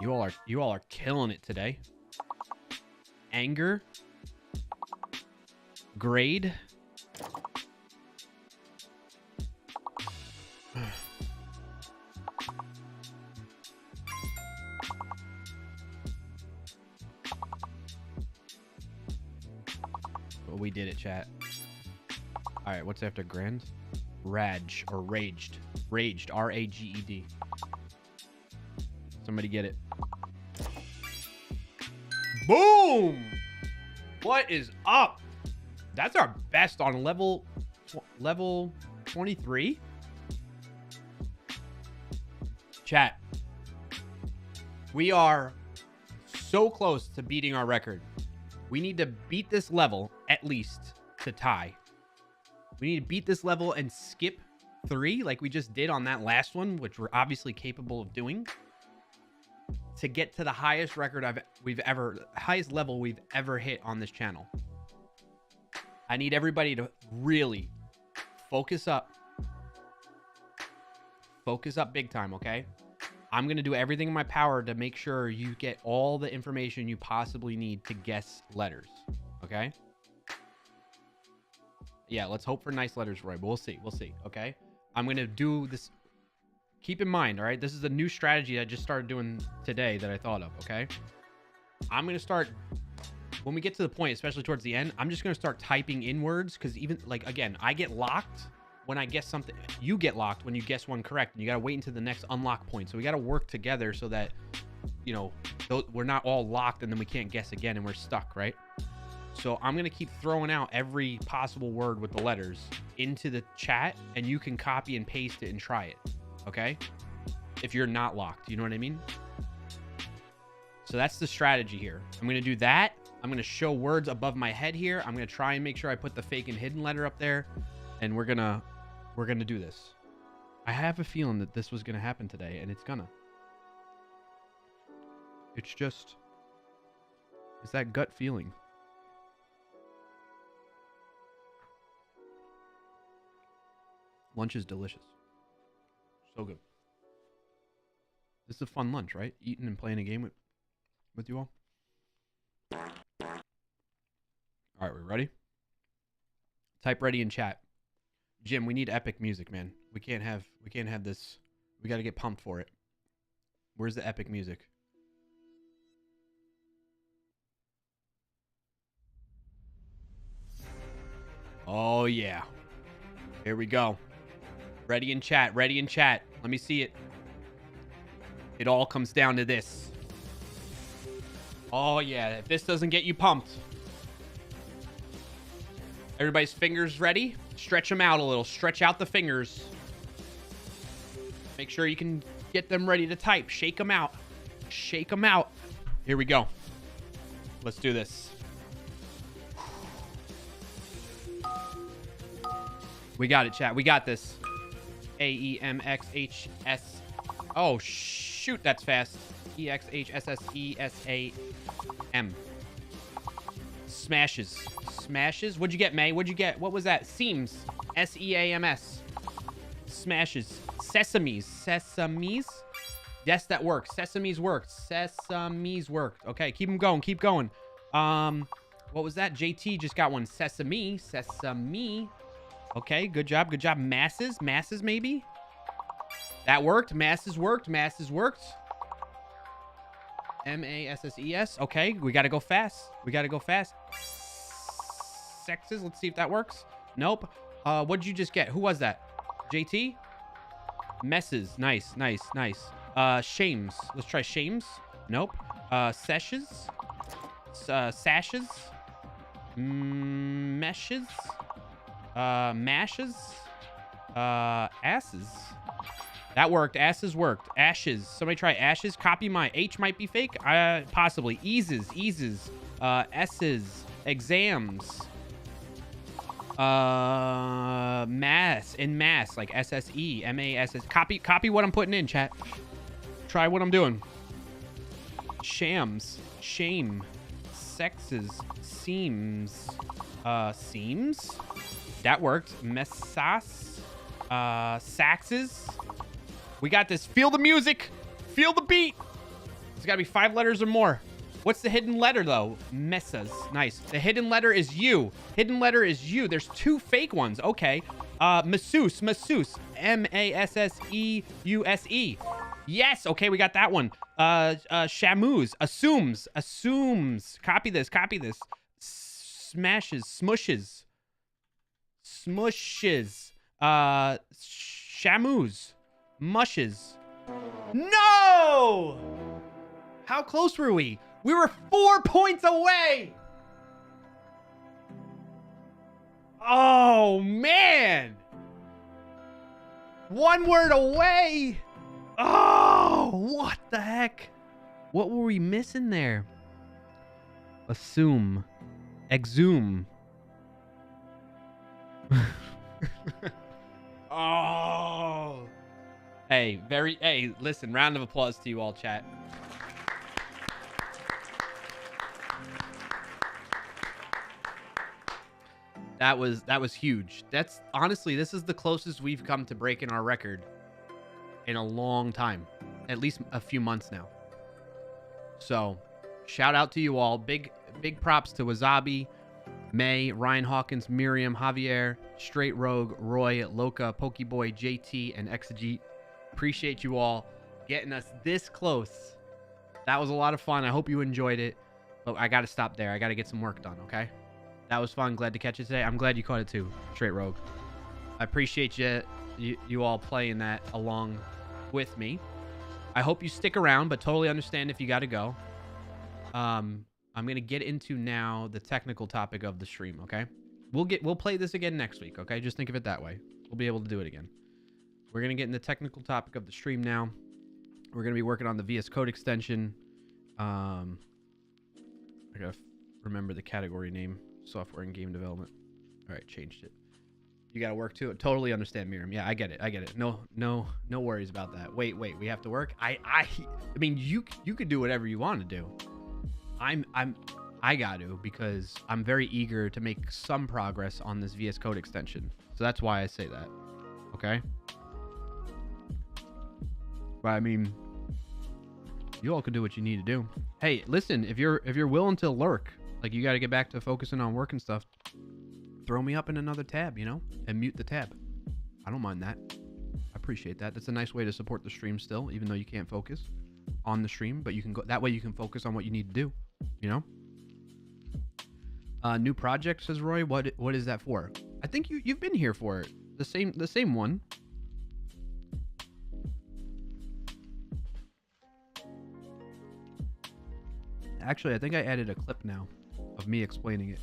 You all are killing it today. Anger. Grade. Well, we did it, chat. All right, what's after grand? Rage or raged. Raged. R-A-G-E-D. Somebody get it. Boom! What is up? That's our best on level 23. Chat. We are so close to beating our record. We need to beat this level at least to tie. We need to beat this level and skip 3 like we just did on that last one, which we're obviously capable of doing, to get to the highest record highest level we've ever hit on this channel. I need everybody to really focus up. Focus up big time, okay? I'm going to do everything in my power to make sure you get all the information you possibly need to guess letters, okay? Yeah, let's hope for nice letters, Roy, but we'll see, okay? I'm going to do this. Keep in mind, all right? This is a new strategy I just started doing today that I thought of, okay? I'm going to start, when we get to the point, especially towards the end, I'm just going to start typing in words, because even, like, again, I get locked when I guess something. You get locked when you guess one correct, and you got to wait until the next unlock point. So we got to work together so that, you know, we're not all locked and then we can't guess again and we're stuck, right? So I'm going to keep throwing out every possible word with the letters into the chat, and you can copy and paste it and try it, okay? If you're not locked, you know what I mean? So that's the strategy here. I'm going to do that. I'm going to show words above my head here. I'm going to try and make sure I put the fake and hidden letter up there, and we're going to do this. I have a feeling that this was going to happen today, and it's gonna. It's that gut feeling. Lunch is delicious. So good. This is a fun lunch, right? Eating and playing a game with you all. All right, we ready? Type ready in chat. Jim, we need epic music, man. We can't have this. We got to get pumped for it. Where's the epic music? Oh, yeah. Here we go. Ready in chat. Ready in chat. Let me see it. It all comes down to this. Oh, yeah. If this doesn't get you pumped. Everybody's fingers ready? Stretch them out a little. Stretch out the fingers. Make sure you can get them ready to type. Shake them out. Shake them out. Here we go. Let's do this. We got it, chat. We got this. A-E-M-X-H-S. Oh, shoot. That's fast. E-X-H-S-S-E-S-A-M. Smashes. Smashes? What'd you get, May? What'd you get? What was that? Seams. S-E-A-M-S. Smashes. Sesames. Sesames? Yes, that works. Sesames worked. Sesames worked. Okay, keep them going. Keep going. What was that? JT just got one. Sesame. Sesame. Okay, good job. Good job. Masses. Masses, maybe? That worked. Masses worked. Masses worked. M-A-S-S-E-S. Okay, we got to go fast. We got to go fast. Sexes. Let's see if that works. Nope. What'd you just get? Who was that? JT? Messes. Nice, nice, nice. Shames. Let's try shames. Nope. Seshes. Sashes. Meshes. Mashes. Asses. That worked. Asses worked. Ashes. Somebody try ashes. Copy my H might be fake. Possibly. Eases. Eases. S's. Exams. Mass. In mass. Like S-S-E. M-A-S-S. Copy what I'm putting in, chat. Try what I'm doing. Shams. Shame. Sexes. Seams. Seams. That worked. Messas. Saxes. We got this. Feel the music. Feel the beat. There's got to be 5 letters or more. What's the hidden letter, though? Messas. Nice. The hidden letter is U. Hidden letter is U. There's 2 fake ones. Okay. Masseuse. Masseuse. M-A-S-S-E-U-S-E. Yes. Okay, we got that one. Shamoos. Assumes. Assumes. Copy this. Copy this. Smashes. Smushes. Smushes. Shamoos. Mushes. No! How close were we? We were 4 points away. Oh, man. 1 word away. Oh, what the heck? What were we missing there? Assume. Exhume. Oh. Hey, listen, round of applause to you all, chat. That was huge. That's honestly, this is the closest we've come to breaking our record in a long time. At least a few months now. So, shout out to you all. Big props to Wasabi, May, Ryan Hawkins, Miriam, Javier, Straight Rogue, Roy, Loca, Pokeboy, JT, and Exegete. Appreciate you all getting us this close. That was a lot of fun. I hope you enjoyed it. But I got to stop there. I got to get some work done, okay? That was fun. Glad to catch it today. I'm glad you caught it too, Straight Rogue. I appreciate you all playing that along with me. I hope you stick around, but totally understand if you got to go. I'm going to get into now the technical topic of the stream, okay? We'll play this again next week, okay? Just think of it that way. We'll be able to do it again. We're going to get in the technical topic of the stream now. We're going to be working on the VS Code extension. I got to remember the category name. Software and game development. All right, changed it. You got to work too. Totally understand, Miriam. Yeah, I get it. No worries about that. Wait. We have to work. I mean, you could do whatever you want to do. I got to, because I'm very eager to make some progress on this VS Code extension. So that's why I say that. Okay. But I mean, you all can do what you need to do. Hey, listen, if you're willing to lurk, like you got to get back to focusing on work and stuff, throw me up in another tab, and mute the tab. I don't mind that. I appreciate that. That's a nice way to support the stream still, even though you can't focus on the stream, but you can go that way. You can focus on what you need to do, New project, says Roy. What is that for? I think you've been here for it. The same one. Actually, I think I added a clip now of me explaining it.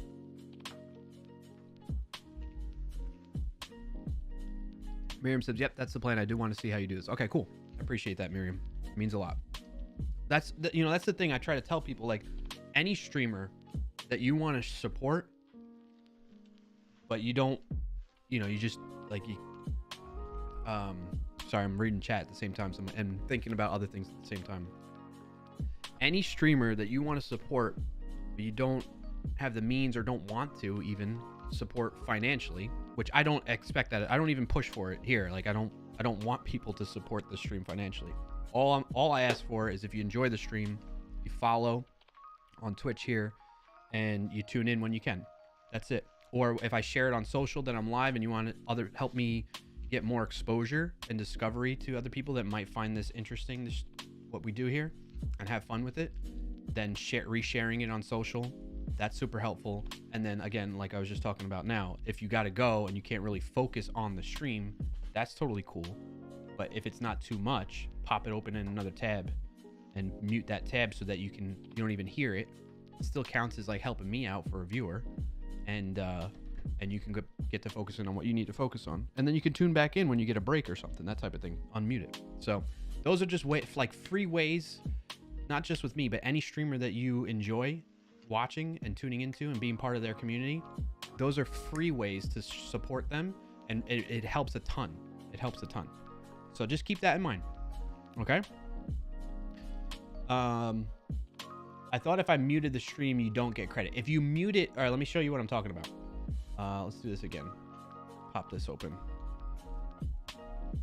Miriam says, "Yep, that's the plan. I do want to see how you do this." Okay, cool. I appreciate that, Miriam. It means a lot. That's the thing I try to tell people, like any streamer that you want to support, but you don't, you just like sorry, I'm reading chat at the same time, and thinking about other things at the same time. Any streamer that you want to support, but you don't have the means or don't want to even support financially, which I don't expect that. I don't even push for it here. Like I don't want people to support the stream financially. All I ask for is if you enjoy the stream, you follow on Twitch here, and you tune in when you can. That's it. Or if I share it on social, then I'm live, and you want to help me get more exposure and discovery to other people that might find this interesting, what we do here, and have fun with it, then resharing it on social. That's super helpful. And then again, like I was just talking about now, if you got to go and you can't really focus on the stream, that's totally cool. But if it's not too much, pop it open in another tab and mute that tab so that you don't even hear it. It still counts as like helping me out for a viewer, and you can get to focusing on what you need to focus on, and then you can tune back in when you get a break or something, that type of thing. Unmute it. So those are just like free ways, not just with me, but any streamer that you enjoy watching and tuning into and being part of their community. Those are free ways to support them, and it helps a ton. It helps a ton. So just keep that in mind. Okay. I thought if I muted the stream, you don't get credit. If you mute it, all right, let me show you what I'm talking about. Let's do this again. Pop this open.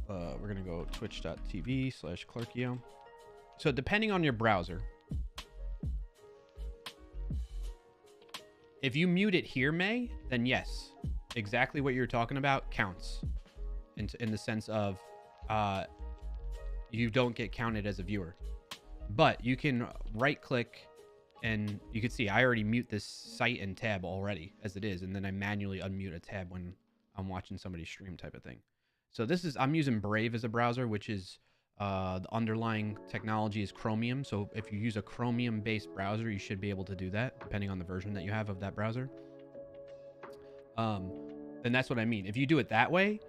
We're gonna go twitch.tv/clarkio. So depending on your browser, if you mute it here, May, then yes, exactly what you're talking about counts in the sense of you don't get counted as a viewer. But you can right click and you can see I already mute this site and tab already as it is, and then I manually unmute a tab when I'm watching somebody's stream type of thing. So I'm using Brave as a browser, which is the underlying technology is Chromium. So if you use a Chromium based browser, you should be able to do that depending on the version that you have of that browser. And that's what I mean. If you do it that way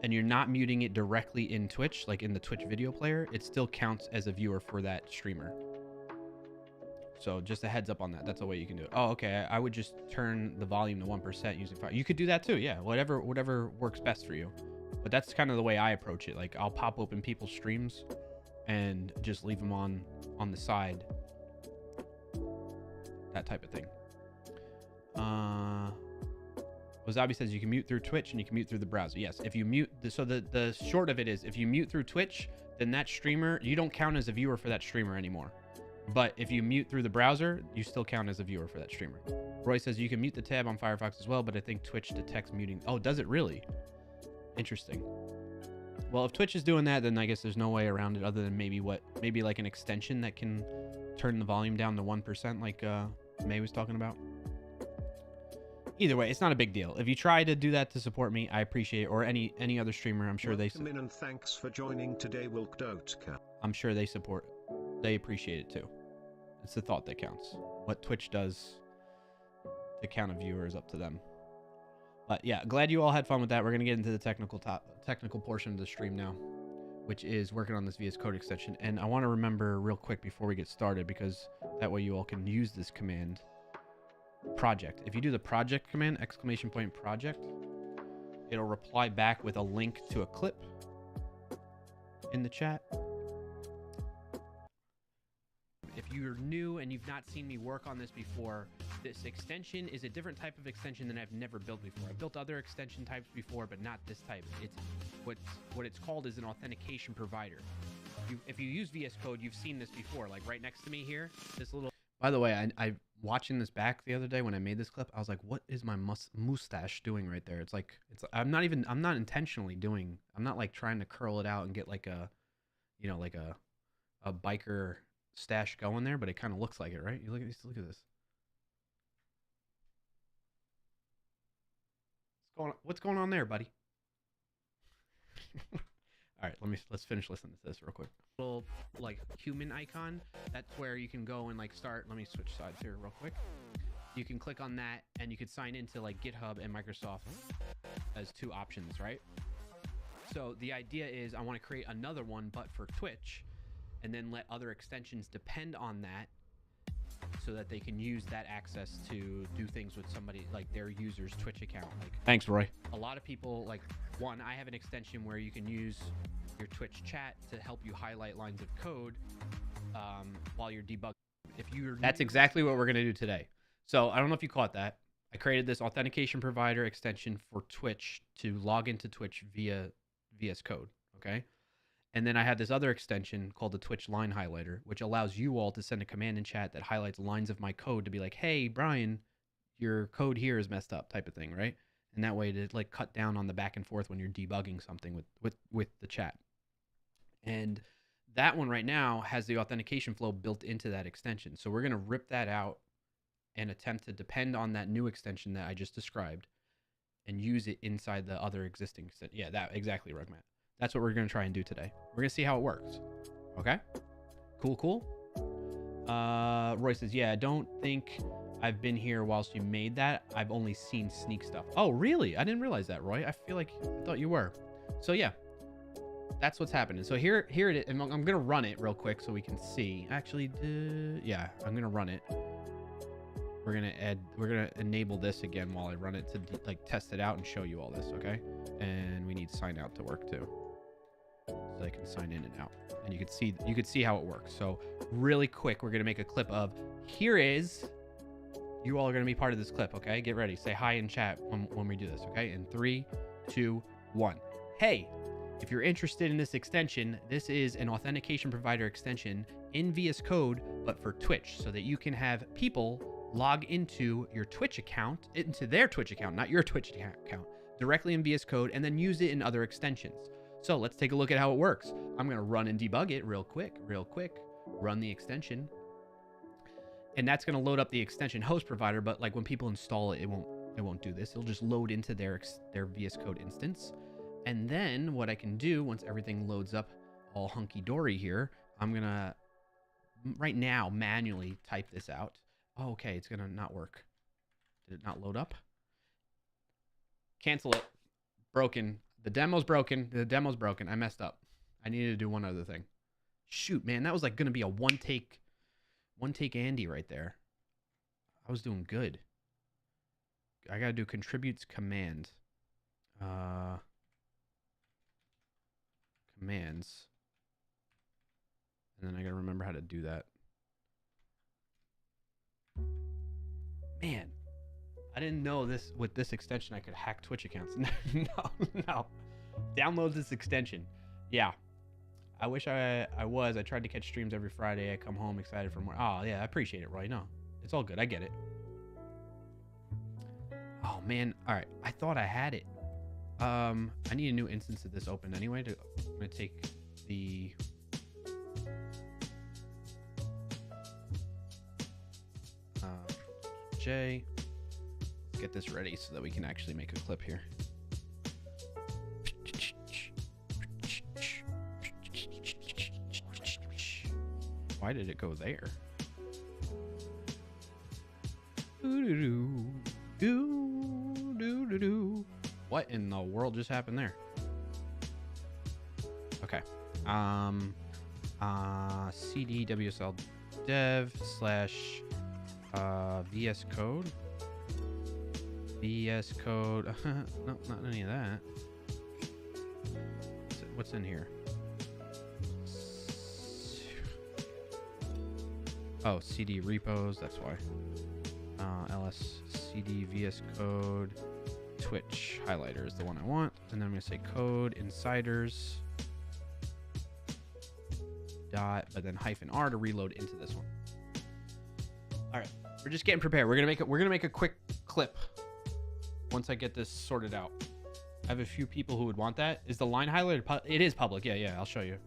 and you're not muting it directly in Twitch, like in the Twitch video player, it still counts as a viewer for that streamer. So just a heads up on that. That's the way you can do it. Oh, okay. I would just turn the volume to 1% using fire. You could do that too. Yeah. Whatever works best for you. But that's kind of the way I approach it. Like I'll pop open people's streams and just leave them on the side. That type of thing. Wasabi says you can mute through Twitch and you can mute through the browser. Yes, if you mute, so the short of it is if you mute through Twitch, then that streamer, you don't count as a viewer for that streamer anymore. But if you mute through the browser, you still count as a viewer for that streamer. Roy says you can mute the tab on Firefox as well, but I think Twitch detects muting. Oh, does it really? Interesting. Well, if Twitch is doing that, then I guess there's no way around it other than maybe like an extension that can turn the volume down to 1% like May was talking about. Either way, it's not a big deal. If you try to do that to support me, I appreciate it. Or any other streamer, I'm sure Welcome in and thanks for joining today, Wilkdotka. I'm sure they appreciate it too. It's the thought that counts. What Twitch does to count a viewer is up to them. But yeah, glad you all had fun with that. We're gonna get into the technical portion of the stream now, which is working on this VS Code extension. And I want to remember real quick before we get started, because that way you all can use this command. Project. If you do the project command, !project, it'll reply back with a link to a clip in the chat. If you're new and you've not seen me work on this before, this extension is a different type of extension than I've never built before. I've built other extension types before, but not this type. It's what it's called is an authentication provider. If you use VS Code, you've seen this before. Like right next to me here, this little. By the way, I watching this back the other day when I made this clip, I was like, what is my mustache doing right there? It's I'm not intentionally doing, I'm not like trying to curl it out and get like a, like a biker stash going there, but it kind of looks like it, right? Look at this. It's What's going on there, buddy? All right, let's finish listening to this real quick. Little like human icon. That's where you can go and like start. Let me switch sides here real quick. You can click on that and you could sign into like GitHub and Microsoft as 2 options, right? So the idea is I want to create another one, but for Twitch, and then let other extensions depend on that so that they can use that access to do things with somebody like their user's Twitch account. Like, thanks, Roy. A lot of people like I have an extension where you can use your Twitch chat to help you highlight lines of code while you're debugging. That's exactly what we're going to do today. So I don't know if you caught that. I created this Authentication Provider extension for Twitch to log into Twitch via VS Code, okay? And then I have this other extension called the Twitch Line Highlighter, which allows you all to send a command in chat that highlights lines of my code to be like, hey, Brian, your code here is messed up type of thing, right? And that way to like cut down on the back and forth when you're debugging something with the chat. And that one right now has the authentication flow built into that extension. So we're going to rip that out and attempt to depend on that new extension that I just described and use it inside the other existing extension. Yeah, that exactly, Rugmat. That's what we're going to try and do today. We're going to see how it works. Okay? Cool. Roy says, yeah, I don't think I've been here whilst you made that. I've only seen sneak stuff. Oh, really? I didn't realize that, Roy. I feel like I thought you were. So, yeah. That's what's happening. So here it is. And I'm going to run it real quick so we can see. Actually, yeah, I'm going to run it. We're going to enable this again while I run it to like test it out and show you all this, okay? And we need sign out to work too. So I can sign in and out. And you can see how it works. So really quick, we're going to make a clip of here is, you all are going to be part of this clip, okay? Get ready. Say hi in chat when we do this, okay? In 3, 2, 1. Hey, if you're interested in this extension, this is an Authentication Provider extension in VS Code, but for Twitch, so that you can have people log into your Twitch account, into their Twitch account, not your Twitch account, directly in VS Code, and then use it in other extensions. So let's take a look at how it works. I'm going to run and debug it real quick, run the extension. And that's going to load up the extension host provider, but like when people install it, it won't do this. It'll just load into their VS Code instance. And then what I can do once everything loads up all hunky-dory here, I'm going to right now manually type this out. Oh, okay, it's going to not work. Did it not load up? Cancel it. Broken. The demo's broken. I messed up. I needed to do one other thing. Shoot, man, that was like going to be a one take Andy right there. I was doing good. I got to do contributes command. Commands. And then I got to remember how to do that. Man, I didn't know this with this extension I could hack Twitch accounts. No. Download this extension. Yeah. I wish I was. I tried to catch streams every Friday. I come home excited for more. Oh, yeah, I appreciate it, Roy. No, it's all good. I get it. Oh, man. All right. I thought I had it. I need a new instance of this open anyway. I'm going to take the... J. Get this ready so that we can actually make a clip here. Why did it go there? What in the world just happened there? Okay. CD WSL dev / VS Code. VS Code. No, not any of that. What's in here? Oh, CD repos. That's why. LS CD VS Code Twitch highlighter is the one I want. And then I'm going to say code insiders dot, but then -R to reload into this one. All right, we're just getting prepared. We're gonna make a quick clip once I get this sorted out. I have a few people who would want that. Is the line highlighted? It is public. Yeah. I'll show you.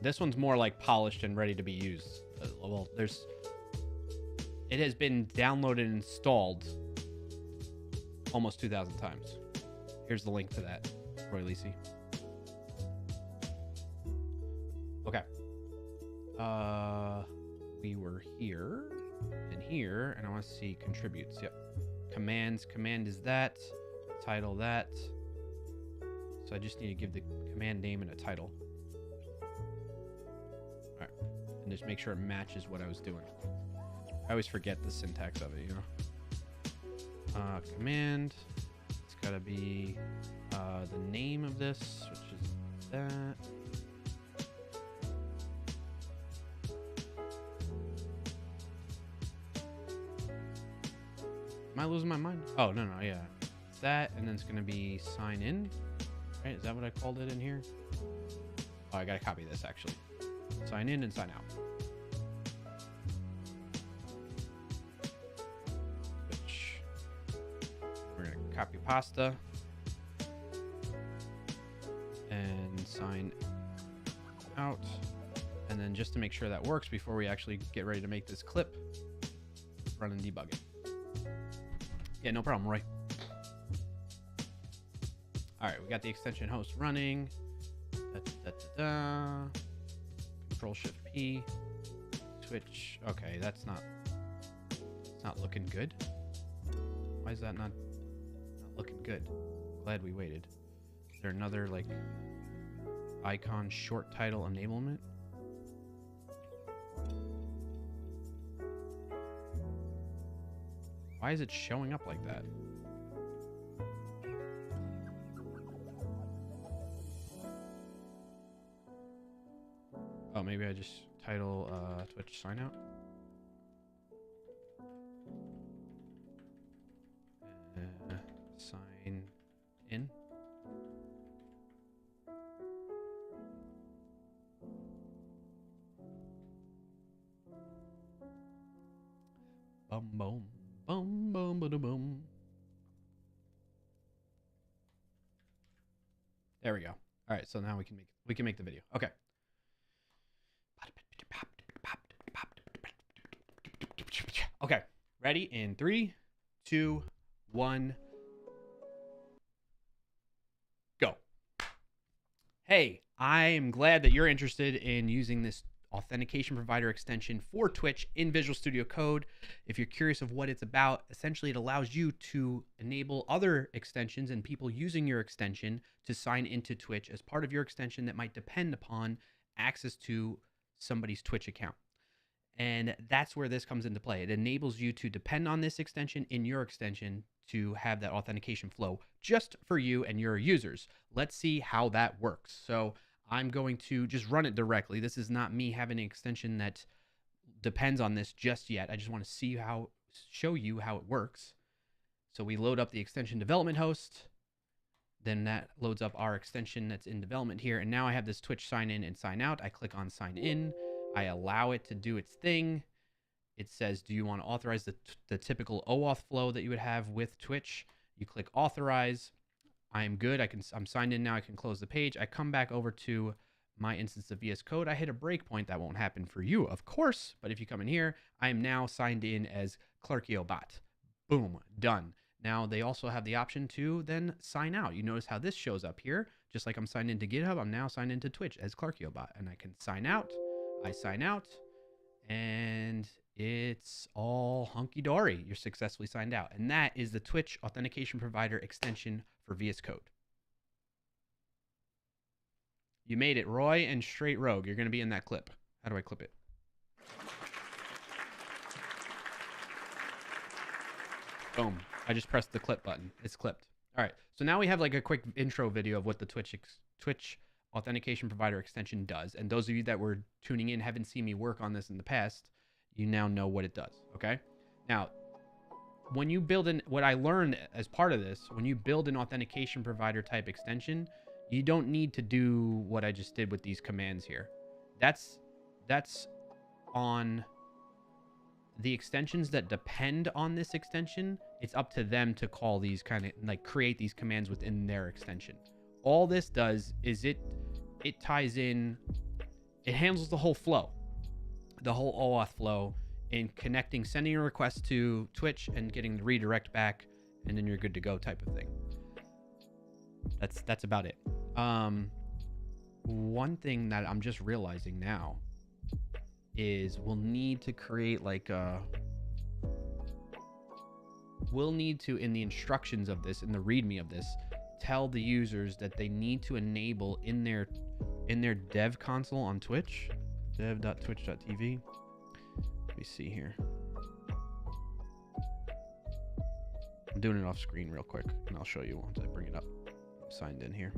This one's more like polished and ready to be used. Well, it has been downloaded and installed almost 2,000 times. Here's the link to that, Roy Lisi. Okay. We were here and here, and I want to see contributes. Yep. Commands. Command is that. Title that. So I just need to give the command name and a title. All right. And just make sure it matches what I was doing. I always forget the syntax of it, you know. Command. It's got to be the name of this, which is that. Am I losing my mind? Oh, no, yeah. It's that, and then it's going to be sign in. Right? Is that what I called it in here? Oh, I got to copy this, actually. Sign in and sign out. Which we're going to copy pasta and sign out. And then just to make sure that works before we actually get ready to make this clip, run and debug it. Yeah, no problem, Roy. All right, we got the extension host running. Control Shift P. Twitch. Okay, it's not looking good. Why is that not looking good? Glad we waited. Is there another like icon short title enablement? Why is it showing up like that? Oh, maybe I just title Twitch sign out. Sign in. Bum boom. Boom, boom, boom, boom. There we go. All right, so now we can make the video. Okay. Okay. Ready? In 3, 2, 1. Go. Hey, I am glad that you're interested in using this Authentication Provider extension for Twitch in Visual Studio Code. If you're curious of what it's about, essentially it allows you to enable other extensions and people using your extension to sign into Twitch as part of your extension that might depend upon access to somebody's Twitch account. And that's where this comes into play. It enables you to depend on this extension in your extension to have that authentication flow just for you and your users. Let's see how that works. So I'm going to just run it directly. This is not me having an extension that depends on this just yet. I just want to show you how it works. So we load up the extension development host. Then that loads up our extension that's in development here. And now I have this Twitch sign in and sign out. I click on sign in. I allow it to do its thing. It says, do you want to authorize the typical OAuth flow that you would have with Twitch? You click authorize. I am good. I'm signed in now. I can close the page. I come back over to my instance of VS Code. I hit a breakpoint. That won't happen for you, of course. But if you come in here, I am now signed in as clarkio bot. Boom, done. Now they also have the option to then sign out. You notice how this shows up here. Just like I'm signed into GitHub, I'm now signed into Twitch as clarkio bot, and I can sign out. I sign out, and it's all hunky-dory. You're successfully signed out. And that is the Twitch Authentication Provider extension for VS Code. You made it, Roy and Straight Rogue. You're going to be in that clip. How do I clip it? Boom. I just pressed the clip button. It's clipped. All right. So now we have like a quick intro video of what the Twitch Authentication Provider extension does. And those of you that were tuning in haven't seen me work on this in the past, you now know what it does. Okay. Now, when you build what I learned as part of this, when you build an authentication provider type extension, you don't need to do what I just did with these commands here. That's on the extensions that depend on this extension. It's up to them to call these kind of like create these commands within their extension. All this does is it ties in it handles the whole flow, the whole OAuth flow in connecting, sending a request to Twitch and getting the redirect back, and then you're good to go type of thing. That's about it. One thing that I'm just realizing now is we'll need to create like we'll need to, in the instructions of this, in the README of this, tell the users that they need to enable in their dev console on Twitch, dev.twitch.tv. Let me see here. I'm doing it off screen real quick, and I'll show you once I bring it up. I'm signed in here.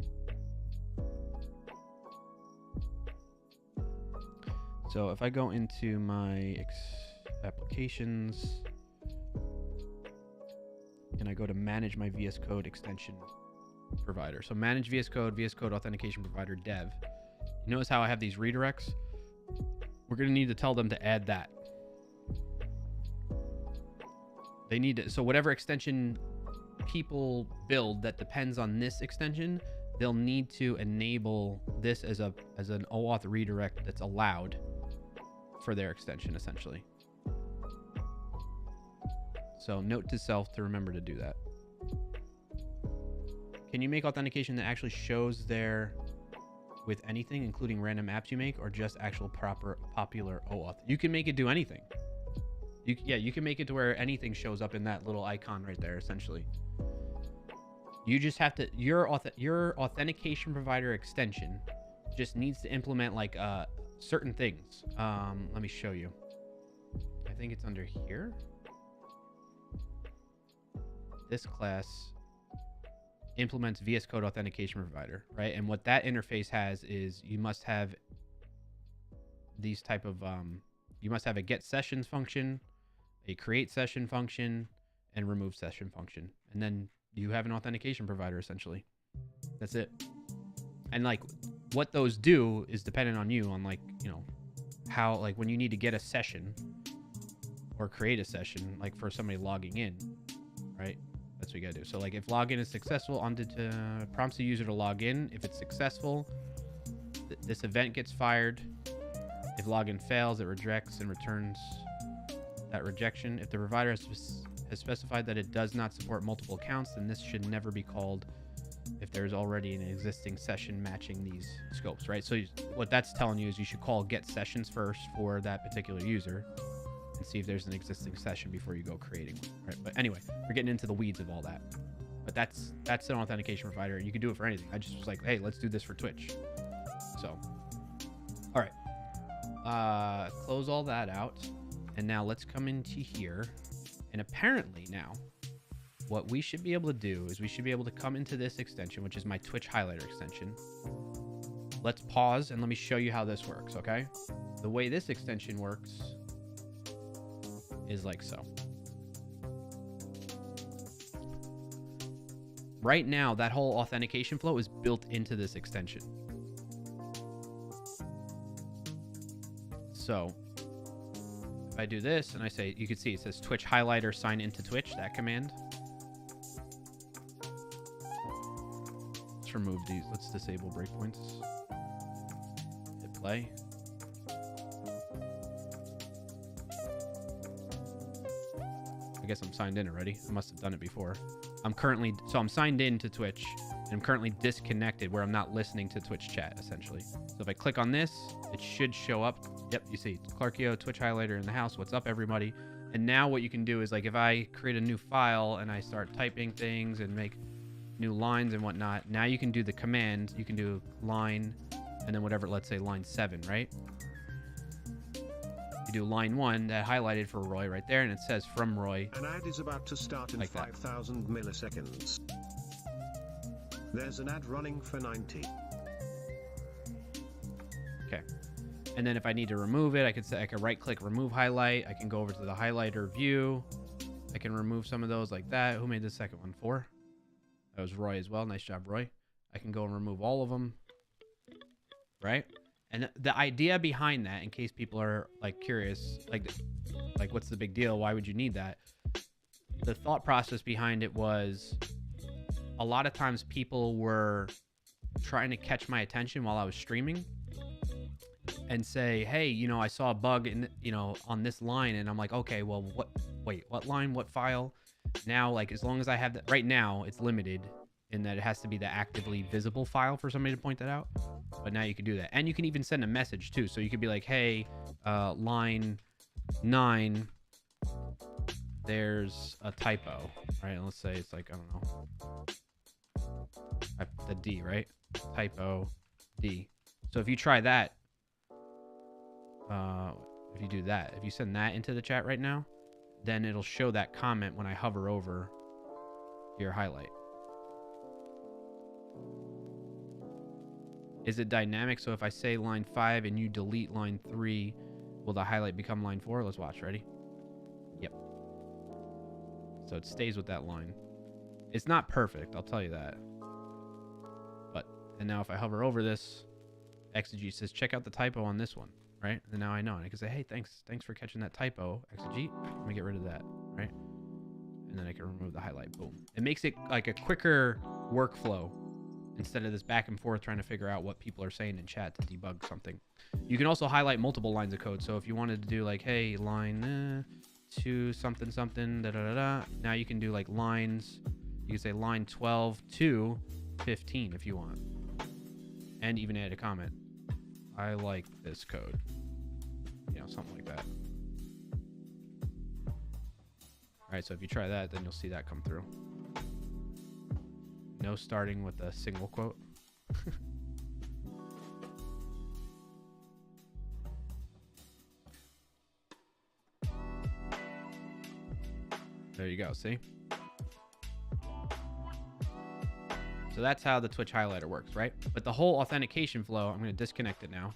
So if I go into my applications and I go to manage my VS Code extension provider. So manage VS Code Authentication Provider dev. You notice how I have these redirects? We're going to need to tell them to add that. They need to, so whatever extension people build that depends on this extension, they'll need to enable this as an OAuth redirect that's allowed for their extension, essentially. So note to self to remember to do that. Can you make authentication that actually shows there with anything, including random apps you make, or just actual popular OAuth? You can make it do anything. You can make it to where anything shows up in that little icon right there, essentially. You just have to, your authentication provider extension just needs to implement like certain things. Let me show you. I think it's under here. This class implements VS Code Authentication Provider, right? And what that interface has is you must have these type of, you must have a get sessions function, a create session function, and remove session function. And then you have an authentication provider, essentially. That's it. And like what those do is dependent on you, on like, you know, how, like when you need to get a session or create a session, like for somebody logging in, right? That's what you gotta do. So like if login is successful, prompts the user to log in. If it's successful, this event gets fired. If login fails, it rejects and returns that rejection. If the provider has specified that it does not support multiple accounts, then this should never be called if there's already an existing session matching these scopes, right? So what that's telling you is you should call get sessions first for that particular user and see if there's an existing session before you go creating one, right? But anyway, we're getting into the weeds of all that. But that's an authentication provider, and you can do it for anything. I just was like, hey, let's do this for Twitch. So, all right. Close all that out. And now let's come into here. And apparently now, what we should be able to do is we should be able to come into this extension, which is my Twitch highlighter extension. Let's pause and let me show you how this works, okay? The way this extension works is like so. Right now, that whole authentication flow is built into this extension. So if I do this and I say, you can see it says Twitch highlighter sign into Twitch, that command. Let's remove these. Let's disable breakpoints. Hit play. I guess I'm signed in already. I must have done it before. I'm signed in to Twitch, and I'm currently disconnected where I'm not listening to Twitch chat, essentially. So if I click on this, it should show up. Yep, you see clarkio, Twitch highlighter in the house. What's up, everybody? And now what you can do is, like, if I create a new file and I start typing things and make new lines and whatnot, now you can do the command. You can do line and then whatever, let's say line 7, right? You do line 1, that highlighted for Roy right there, and it says from Roy. An ad is about to start in like 5,000 milliseconds. There's an ad running for 90. Okay. And then if I need to remove it, I can right click, remove highlight. I can go over to the highlighter view. I can remove some of those like that. Who made the second one? 4? That was Roy as well. Nice job, Roy. I can go and remove all of them. Right? And the idea behind that, in case people are like curious, like what's the big deal? Why would you need that? The thought process behind it was a lot of times people were trying to catch my attention while I was streaming. and say, hey, you know, I saw a bug in, you know, on this line, and I'm like, okay, well, what line, what file? Now, like, as long as I have that, right now, it's limited in that it has to be the actively visible file for somebody to point that out. But now you can do that. And you can even send a message too. So you could be like, hey, line 9, there's a typo, right? Let's say it's like, I don't know, the D, right? Typo D. So if you try that, if you do that, if you send that into the chat right now, then it'll show that comment when I hover over your highlight. Is it dynamic? So if I say line 5 and you delete line 3, will the highlight become line 4? Let's watch. Ready? Yep. So it stays with that line. It's not perfect, I'll tell you that. But, and now if I hover over this, Exegete says, check out the typo on this one, right? And now I know. And I can say, hey, thanks for catching that typo, Exegete. Let me get rid of that, right? And then I can remove the highlight. Boom. It makes it like a quicker workflow instead of this back and forth trying to figure out what people are saying in chat to debug something. You can also highlight multiple lines of code. So if you wanted to do like, hey, line 2 something something, da da da da. Now you can do like lines. You can say line 12 to 15 if you want. And even add a comment. I like this code. You know, something like that. All right, so if you try that, then you'll see that come through. No starting with a single quote. There you go, see? So that's how the Twitch highlighter works, right? But the whole authentication flow, I'm going to disconnect it now.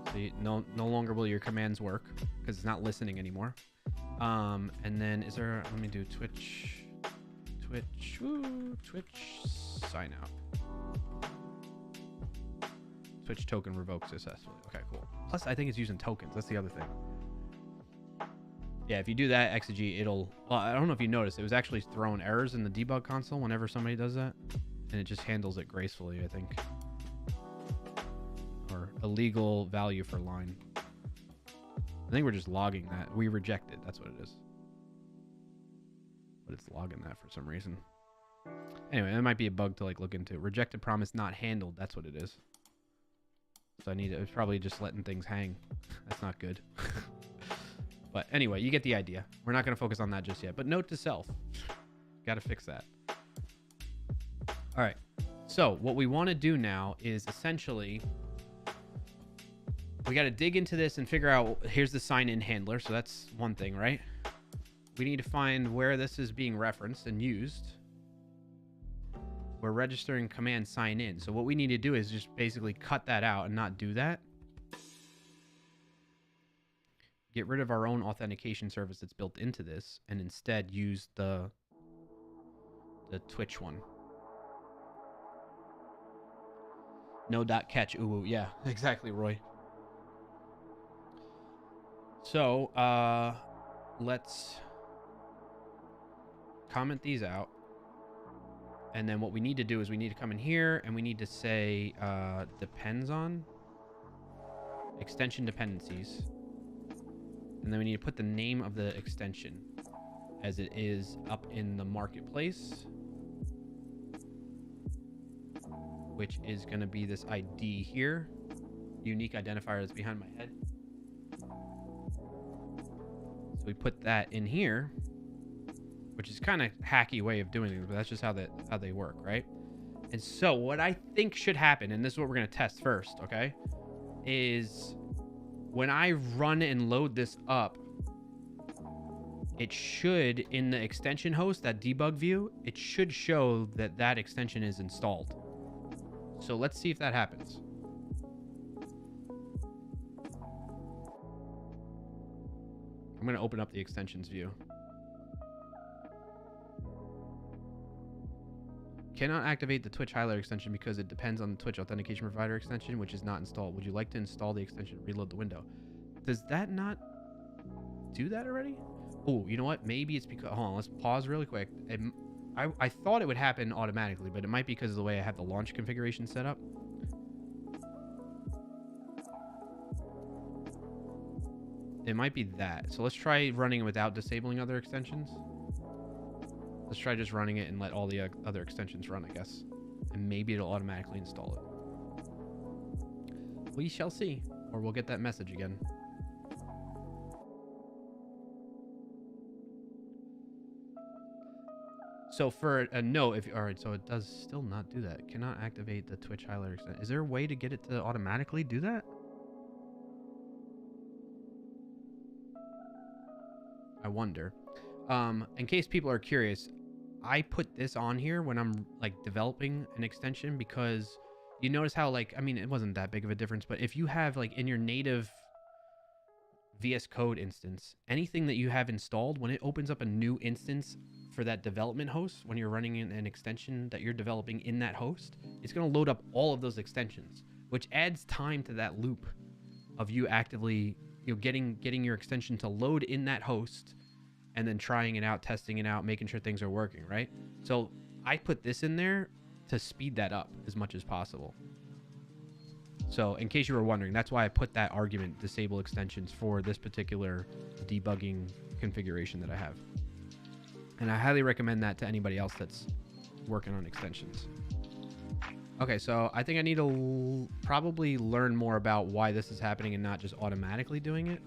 So no longer will your commands work because it's not listening anymore. And then is there, let me do Twitch sign out. Twitch token revoked successfully. Okay, cool. Plus, I think it's using tokens. That's the other thing. Yeah, if you do that, Exegete, it'll... Well, I don't know if you noticed. It was actually throwing errors in the debug console whenever somebody does that. And it just handles it gracefully, I think. Or illegal value for line. I think we're just logging that. We rejected. That's what it is. But it's logging that for some reason. Anyway, that might be a bug to like look into. Rejected promise not handled. That's what it is. So I need to... It's probably just letting things hang. That's not good. But anyway, you get the idea. We're not going to focus on that just yet. But note to self. Got to fix that. All right. So what we want to do now is essentially... We got to dig into this and figure out... Here's the sign-in handler. So that's one thing, right? We need to find where this is being referenced and used. We're registering command sign in. So what we need to do is just basically cut that out and not do that. Get rid of our own authentication service that's built into this and instead use the Twitch one. No dot catch. Ooh, yeah, exactly, Roy. So, let's comment these out. And then what we need to do is we need to come in here and we need to say depends on extension dependencies. And then we need to put the name of the extension as it is up in the marketplace, which is going to be this ID here, unique identifier that's behind my head. So we put that in here, which is kind of hacky way of doing things, but that's just how they work, right? And so what I think should happen, and this is what we're going to test first, okay, is when I run and load this up, it should, in the extension host, that debug view, it should show that that extension is installed. So let's see if that happens. I'm going to open up the extensions view. Cannot activate the Twitch highlighter extension because it depends on the Twitch Authentication Provider extension, which is not installed. Would you like to install the extension? Reload the window. Does that not do that already? Oh, you know what? Maybe it's because... Hold on, let's pause really quick. I thought it would happen automatically, but it might be because of the way I have the launch configuration set up. It might be that. So let's try running it without disabling other extensions. Let's try just running it and let all the other extensions run, I guess. And maybe it'll automatically install it. We shall see. Or we'll get that message again. So for a no, if all right, so it does still not do that. Cannot activate the Twitch highlighter extension. Is there a way to get it to automatically do that? I wonder. In case people are curious, I put this on here when I'm like developing an extension because you notice how like, I mean, it wasn't that big of a difference, but if you have like in your native VS Code instance, anything that you have installed, when it opens up a new instance for that development host, when you're running an extension that you're developing in that host, it's going to load up all of those extensions, which adds time to that loop of you actively, you know, getting your extension to load in that host and then trying it out, testing it out, making sure things are working, right? So I put this in there to speed that up as much as possible. So in case you were wondering, that's why I put that argument, disable extensions, for this particular debugging configuration that I have. And I highly recommend that to anybody else that's working on extensions. Okay, so I think I need to probably learn more about why this is happening and not just automatically doing it.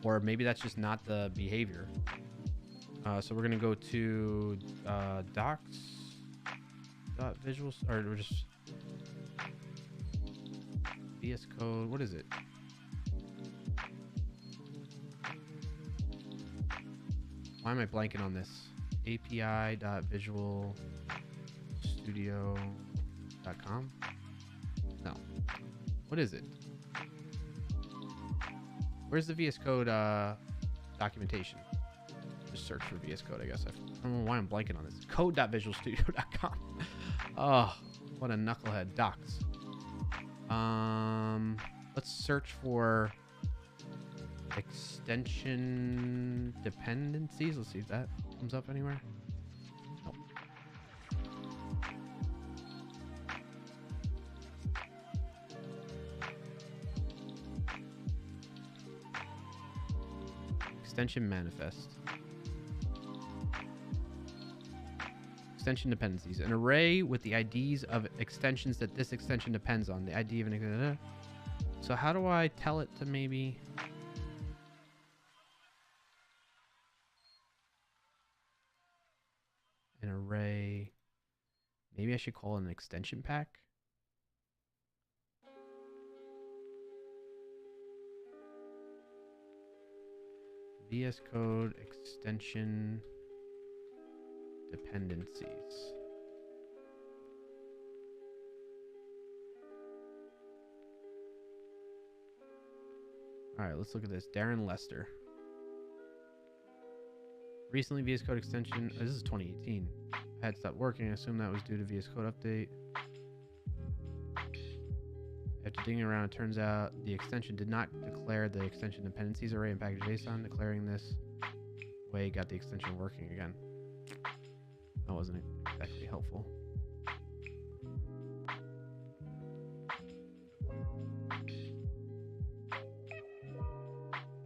Or maybe that's just not the behavior. So we're going to go to docs.visual, or we're just VS Code. What is it? Why am I blanking on this? API.visualstudio.com? No. What is it? Where's the VS Code documentation? Just search for VS Code, I guess. I don't know why I'm blanking on this. Code.visualstudio.com. Oh, what a knucklehead. Docs. Let's search for extension dependencies. Let's see if that comes up anywhere. Nope. Extension manifest. Extension dependencies. An array with the IDs of extensions that this extension depends on. The ID of an... So how do I tell it to maybe... An array... Maybe I should call it an extension pack? VS Code extension... dependencies. All right, let's look at this. Darren Lester. Recently, VS Code extension. This is 2018. Had stopped working. I assume that was due to VS Code update. After digging around, it turns out the extension did not declare the extension dependencies array in package JSON. Declaring this way got the extension working again. That wasn't exactly helpful.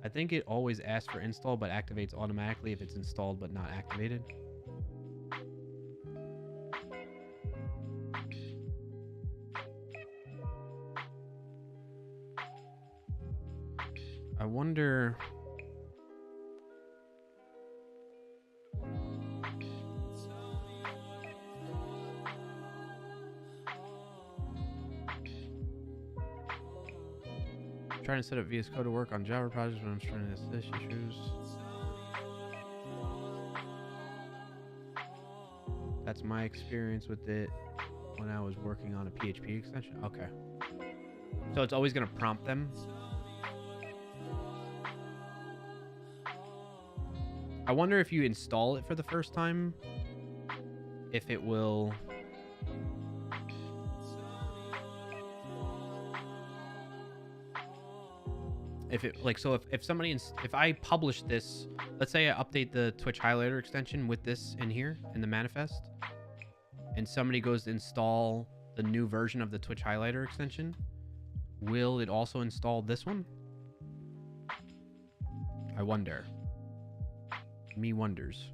I think it always asks for install but activates automatically if it's installed but not activated. I wonder... Trying to set up VS Code to work on Java projects when I'm trying to assist issues. That's my experience with it when I was working on a PHP extension. Okay. So it's always going to prompt them. I wonder if you install it for the first time, if it will... If it like, so if somebody, if I publish this, let's say I update the Twitch highlighter extension with this in here in the manifest, and somebody goes to install the new version of the Twitch highlighter extension, will it also install this one? I wonder. Me wonders.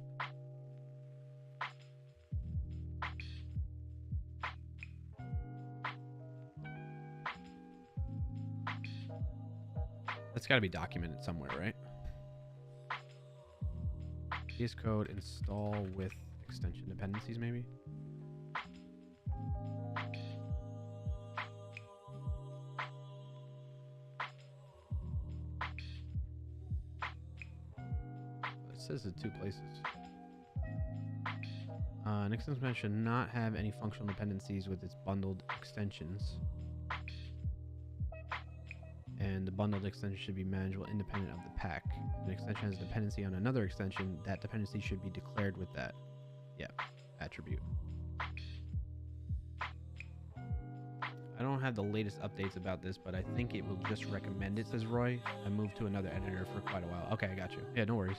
That's got to be documented somewhere, right? VS Code install with extension dependencies, maybe? It says it 2 places. An extension should not have any functional dependencies with its bundled extensions. And the bundled extension should be manageable independent of the pack. If an extension has a dependency on another extension, that dependency should be declared with that attribute. I don't have the latest updates about this, but I think it will just recommend it, says Roy. I moved to another editor for quite a while. Okay, I got you. Yeah, no worries.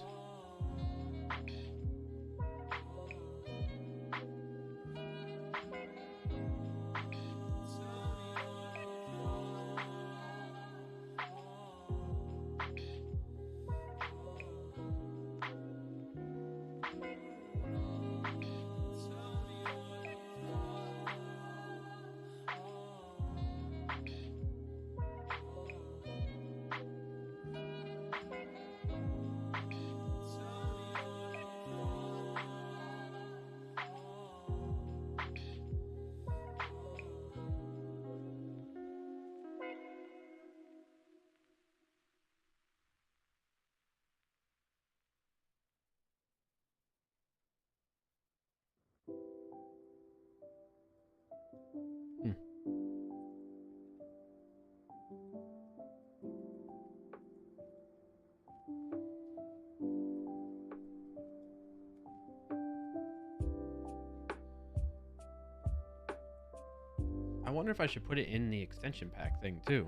I wonder if I should put it in the extension pack thing too.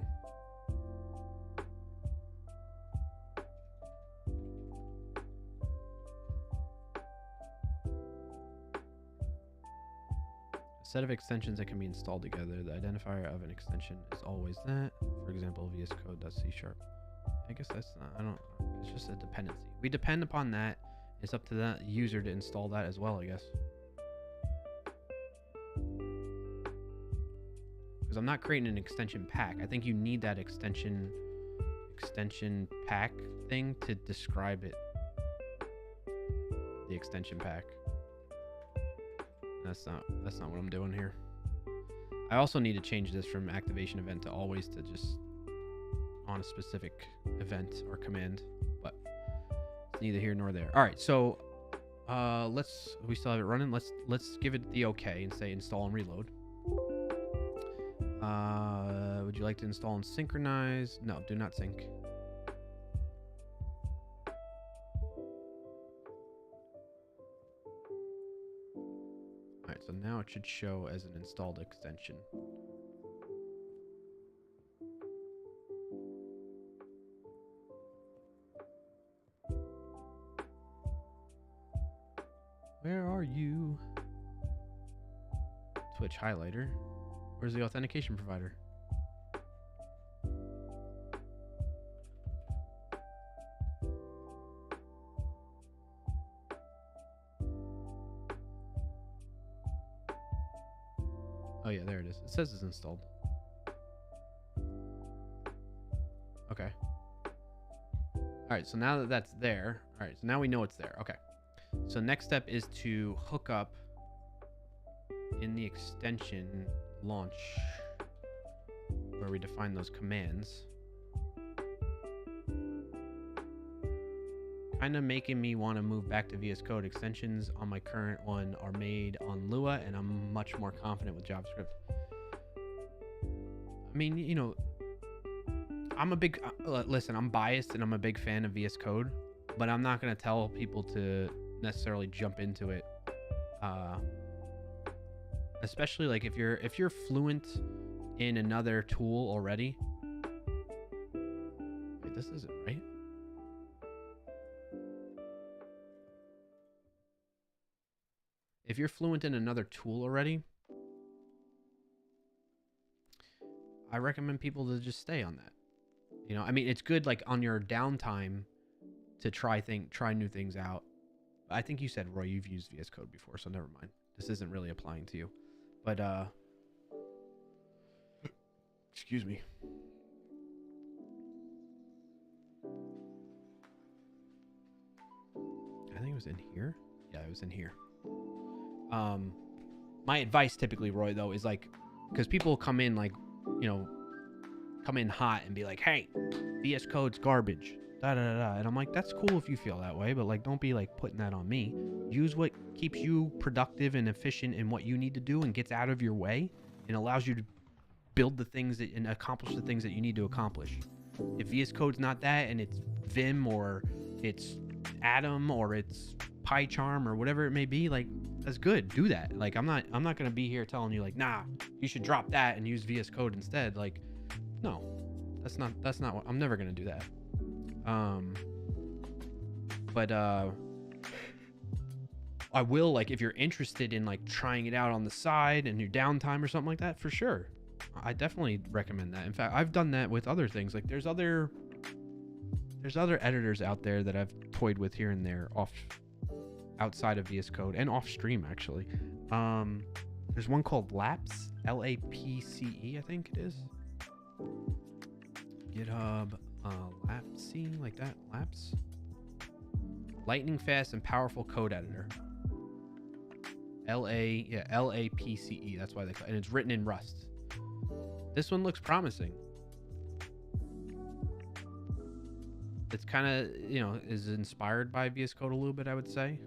A set of extensions that can be installed together. The identifier of an extension is always that. For example, VS Code.C#. I guess that's not, I don't, it's just a dependency. We depend upon that. It's up to that user to install that as well, I guess. Because I'm not creating an extension pack. I think you need that extension pack thing to describe it. The extension pack. That's not what I'm doing here. I also need to change this from activation event to always to just on a specific event or command, but it's neither here nor there. All right, so we still have it running. Let's give it the okay and say install and reload. Would you like to install and synchronize? No, do not sync. All right, so now it should show as an installed extension. Where are you? Twitch highlighter. Where's the authentication provider? Oh yeah, there it is. It says it's installed. Okay. Alright, so now that that's there, alright, so now we know it's there. Okay. So next step is to hook up in the extension launch where we define those commands. Kind of making me want to move back to VS Code. Extensions on my current one are made on Lua, and I'm much more confident with JavaScript. I mean, you know, I'm a big listen, I'm biased and I'm a big fan of VS Code, but I'm not going to tell people to necessarily jump into it. Especially like if you're fluent in another tool already. Wait, this isn't right. If you're fluent in another tool already, I recommend people to just stay on that. You know, I mean, it's good like on your downtime to try new things out. I think you said, Roy, you've used VS Code before, so never mind. This isn't really applying to you. But excuse me. I think it was in here. Yeah, it was in here. My advice typically, Roy, though, is like, because people come in like, you know, come in hot and be like, hey, VS Code's garbage. Da, da, da, da. And I'm like, that's cool if you feel that way, but like, don't be like putting that on me. Use what keeps you productive and efficient in what you need to do and gets out of your way and allows you to build the things that and accomplish the things that you need to accomplish. If VS Code's not that and it's Vim or it's Atom or it's PyCharm or whatever it may be, like, that's good. Do that. Like, I'm not gonna be here telling you like, nah, you should drop that and use VS Code instead. Like, no, that's not what I'm never gonna do that. But I will, like, if you're interested in like trying it out on the side and your downtime or something like that, for sure, I definitely recommend that. In fact, I've done that with other things. Like, there's other editors out there that I've toyed with here and there outside of VS Code and off stream, actually. There's one called Lapse, LAPCE, I think it is. GitHub, Lapse, like that, Lapse. Lightning fast and powerful code editor. LAPCE, that's why and it's written in Rust. This one looks promising. It's kind of, you know, is inspired by VS Code a little bit, I would say.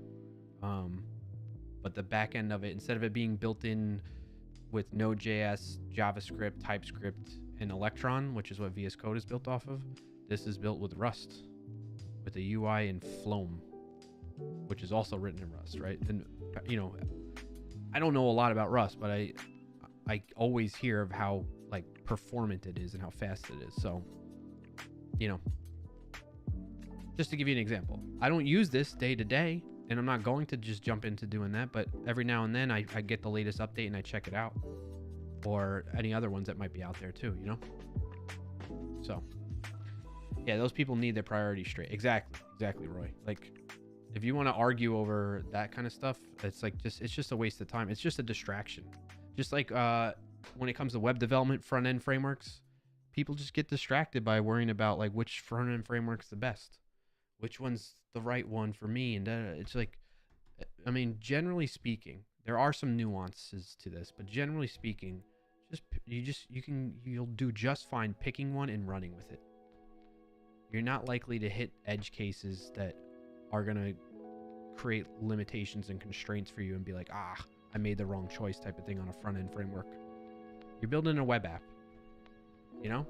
But the back end of it, instead of it being built in with Node.js, JavaScript, TypeScript, and Electron, which is what VS Code is built off of, this is built with Rust, with a UI in Floam, which is also written in Rust, right? And, you know, I don't know a lot about Rust, but I always hear of how, like, performant it is and how fast it is. So, you know, just to give you an example, I don't use this day to day, and I'm not going to just jump into doing that, but every now and then I get the latest update and I check it out, or any other ones that might be out there too, you know? So, yeah, those people need their priorities straight. Exactly, Roy. Like, if you want to argue over that kind of stuff, it's like it's just a waste of time. It's just a distraction. Just like when it comes to web development, front-end frameworks, people just get distracted by worrying about like which front-end framework's the best, which one's the right one for me, and it's like, I mean, generally speaking, there are some nuances to this, but generally speaking, you'll do just fine picking one and running with it. You're not likely to hit edge cases that are gonna create limitations and constraints for you and be like, I made the wrong choice type of thing on a front-end framework. You're building a web app, you know?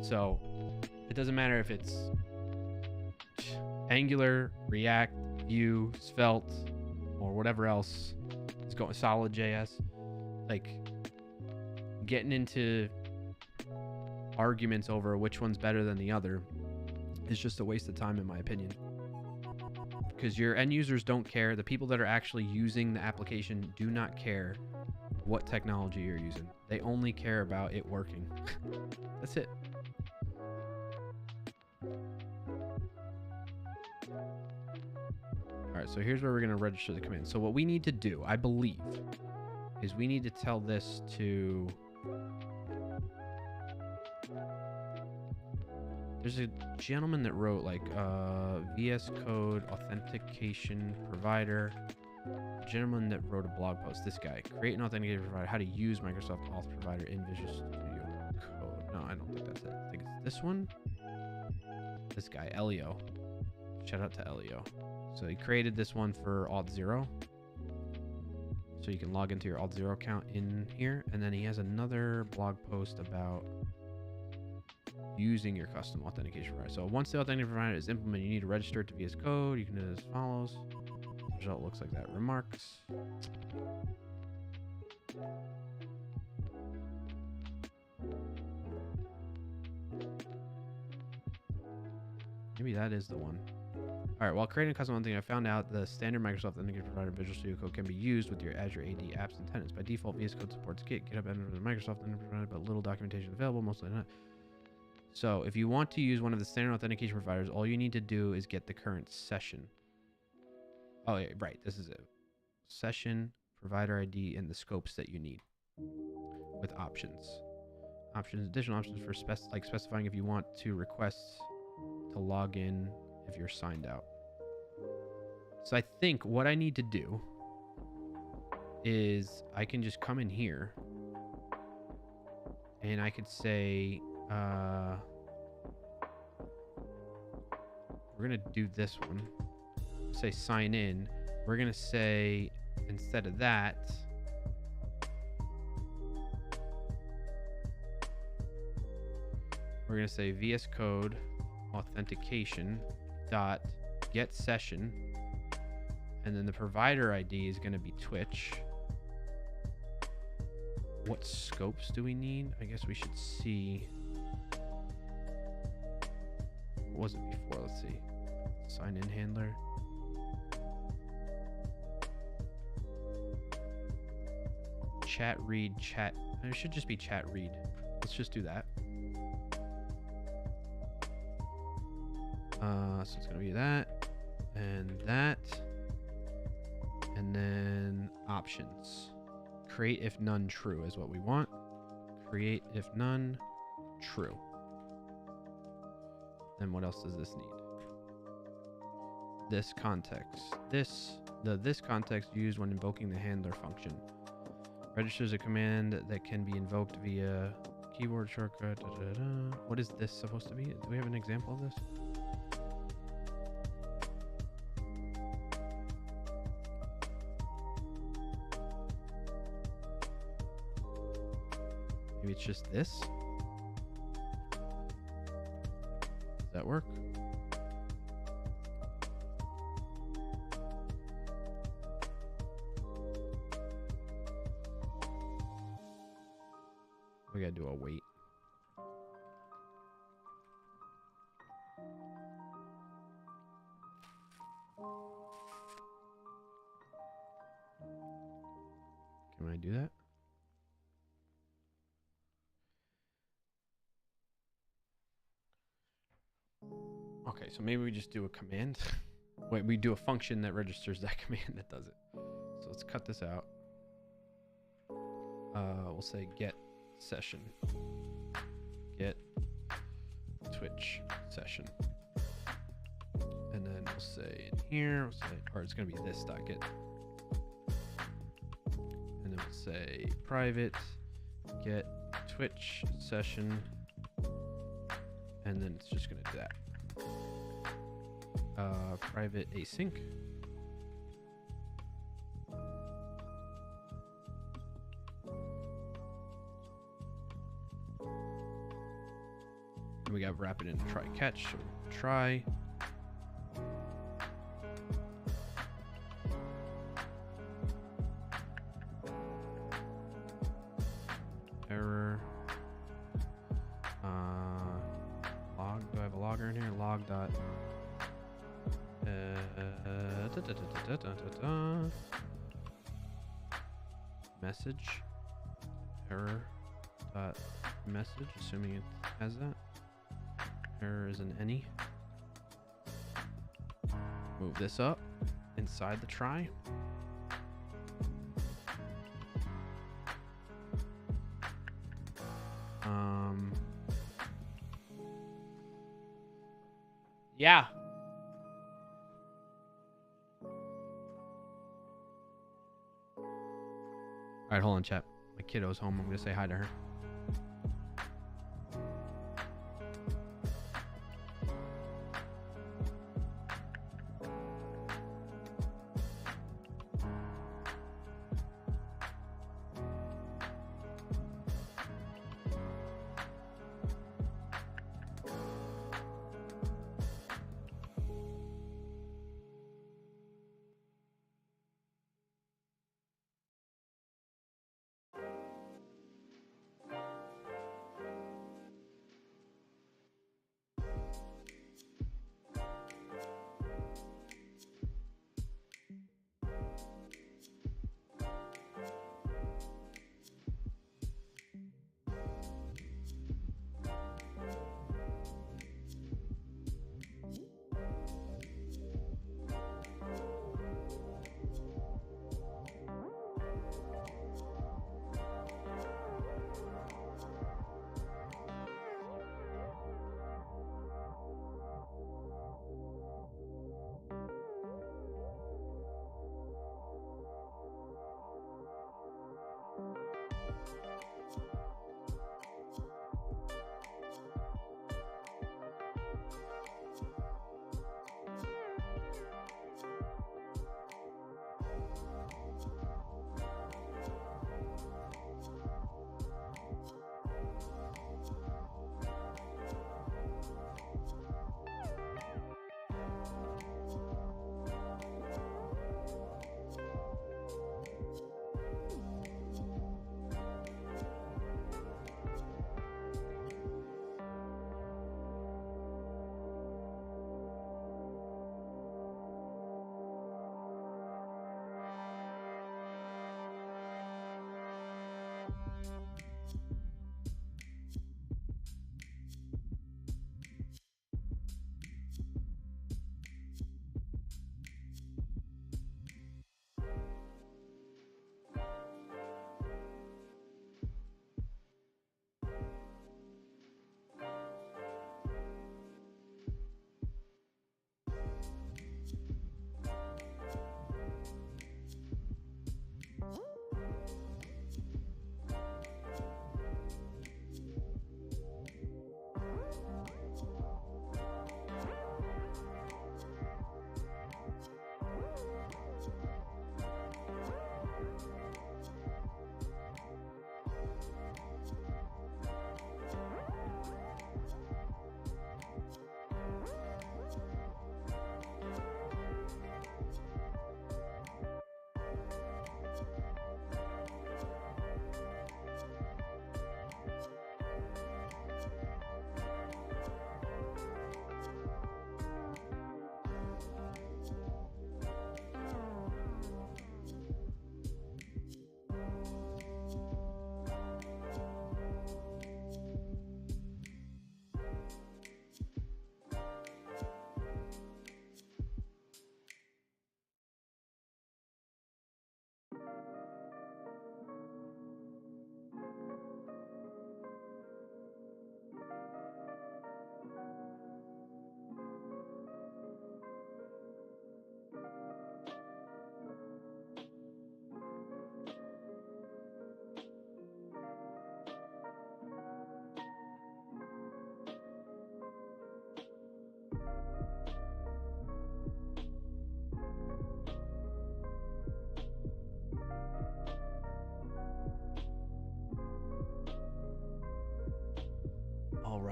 So it doesn't matter if it's Angular, React, Vue, Svelte, or whatever else is going, Solid.js. Like, getting into arguments over which one's better than the other is just a waste of time, in my opinion. Because your end users don't care. The people that are actually using the application do not care what technology you're using. They only care about it working. That's it. All right, so here's where we're going to register the command. So what we need to do, I believe, is we need to tell this to... There's a gentleman that wrote like VS Code Authentication Provider. A gentleman that wrote a blog post. This guy, create an authentication provider. How to use Microsoft Auth Provider in Visual Studio Code. No, I don't think that's it. I think it's this one. This guy, Elio. Shout out to Elio. So he created this one for Auth0. So you can log into your Auth0 account in here, and then he has another blog post about using your custom authentication provider. So once the authentication provider is implemented, you need to register it to VS Code. You can do it as follows. The result looks like that. Remarks. Maybe that is the one. All right, while creating a custom authentication, I found out the standard Microsoft Authentication Provider Visual Studio Code can be used with your Azure AD apps and tenants. By default, VS Code supports Git, GitHub, and Microsoft Authentication Provider, but little documentation available, mostly not. So if you want to use one of the standard authentication providers, all you need to do is get the current session. Oh, yeah, right. This is it. Session, provider ID, and the scopes that you need with options. Additional options for specifying if you want to request to log in if you're signed out. So I think what I need to do is I can just come in here and I could say, we're going to do this one. Say sign in. We're going to say, instead of that, we're going to say VS Code authentication dot get session, and then the provider ID is going to be Twitch. What scopes do we need? I guess we should see. What was it before? Let's see. Sign in handler. Chat read chat. It should just be chat read. Let's just do that. So it's gonna be that and that, and then options. Create if none true is what we want. Create if none true. Then what else does this need? This context. This context used when invoking the handler function. Registers a command that can be invoked via keyboard shortcut. What is this supposed to be? Do we have an example of this? Maybe it's just this. Does that work? We gotta do a wait. Can I do that? Okay, so maybe we just do a command. Wait, we do a function that registers that command that does it. So let's cut this out. We'll say get session. Get Twitch session. And then we'll say in here, we'll say, or it's going to be this dot get. And then we'll say private get Twitch session. And then it's just going to do that. Private async. And we got wrap it in try catch. So try. Error. Log. Do I have a logger in here? Log dot. Message. Error dot message. Assuming it has that. Error is an any. Move this up inside the try. Yeah. All right, hold on, chat. My kiddo's home. I'm gonna say hi to her.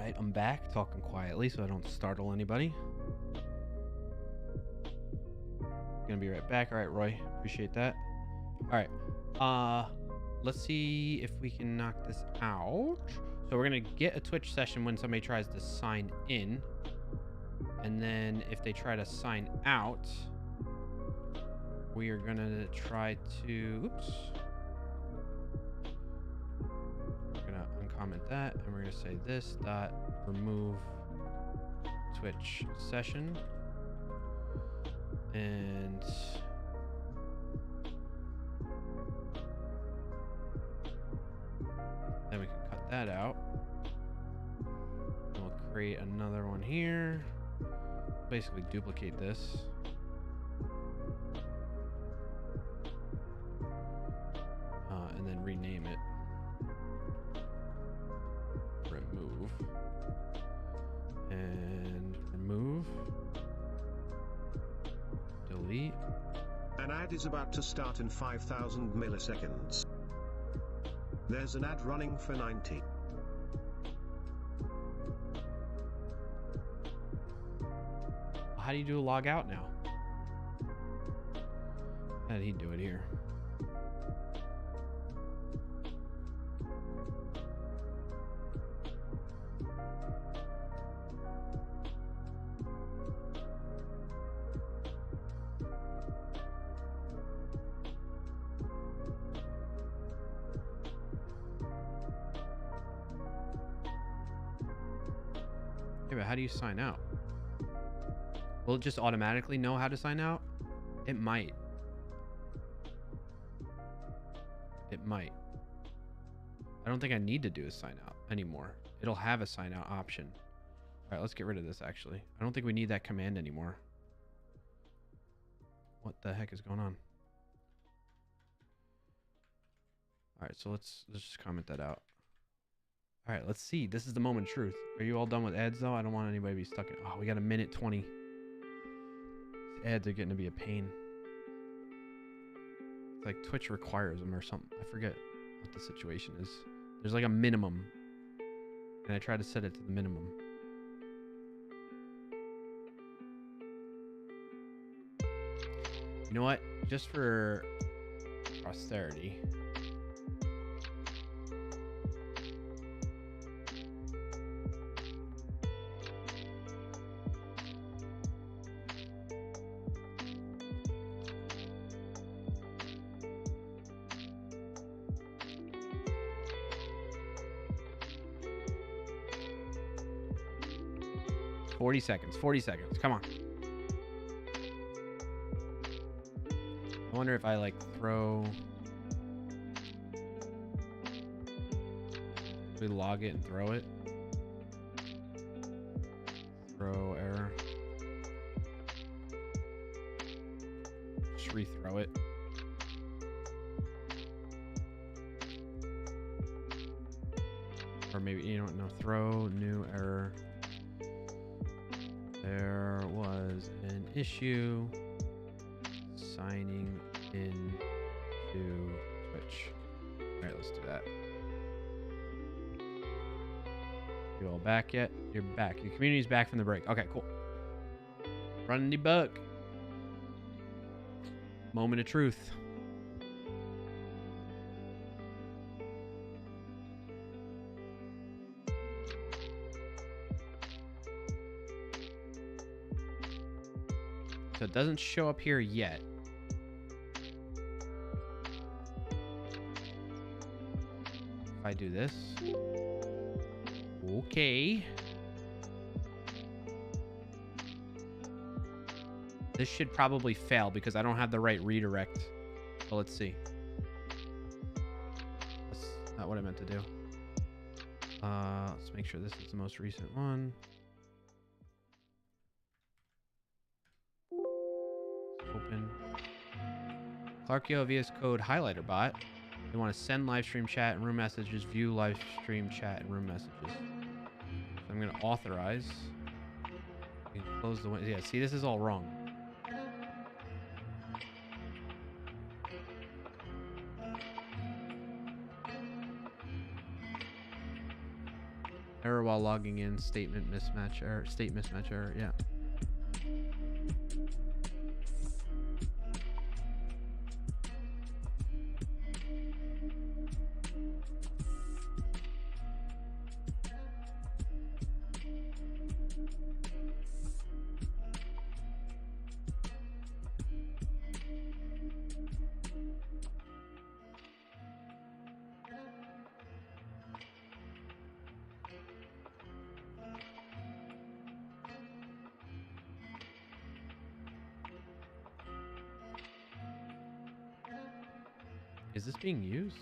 right, I'm back, talking quietly so I don't startle anybody. Gonna be right back. All right, Roy, appreciate that. All right, let's see if we can knock this out. So we're gonna get a Twitch session when somebody tries to sign in, and then if they try to sign out, we are gonna try to, oops. We're gonna uncomment that, and we're gonna say this dot remove Twitch session, and then we can cut that out. And we'll create another one here. Basically duplicate this. And then rename it. Remove. And remove. Delete. An ad is about to start in 5,000 milliseconds. There's an ad running for 90. How do you do a log out now? How did he do it here? Yeah, but how do you sign out? Will it just automatically know how to sign out? It might. It might. I don't think I need to do a sign out anymore. It'll have a sign out option. All right, let's get rid of this actually. I don't think we need that command anymore. What the heck is going on? All right, so let's just comment that out. All right, let's see. This is the moment of truth. Are you all done with ads though? I don't want anybody to be stuck in. Oh, we got a minute 20. Ads are getting to be a pain. It's like Twitch requires them or something. I forget what the situation is. There's like a minimum, and I try to set it to the minimum. You know what? Just for posterity. Forty seconds. 40 seconds. Come on. I wonder if I like throw. We log it and throw it. Throw error. Just rethrow it. Or maybe, you don't know, throw new error. There was an issue signing in to Twitch. All right, let's do that. You all back yet? You're back. Your community's back from the break. Okay, cool. Run and debug. Moment of truth. So it doesn't show up here yet. If I do this. Okay. This should probably fail because I don't have the right redirect. Well, let's see. That's not what I meant to do. Let's make sure this is the most recent one. Open. clarkio VS Code highlighter bot. They want to send live stream chat and room messages, view live stream chat and room messages. So I'm going to authorize. You can close the window. Yeah, see, this is all wrong. Error while logging in. Statement mismatch error. State mismatch error. Yeah. Is this being used?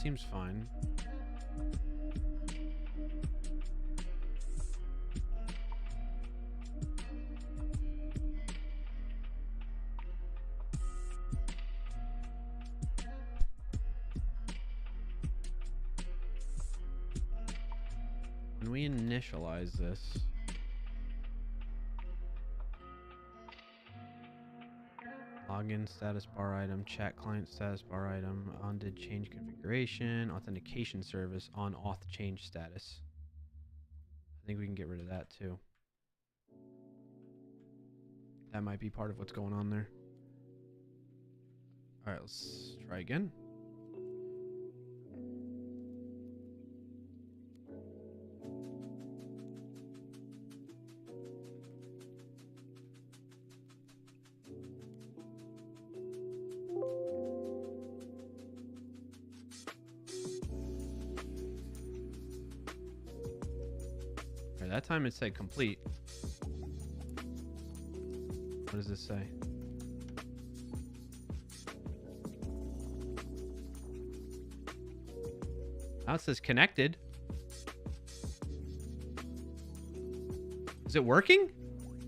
Seems fine. When we initialize this, login status bar item, chat client status bar item, on did change configuration, authentication service, on auth change status. I think we can get rid of that too. That might be part of what's going on there. All right, let's try again. That time it said complete. What does this say? Now it says connected. Is it working?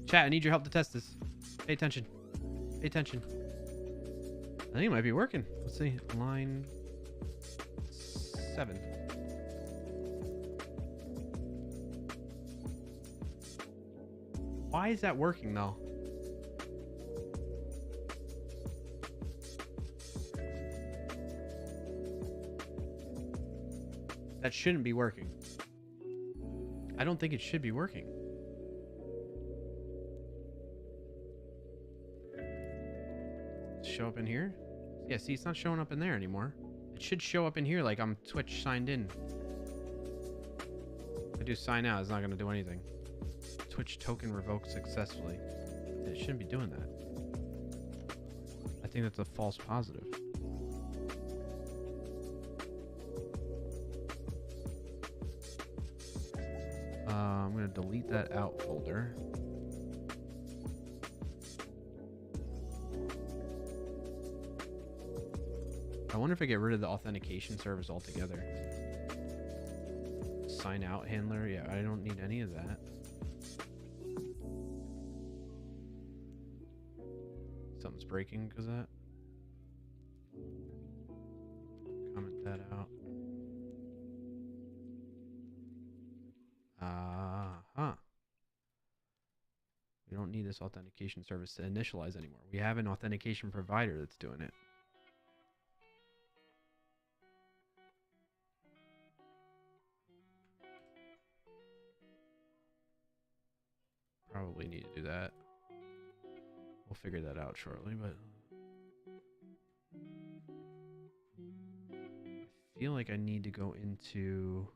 Chat, I need your help to test this. Pay attention. Pay attention. I think it might be working. Let's see. Line 7. Why is that working though? That shouldn't be working. I don't think it should be working. Show up in here? Yeah, see, it's not showing up in there anymore. It should show up in here like I'm Twitch signed in. If I do sign out, it's not going to do anything. Twitch token revoked successfully. It shouldn't be doing that. I think that's a false positive. I'm going to delete that out folder. I wonder if I get rid of the authentication service altogether. Sign out handler. Yeah, I don't need any of that. Something's breaking because of that. Comment that out. We don't need this authentication service to initialize anymore. We have an authentication provider that's doing it. Probably need to do that. We'll figure that out shortly, but I feel like I need to go into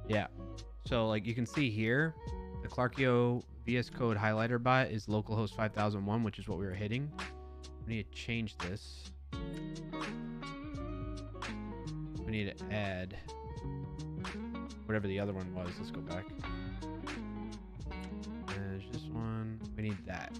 yeah. So like you can see here, the clarkio VS Code highlighter bot is localhost 5001, which is what we were hitting. We need to change this. We need to add whatever the other one was. Let's go back. There's this one. We need that.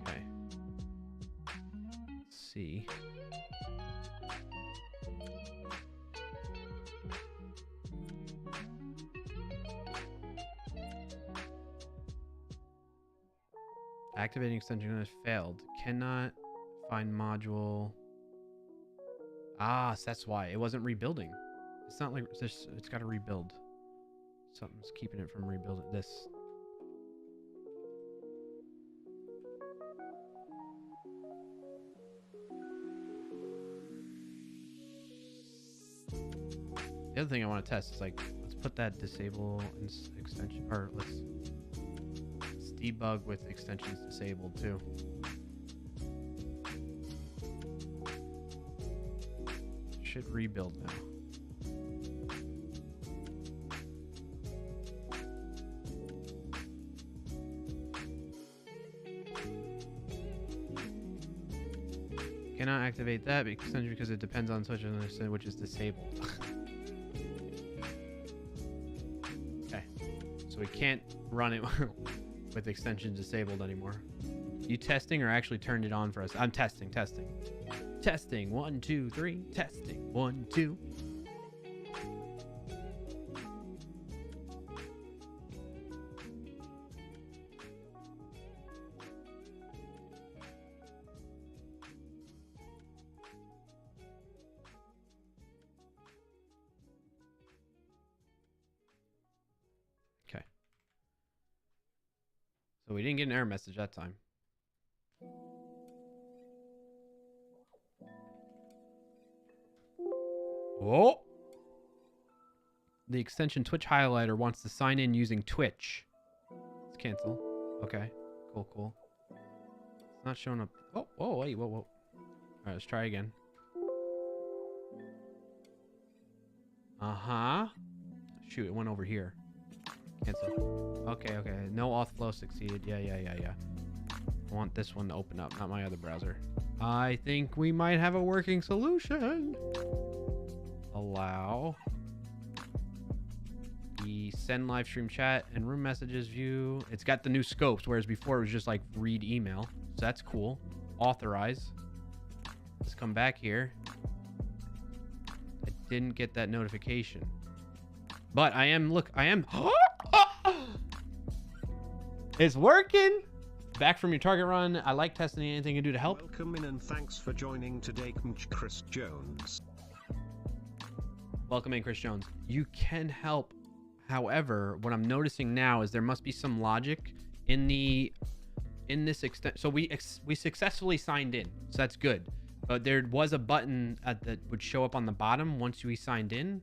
Okay. Let's see. Activating extension has failed. Cannot find module. Ah, so that's why. It wasn't rebuilding. It's not like this. It's got to rebuild. Something's keeping it from rebuilding. This. The other thing I want to test is like, let's put that disable extension, or let's debug with extensions disabled too. Should rebuild now. Cannot activate that extension because it depends on such an extension which is disabled. Okay, so we can't run it with extensions disabled anymore. You testing or actually turned it on for us? I'm testing. Testing. 1, 2, 3. Testing. 1, 2. Okay. So we didn't get an error message that time. Oh! The extension Twitch highlighter wants to sign in using Twitch. Let's cancel. Okay. Cool. It's not showing up. Oh, wait, whoa. All right, let's try again. Uh-huh. Shoot, it went over here. Cancel. Okay. No auth flow succeeded. Yeah. I want this one to open up, not my other browser. I think we might have a working solution. Allow. The send live stream chat and room messages view. It's got the new scopes, whereas before it was just like read email. So that's cool. Authorize. Let's come back here. I didn't get that notification. But I am. It's working. Back from your target run. I like testing anything you can do to help. Welcome in and thanks for joining today, Chris Jones. Welcome in, Chris Jones. You can help. However, what I'm noticing now is there must be some logic in this extent. So we successfully signed in, so that's good. But there was a button that would show up on the bottom once we signed in,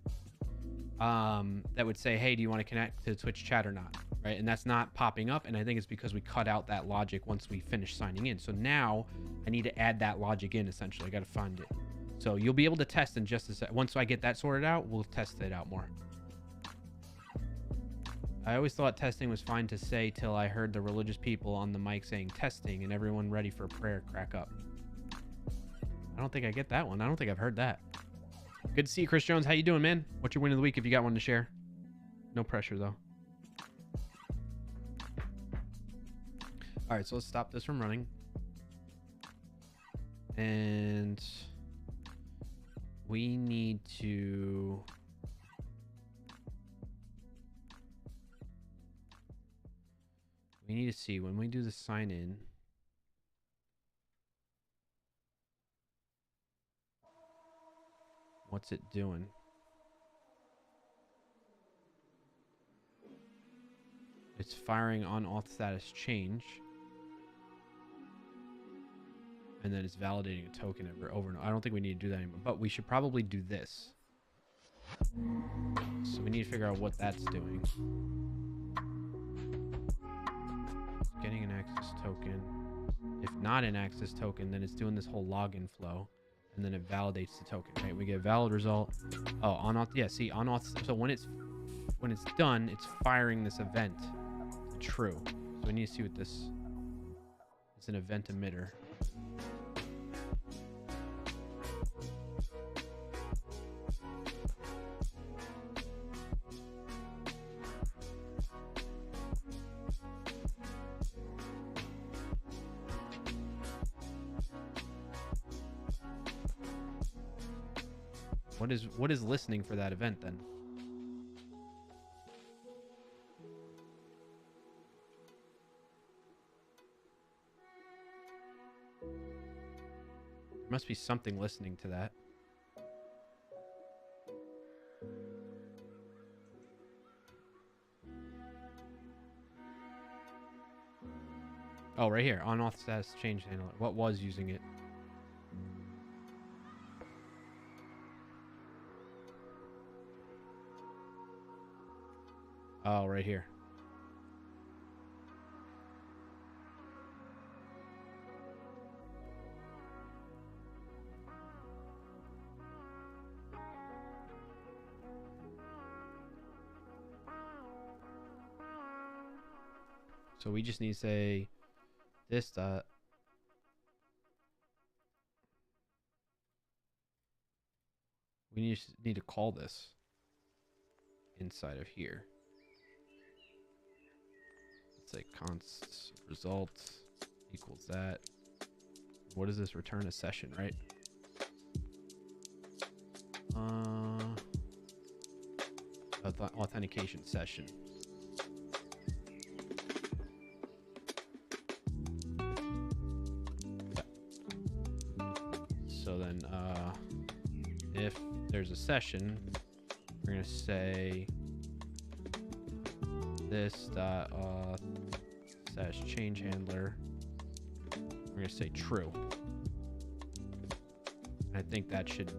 that would say, "Hey, do you want to connect to Twitch chat or not?" Right, and that's not popping up. And I think it's because we cut out that logic once we finished signing in. So now I need to add that logic in. Essentially, I got to find it. So you'll be able to test in just a sec. Once I get that sorted out, we'll test it out more. I always thought testing was fine to say till I heard the religious people on the mic saying testing and everyone ready for prayer crack up. I don't think I get that one. I don't think I've heard that. Good to see you, Chris Jones. How you doing, man? What's your win of the week if you got one to share? No pressure, though. All right, so let's stop this from running. And we need to... see when we do the sign in. What's it doing? It's firing on auth status change. And then it's validating a token over and over. I don't think we need to do that anymore, but we should probably do this. So we need to figure out what that's doing. Getting an access token. If not an access token, then it's doing this whole login flow. and then it validates the token, right? We get a valid result. Oh, on auth. Yeah, see, on auth. So when it's done, it's firing this event to true. So we need to see what this. It's an event emitter. What is listening for that event then? There must be something listening to that. Oh, right here. On auth status change handler. What was using it? Oh, right here. So we just need to say this dot. We need to call this inside of here. Let's say const result equals that. What does this return? A session, right? Authentication session. So then if there's a session, we're gonna say this dot auth slash change handler. We're gonna say true. I think that should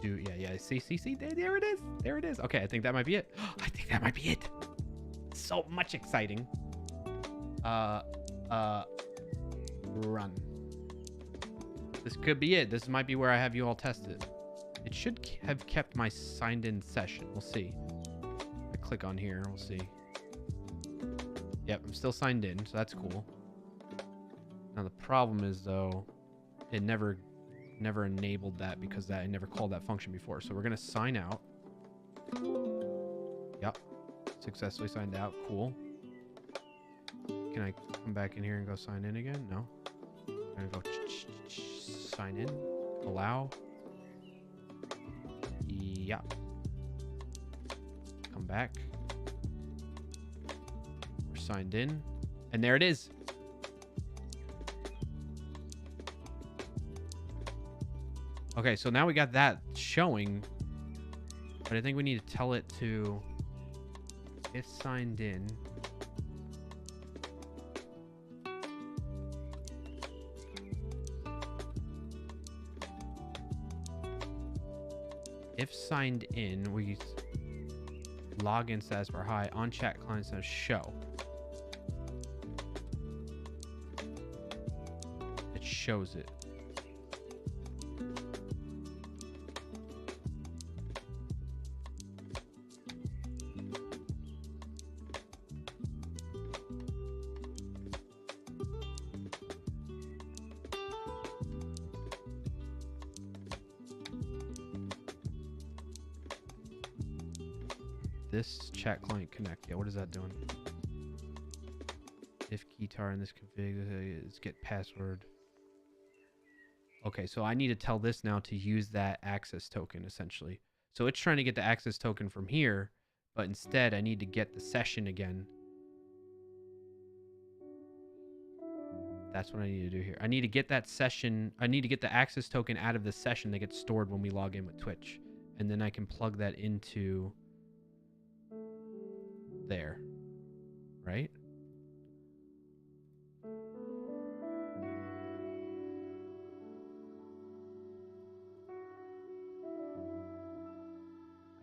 do. Yeah. See. There it is. There it is. Okay, I think that might be it. I think that might be it. So much exciting. Run. This could be it. This might be where I have you all test it. It should have kept my signed in session. We'll see. I click on here. We'll see. Yep, I'm still signed in, so that's cool. Now the problem is though, it never enabled that because I never called that function before. So we're gonna sign out. Yep, successfully signed out. Cool. Can I come back in here and go sign in again? No. I'm gonna go sign in. Allow. Yeah. Come back. We're signed in, and there it is. Okay, so now we got that showing, but I think we need to tell it to if signed in. If signed in, we login status bar high on chat client says show. It shows it. This chat client connect. Yeah, what is that doing? If keytar in this config is get password. Okay, so I need to tell this now to use that access token essentially. So it's trying to get the access token from here, but instead I need to get the session again. That's what I need to do here. I need to get that session. I need to get the access token out of the session that gets stored when we log in with Twitch. And then I can plug that into there, right?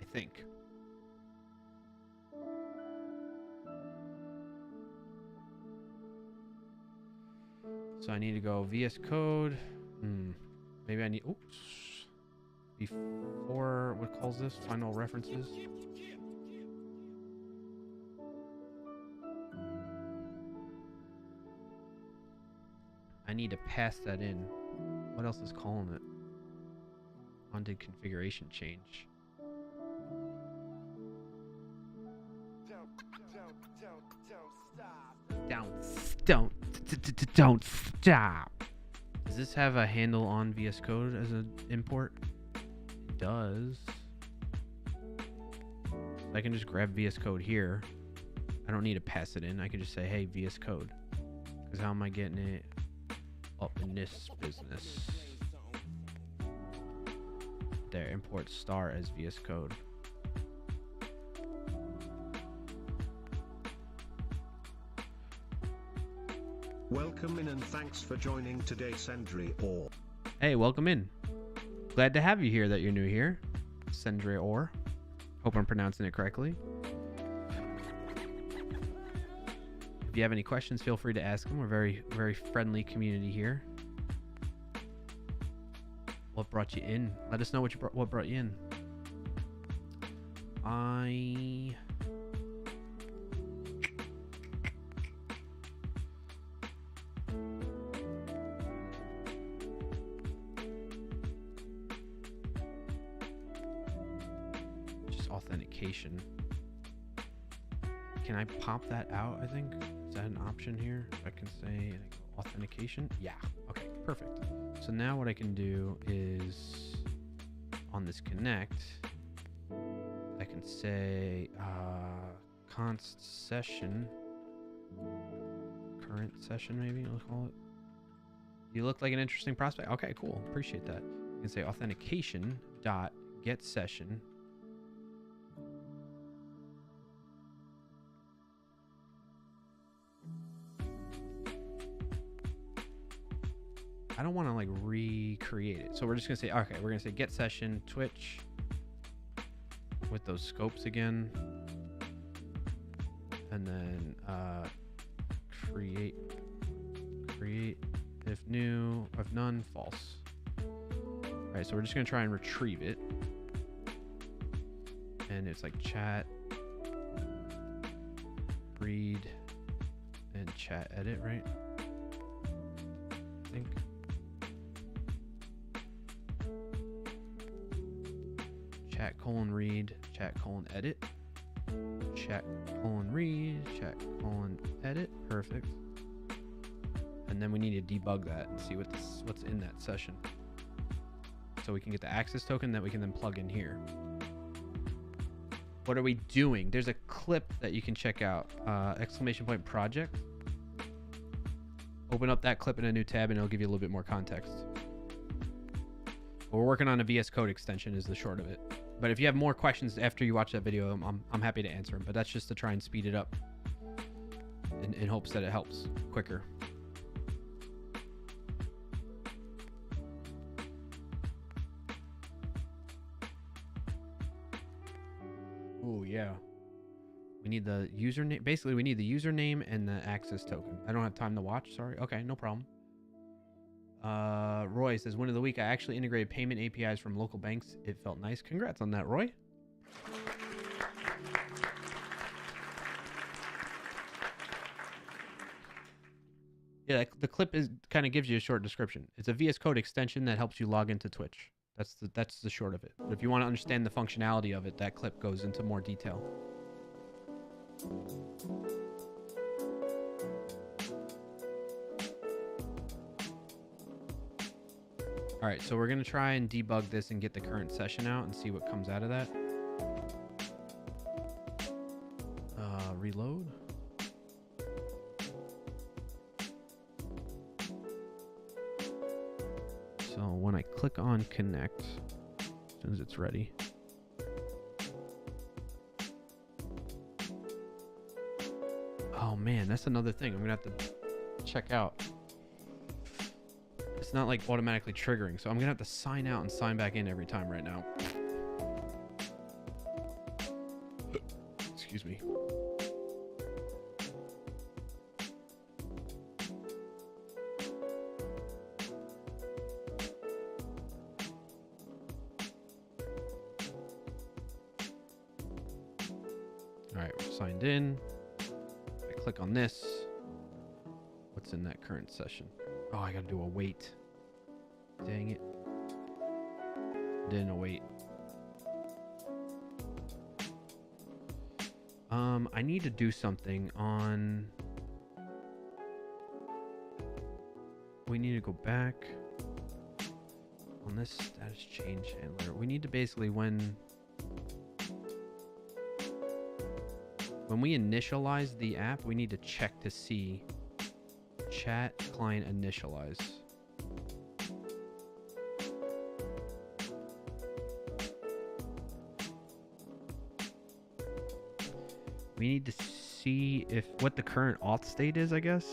I think. So I need to go VS Code. Maybe I need... Oops. Before... What calls this? Final references. I need to pass that in. What else is calling it? Undid configuration change. Don't stop. Does this have a handle on VS Code as an import? It does. I can just grab VS Code here. I don't need to pass it in. I can just say, hey, VS Code. Because how am I getting it up in this business? There, import star as VS Code. Welcome in and thanks for joining today, Sendry Or. Hey, welcome in. Glad to have you here that you're new here. Sendry Or. Hope I'm pronouncing it correctly. If you have any questions, feel free to ask them. We're very, very friendly community here. What brought you in? Let us know what brought you in. Just authentication. Can I pop that out, I think? Is that an option here? I can say authentication? Yeah. Okay, perfect. So now what I can do is on this connect, I can say const session, current session maybe we'll call it. You look like an interesting prospect. Okay, cool. Appreciate that. You can say authentication dot get session. I don't want to like recreate it. So we're just going to say, okay, we're going to say get session Twitch with those scopes again. And then create if new, if none, false. All right, so we're just going to try and retrieve it. And it's like chat, read, and chat edit, right? I think. Chat colon read, chat colon edit, chat colon read, chat colon edit. Perfect. And then we need to debug that and see what's in that session. So we can get the access token that we can then plug in here. What are we doing? There's a clip that you can check out. Exclamation point project. Open up that clip in a new tab and it'll give you a little bit more context. We're working on a VS Code extension is the short of it. But if you have more questions after you watch that video, I'm happy to answer them. But that's just to try and speed it up in hopes that it helps quicker. Oh, yeah. We need the username. Basically, we need the username and the access token. I don't have time to watch. Sorry. Okay, no problem. Roy says, win of the week. I actually integrated payment APIs from local banks. It felt nice. Congrats on that, Roy. Yeah, the clip kind of gives you a short description. It's a VS Code extension that helps you log into Twitch. That's the short of it. But if you want to understand the functionality of it, that clip goes into more detail. All right, so we're going to try and debug this and get the current session out and see what comes out of that. Reload. So when I click on connect, as soon as it's ready. Oh man, that's another thing I'm going to have to check out. It's not like automatically triggering, so I'm gonna have to sign out and sign back in every time right now. Excuse me. All right, we're signed in. I click on this. What's in that current session? Oh, I gotta do a wait. Dang it. Didn't wait. I need to do something on... We need to go back on this status change handler. We need to basically, when we initialize the app, we need to check to see chat client initialize. We need to see if what the current auth state is, I guess.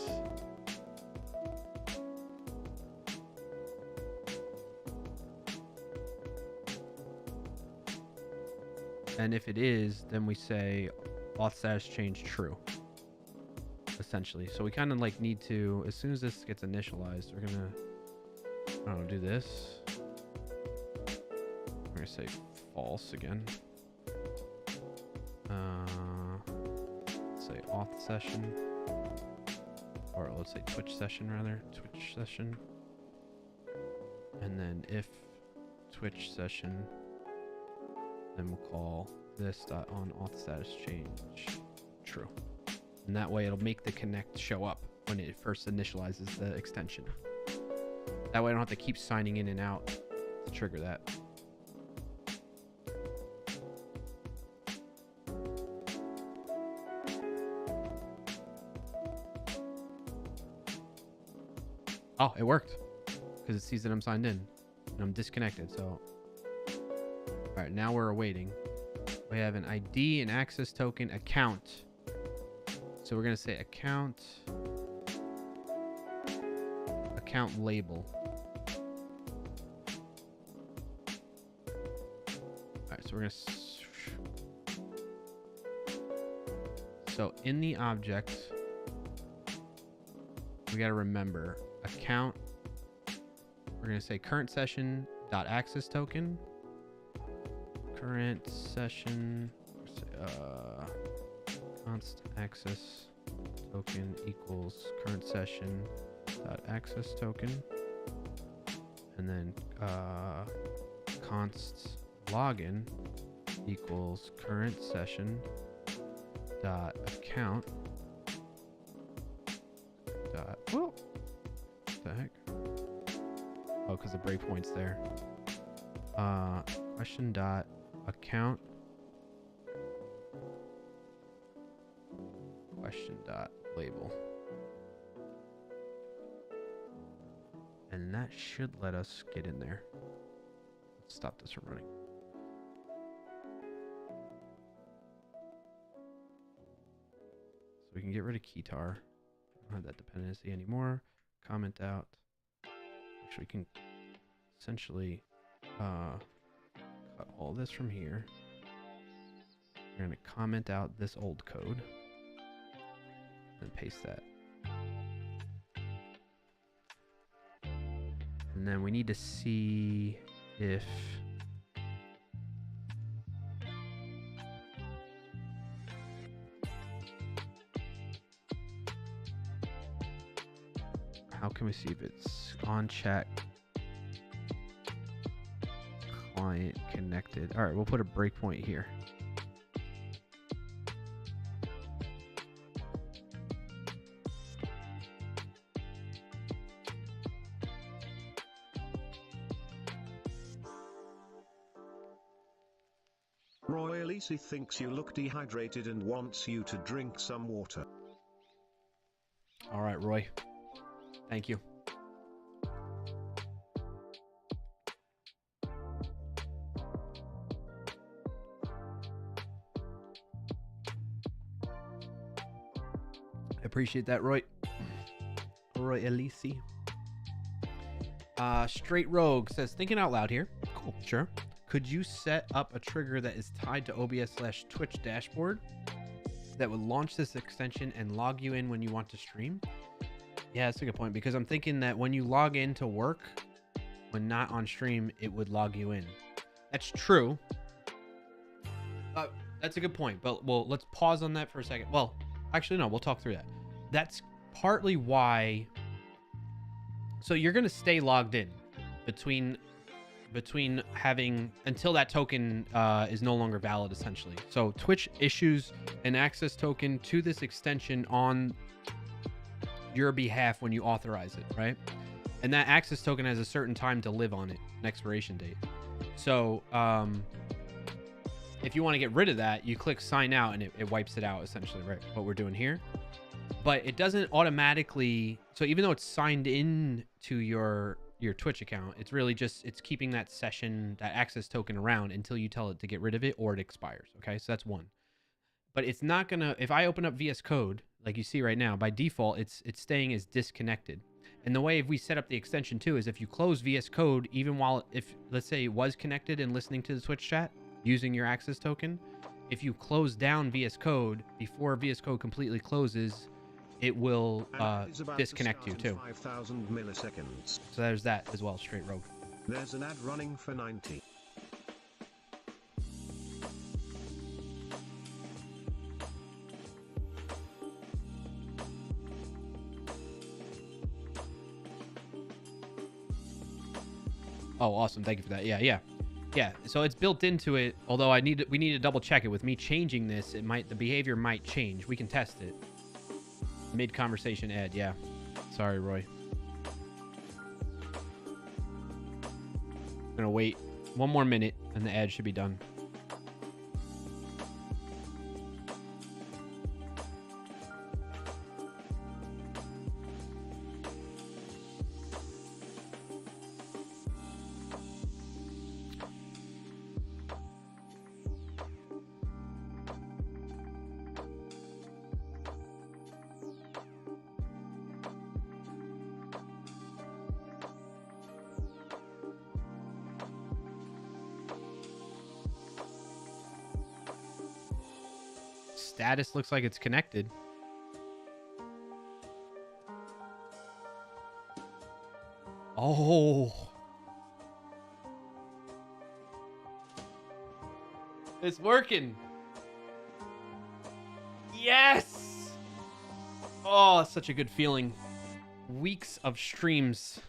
And if it is, then we say auth status change true, essentially. So we kind of like need to, as soon as this gets initialized, we're gonna, I don't know, do this. We're gonna say false again. Say auth session, or let's say Twitch session rather, Twitch session. And then if Twitch session, then we'll call this dot on auth status change true. And that way it'll make the connect show up when it first initializes the extension. That way I don't have to keep signing in and out to trigger that. Oh, it worked because it sees that I'm signed in and I'm disconnected. So, all right, now we're awaiting. We have an ID, an access token, account. So we're going to say account label. All right, so we're going to... So in the object, we got to remember account. We're going to say current session dot access token. Current session const access token equals current session dot access token, and then const login equals current session dot account dot what the heck? Oh, because the breakpoint's there. Question dot account question dot label, and that should let us get in there. Let's stop this from running. So we can get rid of keytar. Don't have that dependency anymore. Comment out. Actually, we can essentially cut all this from here. We're going to comment out this old code and paste that. And then we need to see if how can we see if it's on chat client connected? All right, we'll put a breakpoint here. Roy Elise thinks you look dehydrated and wants you to drink some water. All right, Roy. Thank you. I appreciate that, Roy. Roy Elise. Straight Rogue says, thinking out loud here. Cool, sure. Could you set up a trigger that is tied to OBS/Twitch dashboard that would launch this extension and log you in when you want to stream? Yeah, that's a good point, because I'm thinking that when you log in to work, when not on stream, it would log you in. That's true. That's a good point. But well, let's pause on that for a second. Well, actually, no, we'll talk through that. That's partly why. So you're going to stay logged in between having until that token is no longer valid, essentially. So Twitch issues an access token to this extension on your behalf when you authorize it, right? And that access token has a certain time to live on it, an expiration date. So if you want to get rid of that, you click sign out and it wipes it out, essentially, right? What we're doing here. But it doesn't automatically. So even though it's signed in to your Twitch account, it's really just, it's keeping that session, that access token around until you tell it to get rid of it or it expires. Okay, so that's one. But it's not gonna, if I open up VS Code, like you see right now, by default, it's staying as disconnected. And the way if we set up the extension too is if you close VS Code, even while, if let's say it was connected and listening to the Twitch chat using your access token, if you close down VS Code before VS Code completely closes, it will disconnect you too. 5,000 milliseconds. So there's that as well, straight rogue. There's an ad running for 90. Oh, awesome. Thank you for that. Yeah. So it's built into it. Although we need to double check it. With me changing this, the behavior might change. We can test it. Mid-conversation ad, yeah. Sorry, Roy. I'm gonna wait one more minute and the ad should be done. Status looks like it's connected. Oh. It's working. Yes. Oh, it's such a good feeling. Weeks of streams.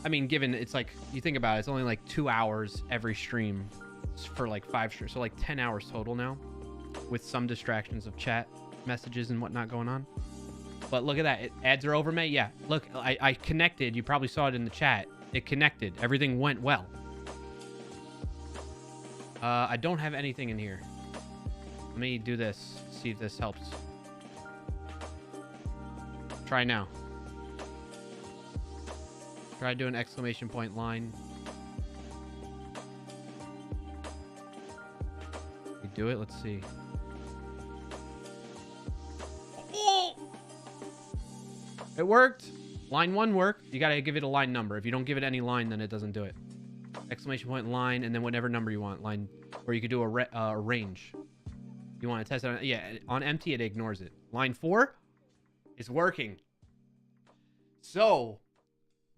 I mean, given it's like, you think about it, it's only like 2 hours every stream for like 5 streams. So like 10 hours total now, with some distractions of chat messages and whatnot going on. But look at that. Ads are over me. Yeah. Look, I connected. You probably saw it in the chat. It connected. Everything went well. I don't have anything in here. Let me do this. See if this helps. Try now. Try doing exclamation point line. We do it. Let's see. Oh! It worked. Line 1 worked. You gotta give it a line number. If you don't give it any line, then it doesn't do it. Exclamation point line, and then whatever number you want. Line, or you could do a range. You want to test it on, yeah, on empty, it ignores it. Line 4 is working. So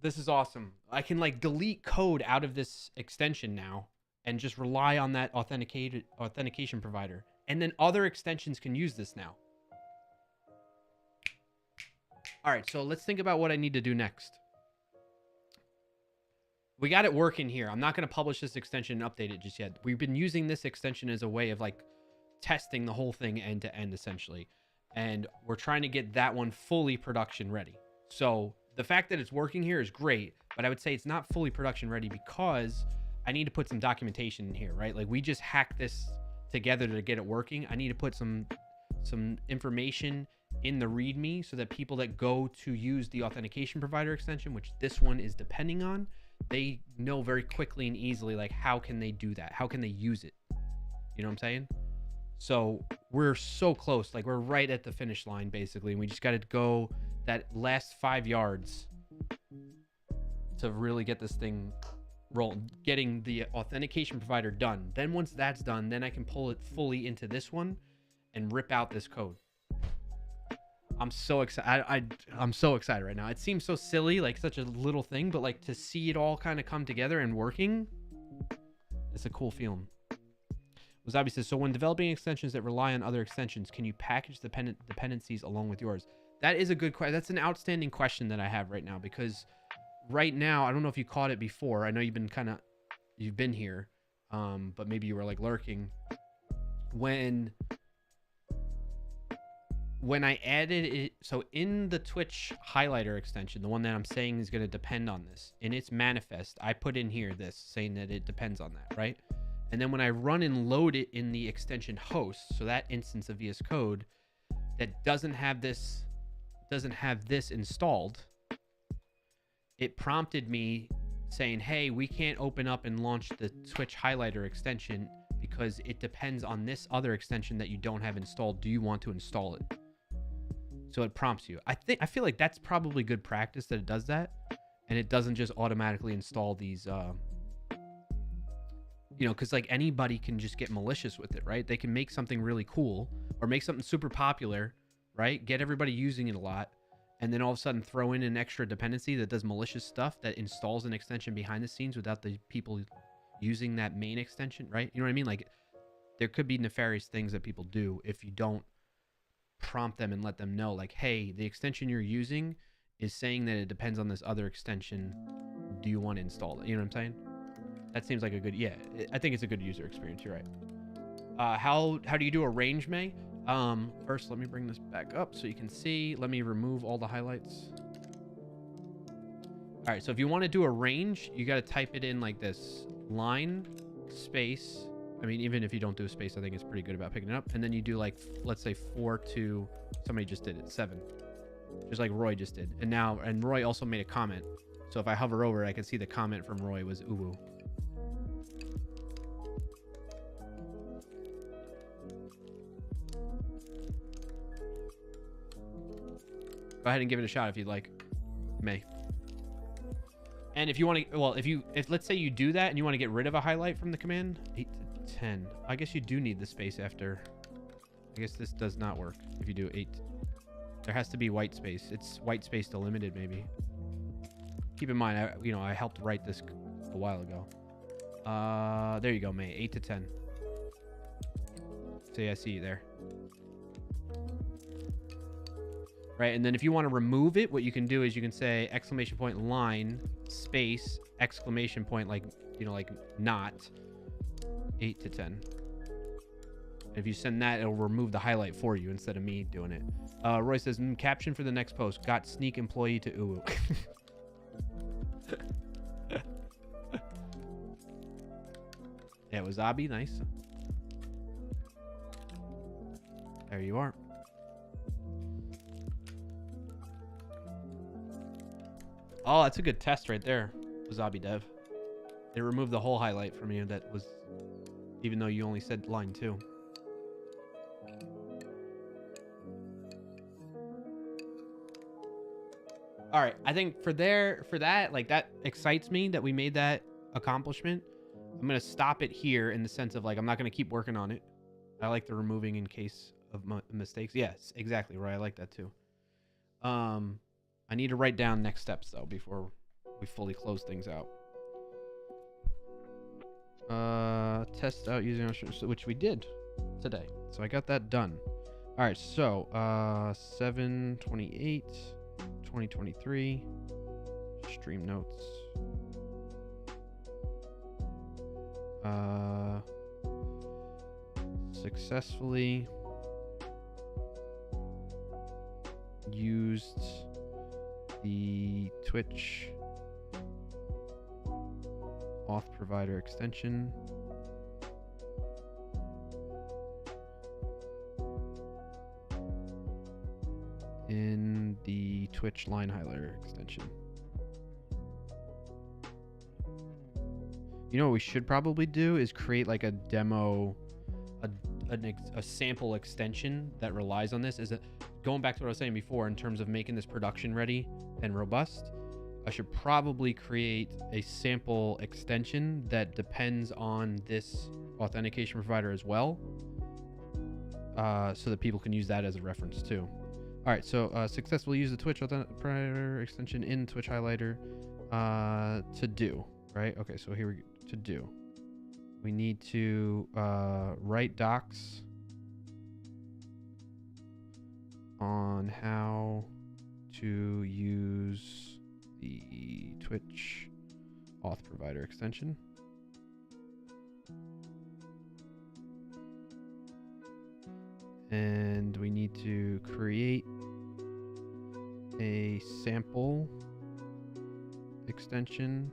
this is awesome. I can like delete code out of this extension now and just rely on that authentication provider. And then other extensions can use this now. All right, so let's think about what I need to do next. We got it working here. I'm not going to publish this extension and update it just yet. We've been using this extension as a way of like testing the whole thing end to end, essentially. And we're trying to get that one fully production ready. So the fact that it's working here is great, but I would say it's not fully production ready because I need to put some documentation in here, right? Like we just hacked this together to get it working. I need to put some information in the README so that people that go to use the authentication provider extension, which this one is depending on, they know very quickly and easily, like, how can they do that? How can they use it? You know what I'm saying? So we're so close. Like, we're right at the finish line, basically. And we just got to go that last 5 yards to really get this thing rolling, getting the authentication provider done. Then once that's done, then I can pull it fully into this one and rip out this code. I'm so excited. I'm so excited right now. It seems so silly, like such a little thing, but like to see it all kind of come together and working, it's a cool feeling. Wasabi says, so when developing extensions that rely on other extensions, can you package dependencies along with yours? That is a good question. That's an outstanding question that I have right now, because right now, I don't know if you caught it before. I know you've been here, but maybe you were like lurking. When I added it, so in the Twitch highlighter extension, the one that I'm saying is going to depend on this, in its manifest, I put in here this saying that it depends on that, right? And then when I run and load it in the extension host, so that instance of VS Code that doesn't have this installed, it prompted me saying, hey, we can't open up and launch the Twitch highlighter extension because it depends on this other extension that you don't have installed. Do you want to install it? So it prompts you. I feel like that's probably good practice that it does that, and it doesn't just automatically install these because like anybody can just get malicious with it, right? They can make something really cool or make something super popular, right? Get everybody using it a lot, and then all of a sudden throw in an extra dependency that does malicious stuff that installs an extension behind the scenes without the people using that main extension, right? You know what I mean? Like there could be nefarious things that people do if you don't prompt them and let them know, like, hey, the extension you're using is saying that it depends on this other extension. Do you want to install it? You know what I'm saying? That seems like a good, yeah, I think it's a good user experience. You're right. How do you do a range, May? First, let me bring this back up so you can see. Let me remove all the highlights. All right, so if you want to do a range, you got to type it in like this: line, space. I mean, even if you don't do a space, I think it's pretty good about picking it up. And then you do like, let's say 4 to, somebody just did it, 7. Just like Roy just did. And Roy also made a comment. So if I hover over, I can see the comment from Roy was uwu. Go ahead and give it a shot if you'd like, May. And if you want to, well, if let's say you do that and you want to get rid of a highlight from the command, 8 to 10. I guess you do need the space after. I guess this does not work if you do 8. There has to be white space. It's white space delimited, maybe. Keep in mind, I helped write this a while ago. There you go, May. 8 to 10. See, I see you there. Right, and then if you want to remove it, what you can do is you can say exclamation point line space exclamation point, like not 8 to 10. And if you send that, it'll remove the highlight for you instead of me doing it. Roy says, caption for the next post: got sneak employee to uwu. Yeah, Wasabi, nice. There you are. Oh, that's a good test right there, Wasabi Dev. It removed the whole highlight from you that was, even though you only said line 2. All right, I think for that, like, that excites me that we made that accomplishment. I'm going to stop it here in the sense of, like, I'm not going to keep working on it. I like the removing in case of mistakes. Yes, exactly, right. I like that too. I need to write down next steps, though, before we fully close things out. Test out using which we did today. So I got that done. All right, so 7/28, 2023. Stream notes. Successfully used the Twitch auth provider extension in the Twitch line highlighter extension. You know what we should probably do is create like a demo, a sample extension that relies on this. Is it going back to what I was saying before in terms of making this production ready and robust? I should probably create a sample extension that depends on this authentication provider as well, so that people can use that as a reference too. All right, so successfully use the Twitch authentication provider extension in Twitch highlighter to do, right? Okay, so here we go, to do. We need to write docs on how to use the Twitch Auth Provider extension. And we need to create a sample extension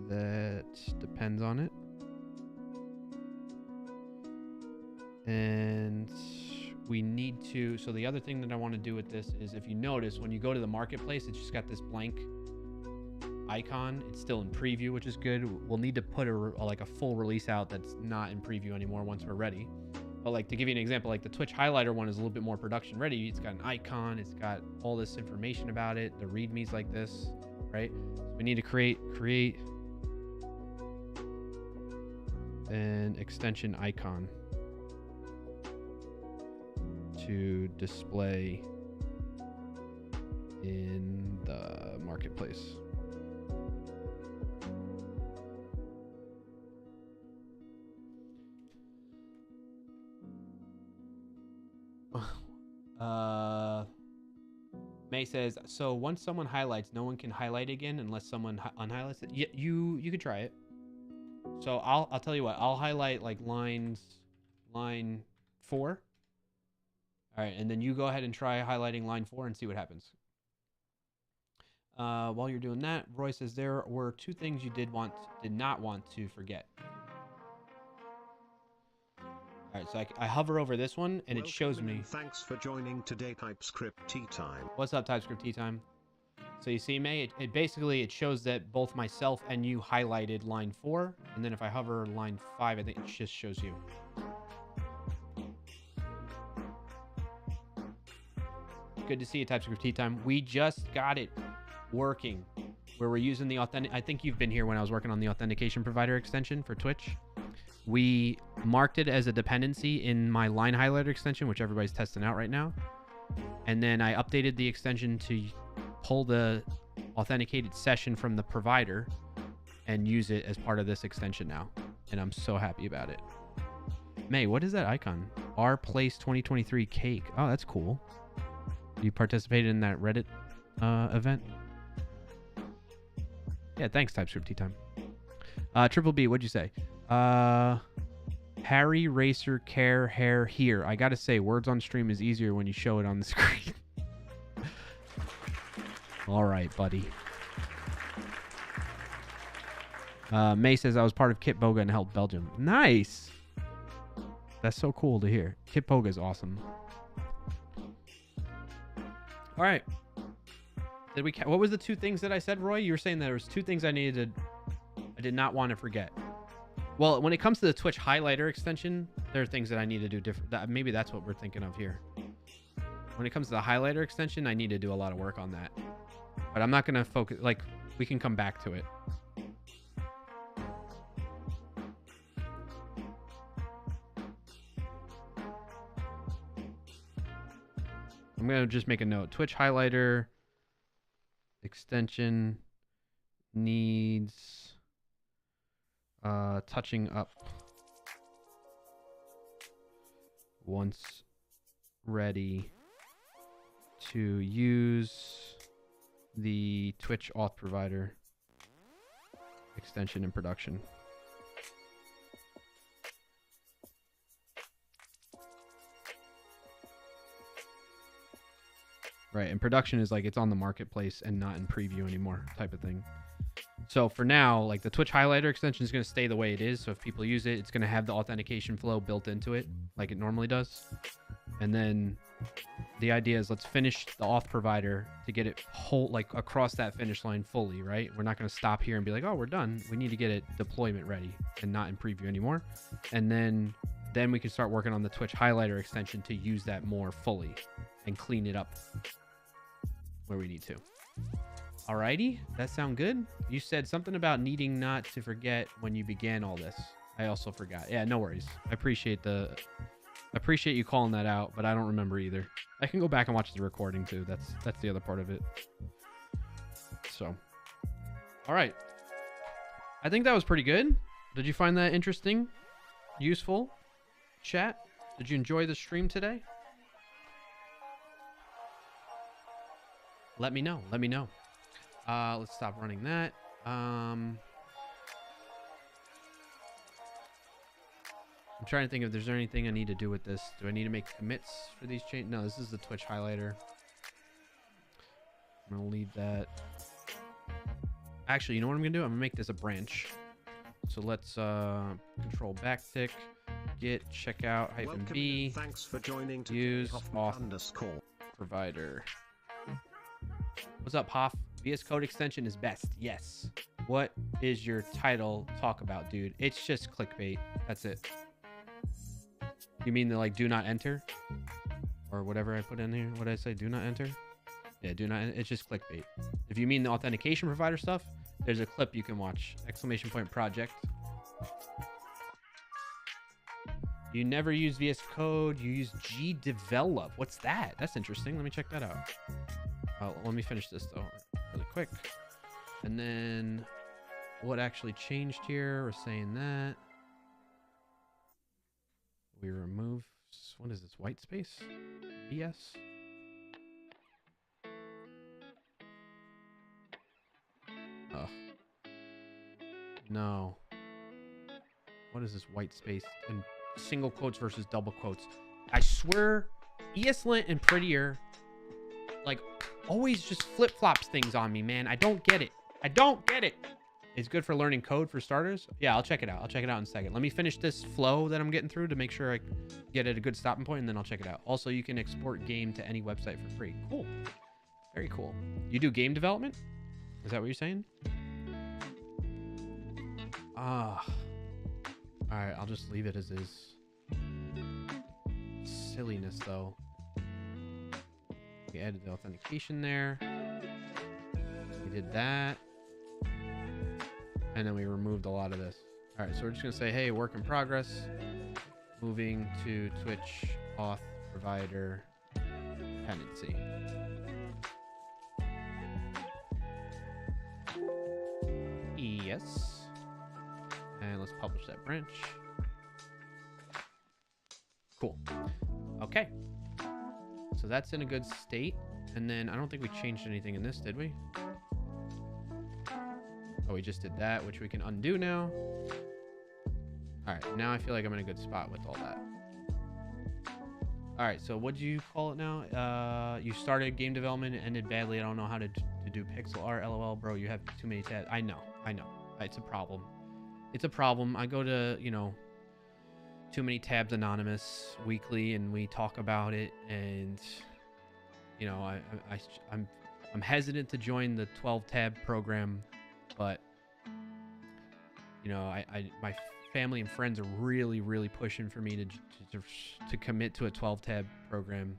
that depends on it. And we need to, so the other thing that I want to do with this is, if you notice, when you go to the marketplace, it's just got this blank icon. It's still in preview, which is good. We'll need to put like a full release out that's not in preview anymore once we're ready. But like, to give you an example, like the Twitch highlighter one is a little bit more production ready. It's got an icon, it's got all this information about it, the readmes like this, right? So we need to create an extension icon to display in the marketplace. May says, so once someone highlights, no one can highlight again unless someone unhighlights it. Yeah, you could try it. So I'll tell you what, I'll highlight like line 4. All right, and then you go ahead and try highlighting line 4 and see what happens. While you're doing that, Roy says there were 2 things you did not want to forget. All right, so I hover over this one and it shows me. Thanks for joining today, TypeScript Tea Time. What's up, TypeScript Tea Time? So you see, May, it basically, it shows that both myself and you highlighted line 4, and then if I hover line 5, I think it just shows you. Good to see you, TypeScript Tea Time. We just got it working, where we're using the I think you've been here when I was working on the Authentication Provider extension for Twitch. We marked it as a dependency in my line highlighter extension, which everybody's testing out right now. And then I updated the extension to pull the authenticated session from the provider and use it as part of this extension now. And I'm so happy about it. May, what is that icon? Our Place 2023 cake. Oh, that's cool. You participated in that Reddit event? Yeah, thanks, TypeScript Tea Time. Triple B, what'd you say? Harry Racer Care Hair Here. I gotta say, words on stream is easier when you show it on the screen. All right, buddy. May says I was part of Kit Boga and helped Belgium. Nice. That's so cool to hear. Kit Boga is awesome. All right. What was the 2 things that I said, Roy? You were saying there was 2 things I did not want to forget. Well, when it comes to the Twitch highlighter extension, there are things that I need to do different. Maybe that's what we're thinking of here. When it comes to the highlighter extension, I need to do a lot of work on that. But I'm not going to focus. Like, we can come back to it. I'm going to just make a note. Twitch highlighter extension needs touching up once ready to use the Twitch Auth Provider extension in production. Right, and production is like it's on the marketplace and not in preview anymore type of thing. So for now, like the Twitch highlighter extension is going to stay the way it is. So if people use it, it's going to have the authentication flow built into it like it normally does. And then the idea is let's finish the auth provider to get it whole, like across that finish line fully, right? We're not going to stop here and be like, oh, we're done. We need to get it deployment ready and not in preview anymore. And then we can start working on the Twitch highlighter extension to use that more fully and clean it up where we need to. Alrighty, that sound good? You said something about needing not to forget when you began all this. I also forgot. Yeah, no worries. I appreciate you calling that out, but I don't remember either. I can go back and watch the recording too. That's the other part of it. So, all right. I think that was pretty good. Did you find that interesting? Useful? Chat? Did you enjoy the stream today? Let me know. Let me know. Let's stop running that. I'm trying to think if there's anything I need to do with this. Do I need to make commits for these changes? No, this is the Twitch highlighter. I'm going to leave that. Actually, you know what I'm going to do? I'm going to make this a branch. So let's control backtick, git checkout hyphen B. Thanks for joining. Use auth provider. What's up, Hoff? VS Code extension is best. Yes. What is your title talk about, dude? It's just clickbait. That's it. You mean the like do not enter? Or whatever I put in here? What did I say? Do not enter? Yeah, do not. It's just clickbait. If you mean the authentication provider stuff, there's a clip you can watch. Exclamation point project. You never use VS Code. You use gdevelop. What's that? That's interesting. Let me check that out. Let me finish this though really quick. And then what actually changed here? We're saying that. We remove, what is this, white space? VS? Oh. No. What is this white space? And single quotes versus double quotes. I swear, ESLint and Prettier, like, always just flip-flops things on me, man. I don't get it. I don't get it. It's good for learning code for starters. Yeah, I'll check it out. I'll check it out in a second. Let me finish this flow that I'm getting through to make sure I get at a good stopping point, and then I'll check it out. Also, you can export game to any website for free. Cool. Very cool. You do game development? Is that what you're saying? All right, I'll just leave it as is. Silliness, though. We added the authentication there. We did that. And then we removed a lot of this. All right, so we're just going to say, hey, work in progress. Moving to Twitch auth provider dependency. Yes. And let's publish that branch. Cool. Okay. So that's in a good state. And then I don't think we changed anything in this, did we? Oh, we just did that, which we can undo now. All right, now I feel like I'm in a good spot with all that. All right, so what do you call it now? You started game development and ended badly. I don't know how to do pixel art. LOL, bro, you have too many tabs. I know. It's a problem. It's a problem. I go to, you know, Too Many Tabs Anonymous weekly, and we talk about it. And, you know, I'm hesitant to join the 12-tab program. But, you know, my family and friends are really, really pushing for me to commit to a 12-tab program,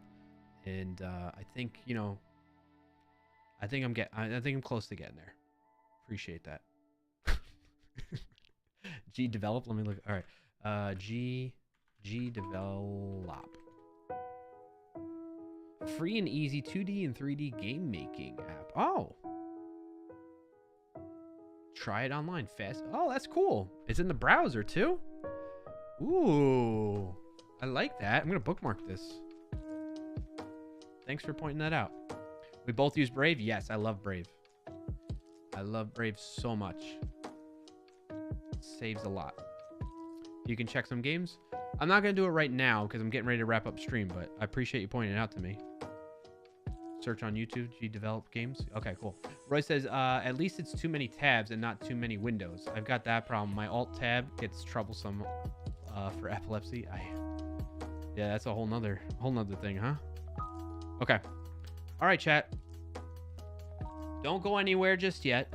and I think, you know, I think I'm close to getting there. Appreciate that. G develop. Let me look. All right. G develop. Free and easy 2D and 3D game making app. Oh. Try it online fast. Oh, that's cool. It's in the browser too. Ooh, I like that. I'm gonna bookmark this. Thanks for pointing that out. We both use Brave. Yes, I love Brave. I love Brave so much. It saves a lot. You can check some games. I'm not gonna do it right now because I'm getting ready to wrap up stream, but I appreciate you pointing it out to me. Search on YouTube, G develop games. Okay, cool. Roy says, at least it's too many tabs and not too many windows. I've got that problem. My alt tab gets troublesome for epilepsy. Yeah, that's a whole nother thing, huh? Okay. All right, chat. Don't go anywhere just yet.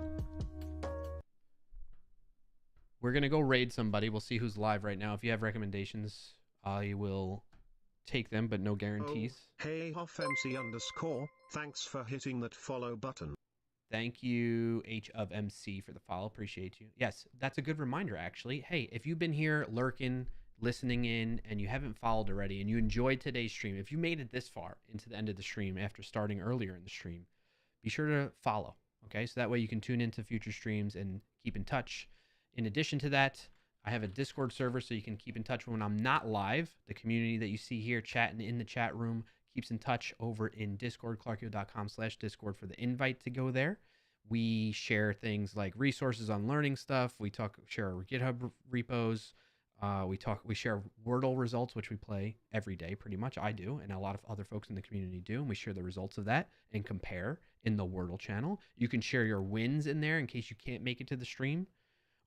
We're gonna go raid somebody. We'll see who's live right now. If you have recommendations, I will take them, but no guarantees. Oh, hey HoffMC_, thanks for hitting that follow button. Thank you, H of MC, for the follow. Appreciate you. Yes, that's a good reminder, actually. Hey, if you've been here lurking, listening in, and you haven't followed already, and you enjoyed today's stream, if you made it this far into the end of the stream after starting earlier in the stream, be sure to follow, okay? So that way you can tune into future streams and keep in touch. In addition to that, I have a Discord server so you can keep in touch when I'm not live. The community that you see here chatting in the chat room keeps in touch over in Discord, clarkio.com/Discord for the invite to go there. We share things like resources on learning stuff. We share our GitHub repos. We share Wordle results, which we play every day, pretty much. I do, and a lot of other folks in the community do, and we share the results of that and compare in the Wordle channel. You can share your wins in there in case you can't make it to the stream,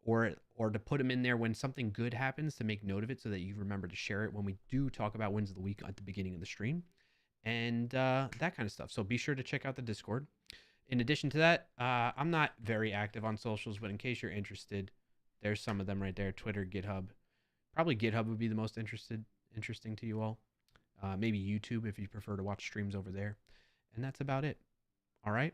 or to put them in there when something good happens to make note of it so that you remember to share it when we do talk about wins of the week at the beginning of the stream, and that kind of stuff. So be sure to check out the Discord. In addition to that, I'm not very active on socials, but in case you're interested, there's some of them right there: Twitter, GitHub. Probably GitHub would be the most interesting to you all. Maybe YouTube if you prefer to watch streams over there. And that's about it. All right.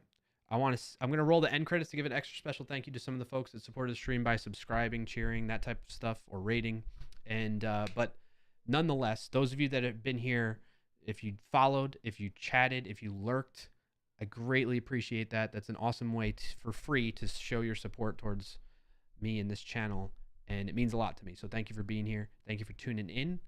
I'm going to roll the end credits to give an extra special thank you to some of the folks that supported the stream by subscribing, cheering, that type of stuff, or rating. And but nonetheless, those of you that have been here, if you followed, if you chatted, if you lurked, I greatly appreciate that. That's an awesome way for free to show your support towards me and this channel. And it means a lot to me. So thank you for being here. Thank you for tuning in.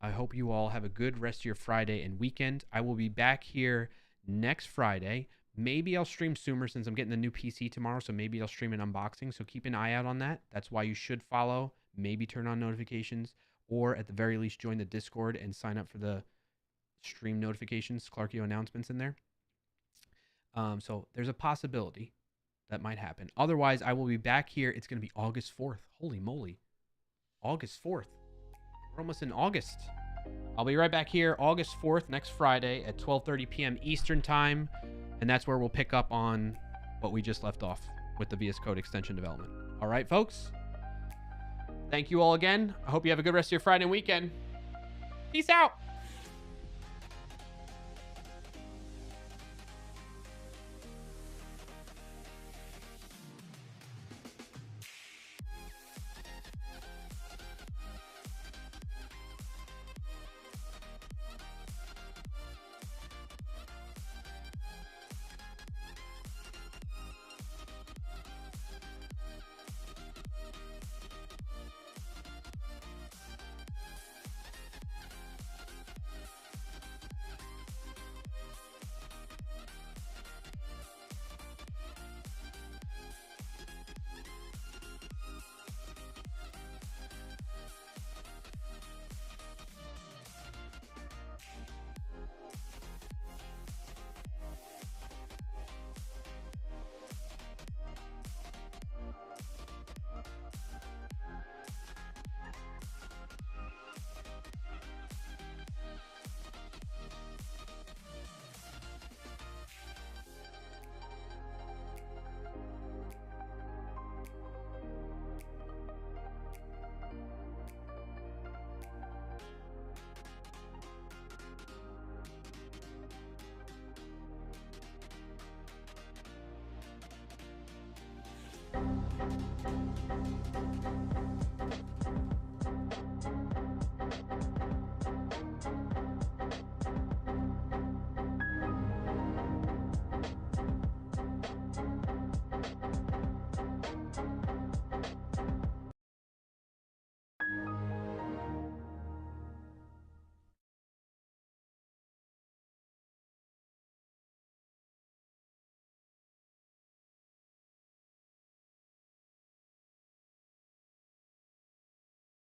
I hope you all have a good rest of your Friday and weekend. I will be back here next Friday. Maybe I'll stream sooner since I'm getting a new PC tomorrow. So maybe I'll stream an unboxing. So keep an eye out on that. That's why you should follow. Maybe turn on notifications. Or at the very least, join the Discord and sign up for the stream notifications, clarkio announcements in there. So there's a possibility that might happen. Otherwise, I will be back here. It's going to be August 4th. Holy moly. August 4th. We're almost in August. I'll be right back here August 4th, next Friday at 12:30 p.m. Eastern Time. And that's where we'll pick up on what we just left off with the VS Code extension development. All right, folks. Thank you all again. I hope you have a good rest of your Friday and weekend. Peace out.